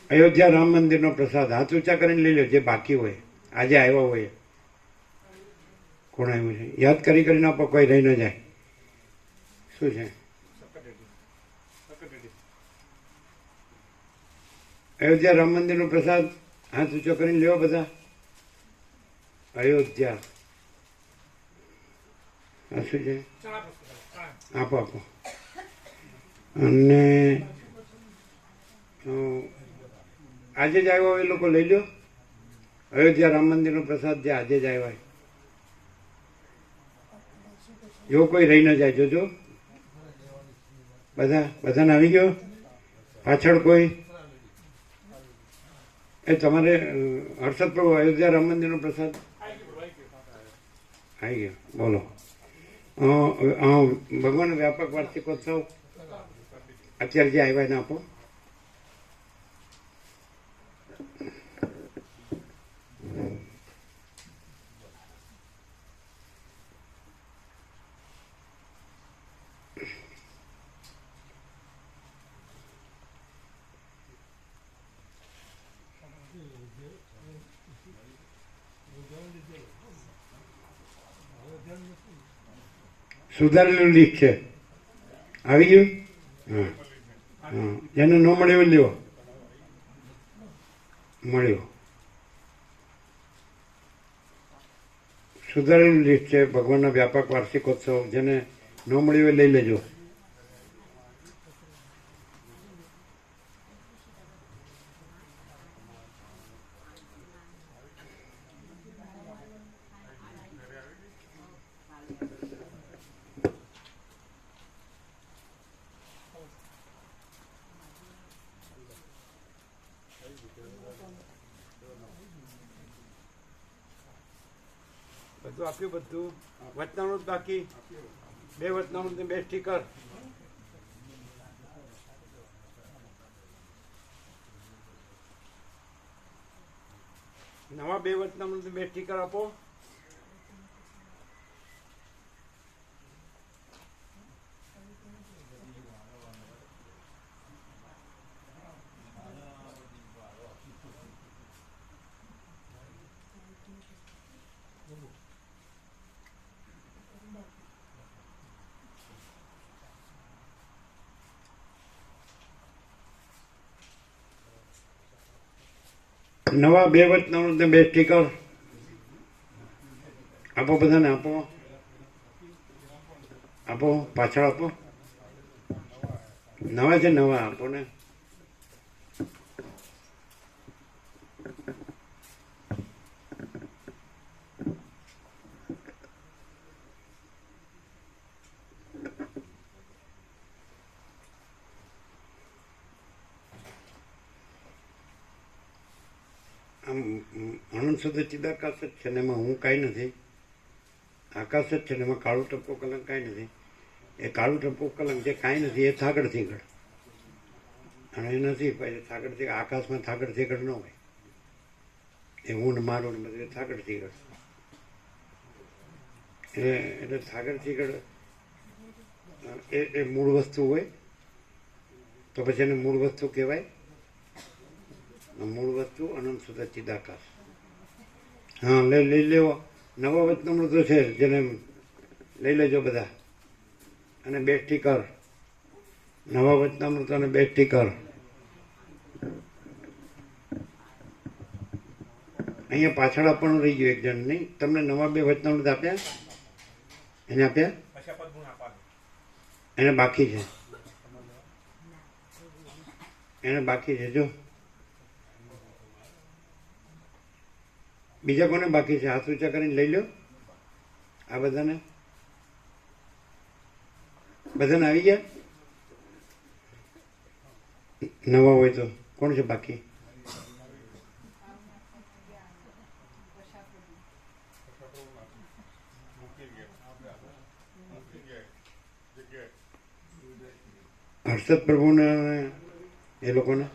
અયોધ્યા રામ મંદિરનો પ્રસાદ હાથ ઊંચા કરીને લઈ લો, જે બાકી હોય, આજે આવ્યા હોય. કોણ આવ્યું છે યાદ કરીને આપો, કોઈ રહી ન જાય. શું છે? અયોધ્યા રામ મંદિરનો પ્રસાદ હાથ ઊંચો કરીને લેવો બધા. અયોધ્યા આ શું છે? આપો. અને આજે જ આવ્યો એ લોકો લઈ લો. અયોધ્યા રામ મંદિરનો પ્રસાદ જે આજે જ આવ્યા, જો કોઈ રહી ન જાય, જોજો. બધાને આવી ગયો? પાછળ કોઈ? એ તમારે હર્ષદ પ્રભુ, અયોધ્યા રામ મંદિરનો પ્રસાદ આવી ગયો, બોલો. ભગવાન વ્યાપક વાર્ષિકોત્સવ અત્યારે જે આવ્યા એને આપો. સુધારેલું લિસ્ટ છે, આવી ગયું? હા હા, જેને ન મળ્યો લ્યો. મળ્યો. સુધારેલું લિસ્ટ છે ભગવાનના વ્યાપક વાર્ષિકોત્સવ, જેને ન મળ્યું એ લઈ લેજો. બધું આપ્યું, બધું. વચનામૃત બાકી, 2 વચનામૃત ને 2 સ્ટીકર. નવા 2 વચનામૃત ને 2 સ્ટીકર આપો. નવા 2 વચનામૃત ને 2 સ્ટીકર આપો. બધાને આપો. પાછળ આપો. નવા છે, નવા આપો ને. અનંત શુદ્ધ ચિદાકાશ જ છે ને એમાં હું કાંઈ નથી, આકાશ જ છે ને એમાં કાળું ટપકો કલંક કાંઈ નથી. એ કાળું ટપકો કલંક જે કાંઈ નથી એ થાગડ થીગડ, અને એ નથી થાગડ થીગડ. આકાશમાં થાગડ થીગડ ન હોય, એ હું ને મારું ને બધું થાગડ થીગડ. એટલે થાગડ થીગડ એ મૂળ વસ્તુ હોય તો પછી એને મૂળ વસ્તુ કહેવાય. મૂળ વસ્તુ અનંત શુદ્ધ ચિદાકાશ. હા, લઈ લેવો. નવા વચનામૃતો છે જેને લઈ લેજો બધા, અને બેઠી કર. નવા વચનામૃતો અને બેઠી કર. અહીંયા પાછળ આપવાનું રહી ગયું એક જણ નહીં. તમને નવા 2 વચનામૃત આપ્યા? એને આપ્યા? એને બાકી છે, એને બાકી છે. જો બીજા કોને બાકી છે? હાથ ઊંચા કરીને લઈ લો. આ બધાને આવી ગયા? નવા હોય તો કોણ છે બાકી? હર્ષદ પ્રભુને એ લોકોને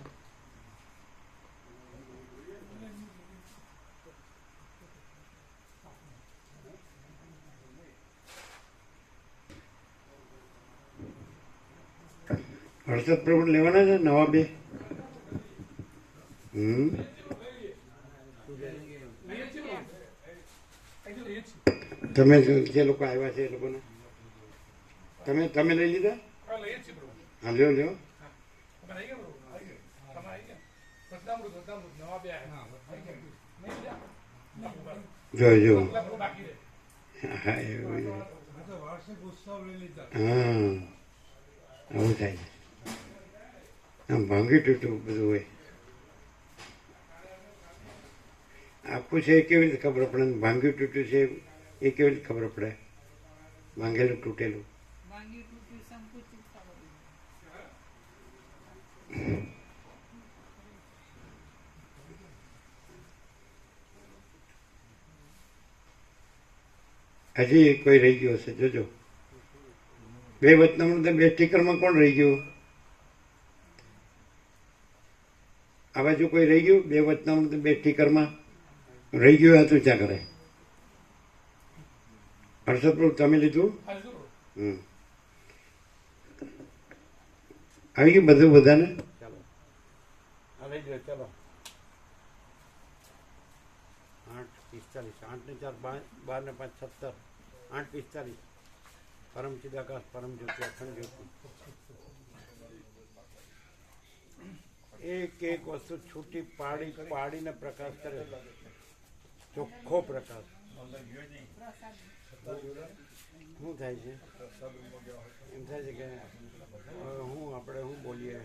હર્ષદ પ્રભુ લેવાના છે નવા 2. તમે જે લોકો આવ્યા છે એ લોકોને તમે લઈ લીધા? હા, લ્યો. જો હા, એવું. હા, આવું થાય છે. આમ ભાંગી તૂટું બધું હોય. આખું છે એ કેવી રીતે ખબર પડે? ભાંગ્યું તૂટ્યું છે એ કેવી રીતે ખબર પડે? ભાંગેલું તૂટેલું. હજી કોઈ રહી ગયું હશે, જોજો. 2 વચનામૃત 2 સ્ટીકરમાં કોણ રહી ગયું? આ બાજુ કોઈ રહી ગયું? 2 વચનામૃત 2 સ્ટીકરમાં રહી ગયું હતું ઊંચા કરે. હર્ષદ પ્રભુ તમે લીધું? આવી ગયું બધું બધાને? ચાલો લઈ લો. ચાલો 8:45, 8 ને 4 12 ને 5 17, 8:45. પરમ ચિદાકાશ પરમ જ્યોતિ અખંડ જ્યોતિ. એક વસ્તુ છૂટી પાડીને પ્રકાશ કરે, ચોખ્ખો પ્રકાશ. શું થાય છે? એમ થાય છે કે આપણે શું બોલીએ?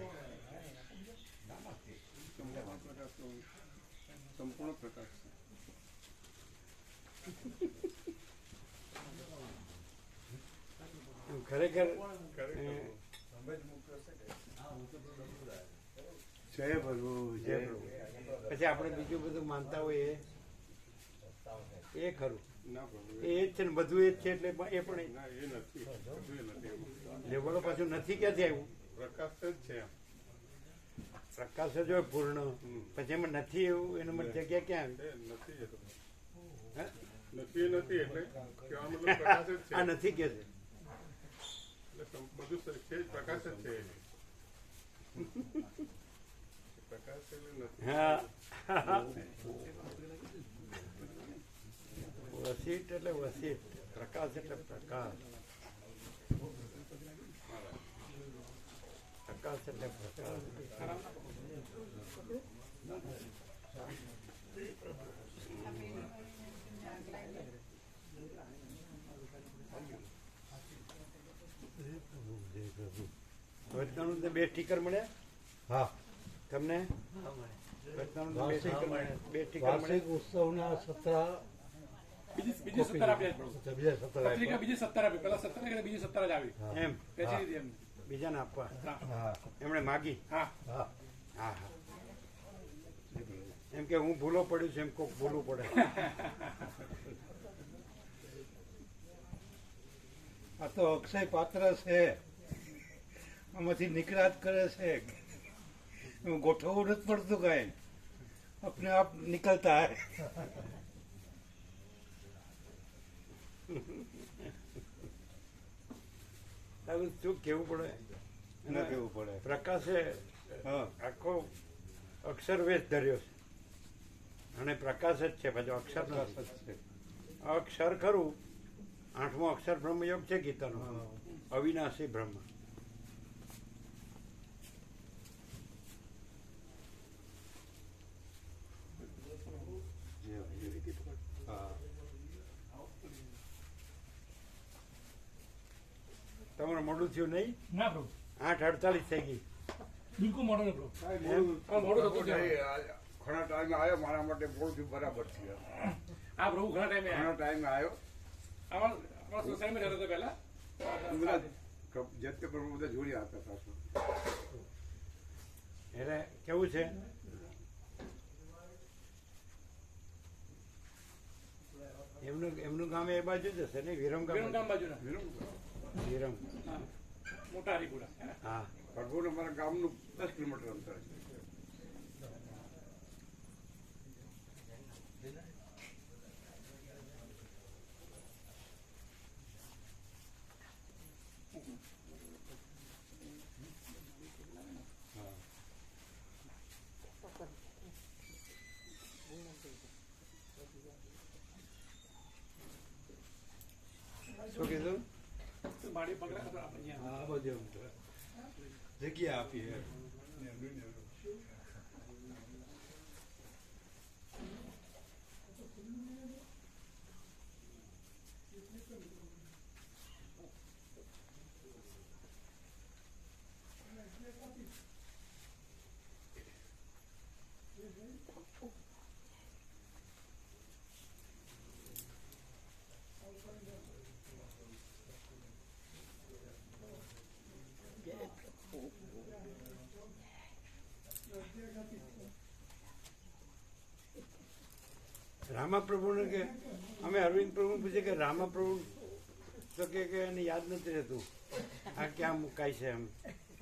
સંપૂર્ણ પ્રકાશ ખરેખર જય પ્રભુ. પછી આપણે બીજું બધું માનતા હોઈએ એ ખરું, એ જ છે ને, બધું એ જ છે. એટલે એ પણ લેવલો પાછું નથી ક્યાંથી આવ્યું? પ્રકાશ જ છે. પ્રકાશ જ હોય પૂર્ણ, પછી એમાં નથી એવું, એનું મને જગ્યા ક્યાં આવી? નથી એટલે કહેવા મતલબ પ્રકાશ જ છે. આ નથી કે છે બધું છે, પ્રકાશ જ છે. પ્રકાશ એટલે નથી. હા, વસીટ એટલે વસીટ, પ્રકાશ એટલે પ્રકાશ, પ્રકાશ એટલે પ્રકાશ. વચનામૃત 2 સ્ટીકર મળ્યા? હા, તમને વચનામૃત 2 સ્ટીકર મળ્યા? 2 સ્ટીકર મળ્યા? વાર્ષિક ઉત્સવના 17 બીજી 17 આપ્યા. બીજા 17 પત્રિકા બીજી 17 આપી. પેલા 17 ને બીજી 17 જ આવી. એમ વેચી દીધી એમને. બીજાને આપવા હા એમણે માગી? હા હા હા હા. એમ કે હું ભૂલો પડ્યું છે એમ કોક ભૂલવું પડે. આ તો અક્ષય પાત્ર છે, આમાંથી નીકળ્યા જ કરે છે. એમાં ગોઠવવું નથી પડતું કાંઈ, अपने आप निकलता है. તારું શું કેવું પડે? ન કહેવું પડે. પ્રકાશે હા, આખો અક્ષર વેશ ધર્યો છે અને પ્રકાશ જ છે, પાછો અક્ષર પ્રકાશ નથી. જ છે. અક્ષર ખરું, 8મો અક્ષર બ્રહ્મયોગ છે ગીતાનો, હા. અવિનાશી બ્રહ્મ. હા. તમારું મોડું થયું નહીં? ના પ્રભુ 8:48 થઈ ગઈ. બિલકુલ મોડો નહીં પ્રભુ. મોડું થતું જાય. ઘણા ટાઈમે આવ્યો મારા માટે બહુ બરાબર છે. આ પ્રભુ ઘણા ટાઈમે ઘણા ટાઈમે આવ્યો અમારા સોસાયટીમાં રહેતો હતો પહેલા. બધા જતે પ્રભુ બધા જોડ્યા હતા પાછું. એટલે કેવું છે? એમનું ગામ એ બાજુ જ હશે ને, વિરમ વિરમગામ ગામ. બાજુના. વિરમ, હા. મોટા હરીપુરા. હા. ભગવાન અમારા ગામનું 10 કિલોમીટર અંતર છે. શું કીધું? મારી પકડા આપણે અહીંયા. આ બધું જગ્યા આપી છે. રામાપ્રભુને કે અમે અરવિંદ પ્રભુ પૂછે કે રામાપ્રભુ તો કે એને યાદ નથી રહેતું આ ક્યાં મુકાય છે, એમ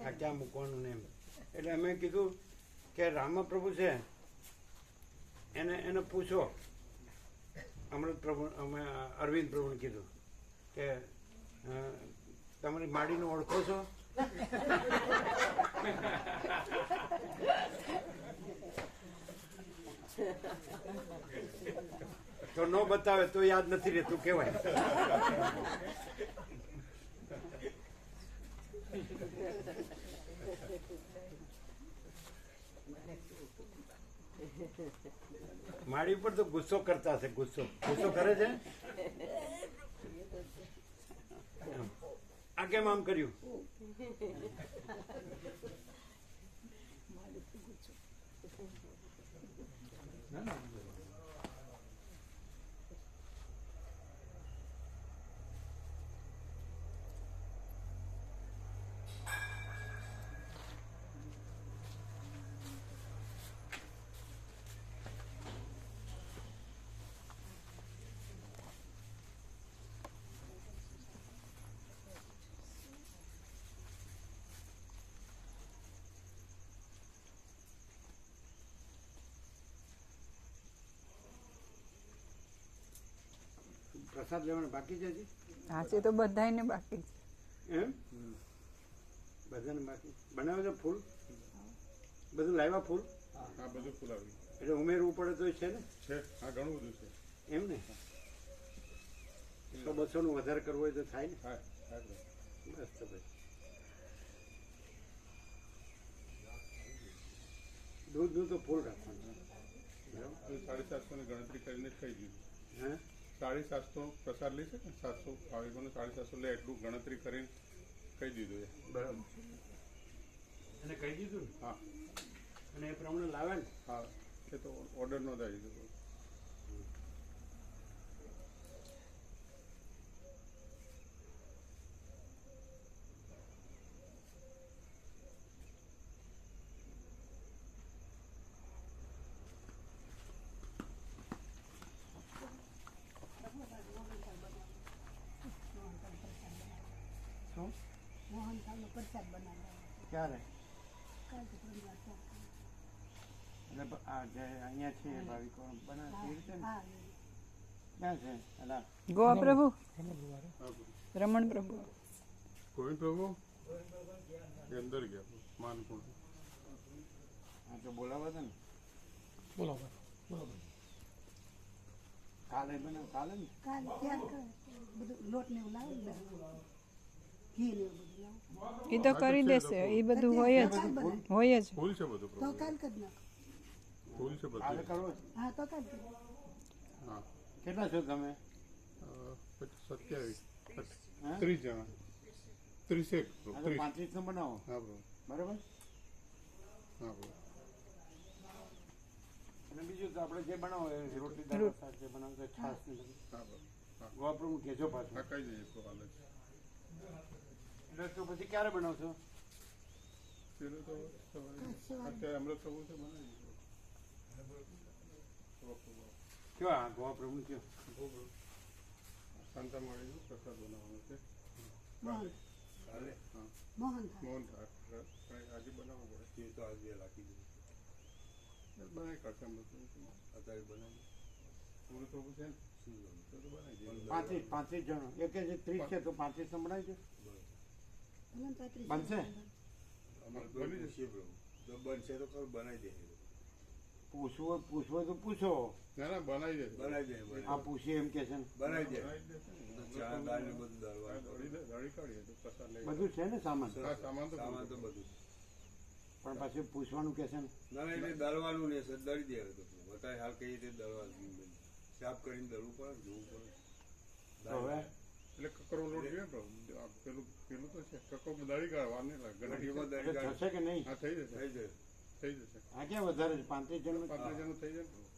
આ ક્યાં મૂકવાનું ને એમ. એટલે અમે કીધું કે રામાપ્રભુ છે એને પૂછો. અમૃત પ્રભુ, અમે અરવિંદ પ્રભુને કીધું કે તમારી માડીને ઓળખો છો? તો ન બતાવે તો યાદ નથી રહેતું કહેવાય. માડી ઉપર તો ગુસ્સો કરતા હશે. ગુસ્સો કરે છે. આ કેમ આમ કર્યું? પ્રસાદ લેવાનો બાકી છે હજી? આજે તો બધાયને બાકી છે. એમ બધાને બાકી? બનાવે છે ફૂલ? બધું લાવ્યા ફૂલ? આ બધું ફૂલ આવ્યું એટલે ઉમેરવું પડે તો છે ને? છે. આ ઘણું બધું છે. એમ ને? 100-200 નું વધારે કરવું હોય તો થાય ને? હા હા બસ તો ભાઈ. દૂધનું તો ફૂલ રાખવાનું. બરાબર? 750 ની ગણતરી કરીને જ કહી દીધું. હા, 750 પ્રસાદ લઈ શકે ને, 700 ભાવિકોને 750 લે એટલું ગણતરી કરીને કહી દીધું એ. બરાબર. એને કહી દીધું ને? હા અને એ પ્રમાણે લાવે ને? હા, એ તો ઓર્ડર નો થઈ દીધો. પ્રસાદ બનાવવાનો ક્યારે કાલ તો પ્રસાદ એટલે આ જે અહીંયા છે એ ભાવિકો બનાવે એ રીતે ને? હા ક્યાં છે અલા ગોવા પ્રભુ રમણ પ્રભુ ગોવિંદ પ્રભુ એ અંદર ગયા માનકુંડ હા તો બોલાવા હતા ને બોલો બોલો કાલે બનાવ કાલે ને કાલ તૈયાર કરે બધું લોટ ને એવું લાવે ને ઘી ને એવું બધું લાવે એ તો કરી દેશે એ બધું હોય જ હોય જ ફૂલ છે બધું તો પ્રભુ કાલ કરી નાખો ફૂલ છે કાલે બધું કરવો છે? હા તો કાલ કરી હા કેટલા છો તમે 27 હા? 30 જણા 30 હા તો 35 નો બનાવો હા પ્રભુ બરાબર હા પ્રભુ અને બીજું તો આપણે જે બનાવો એ રોટલી દાળ શાક જે બનાવો તો છાશ ને બધું હા પ્રભુ હા ગોવા પ્રભુ કહેજો પાછું હા કહી દઈએ તો હાલે છે એટલે તો પછી ક્યારે બનાવશો પેલું તો સવારે અત્યારે અમૃત પ્રભુ છે બનાવી દીધું કયો આ ગોવા પ્રભુ કયો શાંતા મળી પ્રસાદ બનાવવાનો છે મોહન કાલે હા મોહન થાય મોહન થાળ આજે બનાવવું પડે એ તો આજે રાખી દીધું બનાવી કાઢશે અમૃત પ્રભુ અત્યારે બનાવી અમૃત પ્રભુ છે ને તો બનાવી દઈએ 35 જણો એક જ 30 છે તો 35 નો બનાવી દો ભલે 35 બનશે બની જશે પ્રભુ જો બનશે તો ખરું બનાવી દે પૂછવો તો પૂછો ના ના બનાવી દે બનાવી દે આ પૂછીએ એમ કે છે ને બનાવી દે બનાવી દે ચા દાળ ને બધું દળવા દળી કાઢીએ તો પ્રસાદ લઈ બધું છે ને સામાન હા સામાન તો સામાન તો બધું પણ પછી પૂછવાનું કે છે ને ના ના એટલે દળવાનું ને સર દળી દે તો અત્યારે હાલ કઈ રીતે દળવાનું સાફ કરીને દળવું પડે જોવું પડે તો હવે એટલે કકરો લોટ જોઈએ પ્રભુ આ પેલું પેલું તો છે કકો દળી કાઢવા નહીં લાગે ગણતરીમાં દળી એટલે કાઢ થશે કે નહીં હા થઈ જશે થઈ જાય થઈ જશે આ ક્યાં વધારે છે 35 જણ 35 જણનું થઈ જાય ને પ્રભુ